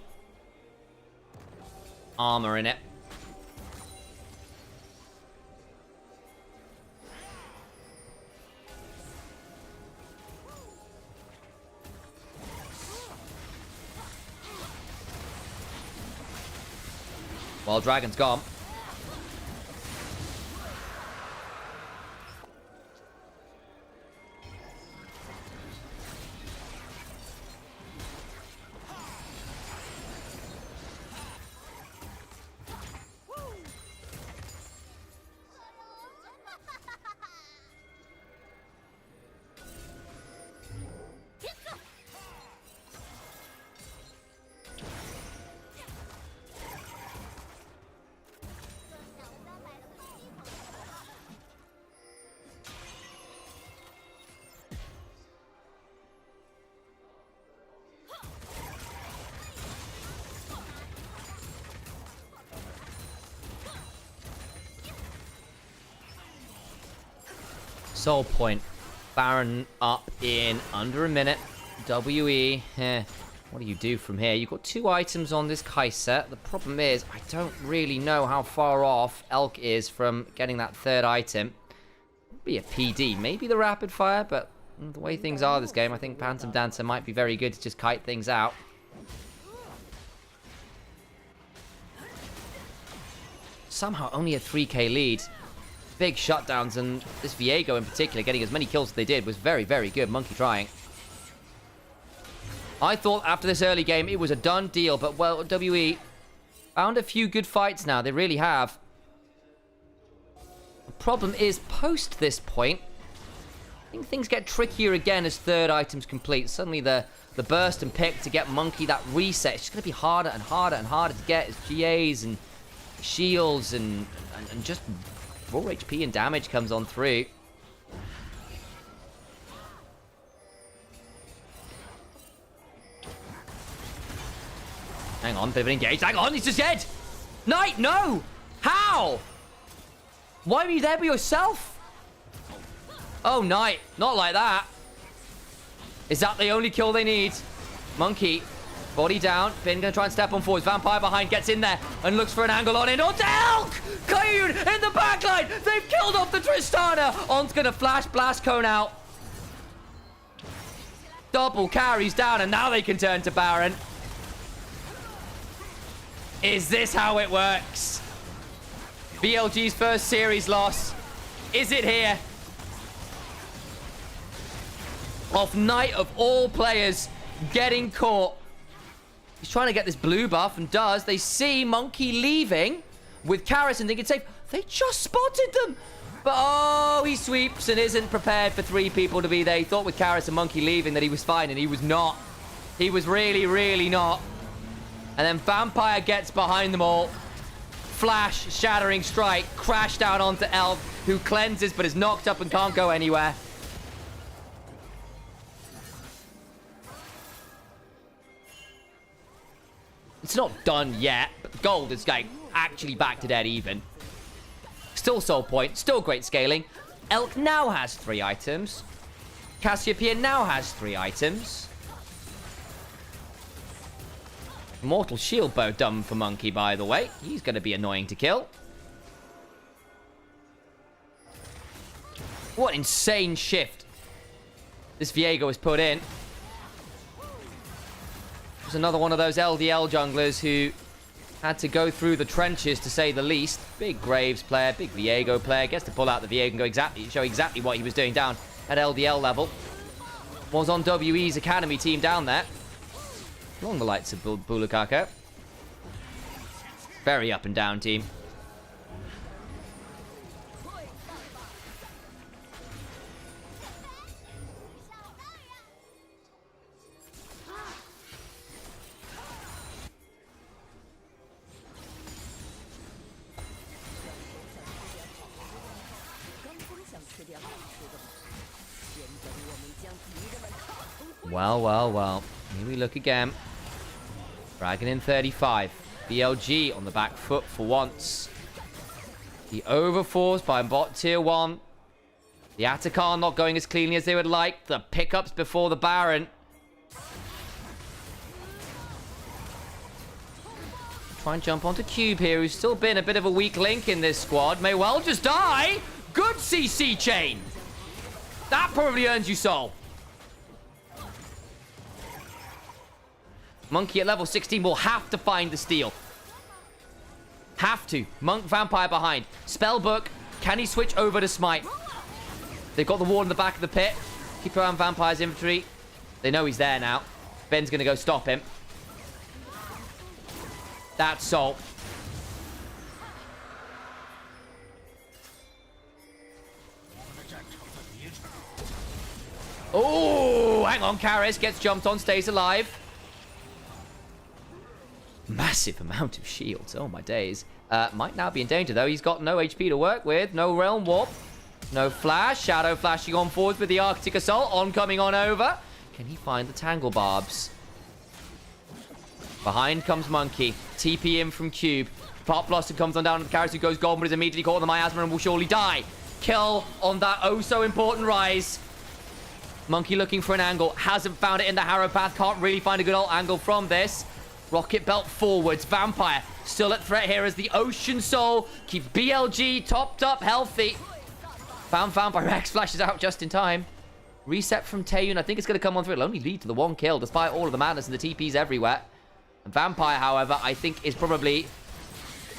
armor in it. Well, Dragon's gone. Soul Point. Baron up in under a minute. WE. What do you do from here? You've got 2 items on this Kai'Sa. The problem is, I don't really know how far off Elk is from getting that 3rd item. Be a PD. Maybe the Rapid Fire, but the way things are this game, I think Phantom Dancer might be very good to just kite things out. Somehow only a 3k lead. Big shutdowns, and this Viego in particular, getting as many kills as they did, was very, very good. Monkey trying. I thought after this early game it was a done deal, but, well, WE found a few good fights now. They really have. The problem is, post this point, I think things get trickier again as 3rd items complete. Suddenly the burst and pick to get Monkey that reset, it's just going to be harder and harder and harder to get as GAs and shields and just raw HP and damage comes on through. Hang on, bit of an engage. Hang on, he's just dead! Knight, no! How? Why were you there by yourself? Oh, Knight, not like that. Is that the only kill they need? Monkey, body down. Finn gonna try and step on forwards. Vampire behind, gets in there and looks for an angle on it. Onto Elk! Kaiyun in the backline! They've killed off the Tristana! On's gonna flash Blast Cone out. Double carries down, and now they can turn to Baron. Is this how it works? BLG's first series loss. Is it here? Off Knight of all players getting caught. He's trying to get this blue buff and does. They see Monkey leaving with Karis and think it's safe. They just spotted them. But oh, he sweeps and isn't prepared for 3 people to be there. He thought with Karis and Monkey leaving that he was fine, and he was not. He was really, really not. And then Vampire gets behind them all. Flash, Shattering Strike, crash down onto Elf, who cleanses but is knocked up and can't go anywhere. It's not done yet, but Gold is like actually back to dead even. Still soul point, still great scaling. Elk now has 3 items. Cassiopeia now has 3 items. Mortal Shield Bow done for Monkey, by the way. He's going to be annoying to kill. What insane shift this Viego has put in. There's another one of those LDL junglers who had to go through the trenches, to say the least. Big Graves player, big Viego player. Gets to pull out the Viego and show exactly what he was doing down at LDL level. Was on WE's academy team down there. Along the lights of Bulukaka. Very up and down team. Well, well, well. Here we look again. Dragon in 35. BLG on the back foot for once. The overforce by bot tier 1. The Atacon not going as cleanly as they would like. The pickups before the Baron. Try and jump onto Cube here, who's still been a bit of a weak link in this squad. May well just die. Good CC chain. That probably earns you soul. Monkey at level 16 will have to find the steal. Have to. Monk Vampire behind. Spellbook. Can he switch over to Smite? They've got the ward in the back of the pit. Keep around Vampire's infantry. They know he's there now. Ben's going to go stop him. That's Salt. Oh, hang on. Karis gets jumped on, stays alive. Massive amount of shields. Oh, my days. Might now be in danger, though. He's got no HP to work with. No Realm Warp. No Flash. Shadow flashing on forwards with the Arctic Assault. Oncoming on over. Can he find the Tangle Barbs? Behind comes Monkey. TP in from Cube. Pop Blossom comes on down to the Karis, who goes golden, but is immediately caught on the Miasma and will surely die. Kill on that oh-so-important rise. Monkey looking for an angle. Hasn't found it in the Harrow path. Can't really find a good ult angle from this. Rocket Belt forwards. Vampire still at threat here as the Ocean Soul keeps BLG topped up, healthy. Found Vampire X flashes out just in time. Reset from Taeyun. I think it's going to come on through. It'll only lead to the 1 kill despite all of the madness and the TPs everywhere. And Vampire, however, I think is probably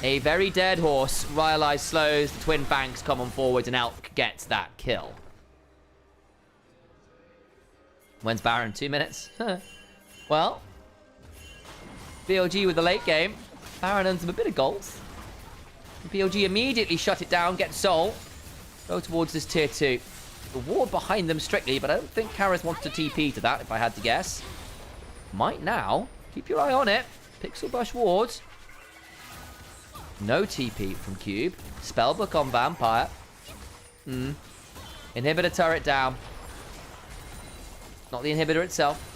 a very dead horse. Ryalize slows. The Twin Fangs come on forwards and Elk gets that kill. When's Baron? 2 minutes? Well, BLG with the late game. Baron earns him a bit of gold. BLG immediately shut it down, get Soul. Go towards this tier 2. The ward behind them strictly, but I don't think Karis wants to TP to that, if I had to guess. Might now. Keep your eye on it. Pixel Bush wards. No TP from Cube. Spellbook on Vampire. Inhibitor turret down. Not the inhibitor itself.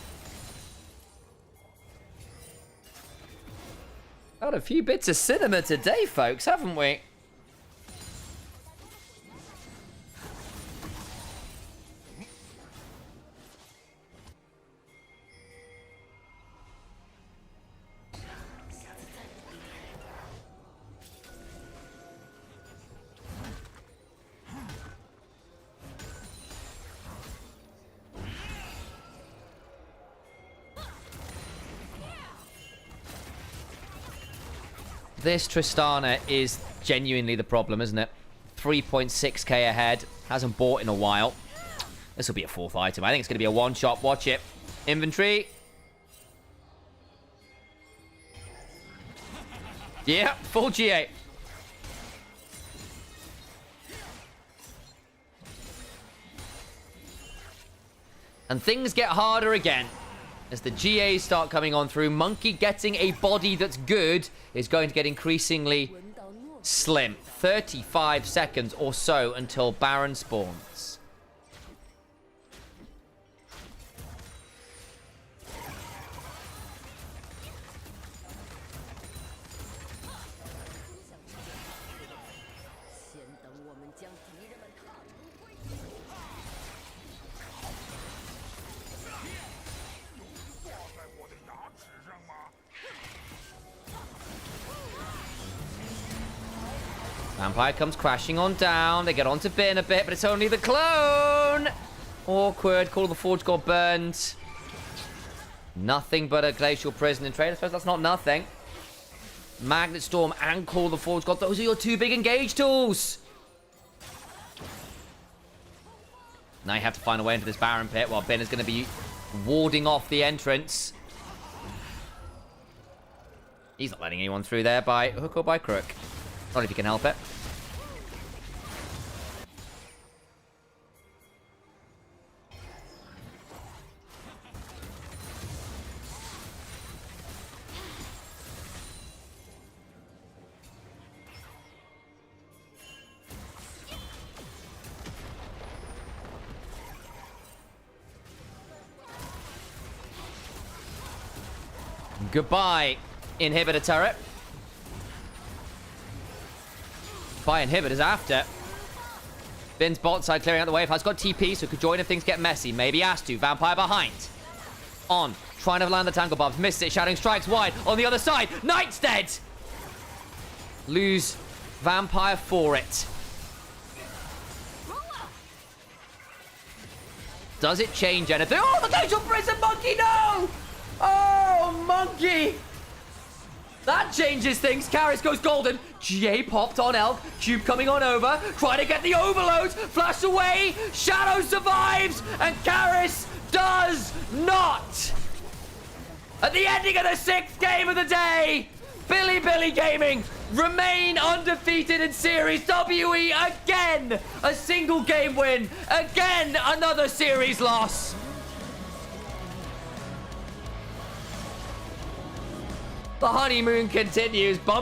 Got a few bits of cinema today, folks, haven't we? This Tristana is genuinely the problem, isn't it? 3.6k ahead. Hasn't bought in a while. This will be a 4th item. I think it's going to be a one-shot. Watch it. Inventory. Yeah, full G8. And things get harder again. As the GAs start coming on through, Monkey getting a body that's good is going to get increasingly slim. 35 seconds or so until Baron spawns. Vampire comes crashing on down. They get onto Bin a bit, but it's only the clone. Awkward. Call of the Forge got burned. Nothing but a Glacial Prison and Trade. I suppose that's not nothing. Magnet Storm and Call of the Forge God. Those are your two big engage tools. Now you have to find a way into this Baron pit while Bin is going to be warding off the entrance. He's not letting anyone through there by hook or by crook. Not if you can help it. Goodbye, inhibitor turret. By inhibitors after. Bin's bot side clearing out the way. If I've got TP, so could join if things get messy. Maybe has to. Vampire behind. On. Trying to land the tangle barbs. Missed it. Shouting strikes wide. On the other side. Knight's dead. Lose Vampire for it. Does it change anything? Oh, the Glacial Prison Monkey, no! Oh, Monkey! That changes things. Karis goes golden. GA popped on Elk. Cube coming on over. Trying to get the overloads. Flash away. Shadow survives. And Karis does not. At the ending of the 6th game of the day, Billy Gaming remain undefeated in Series WE again. A single game win. Again, another series loss. The honeymoon continues.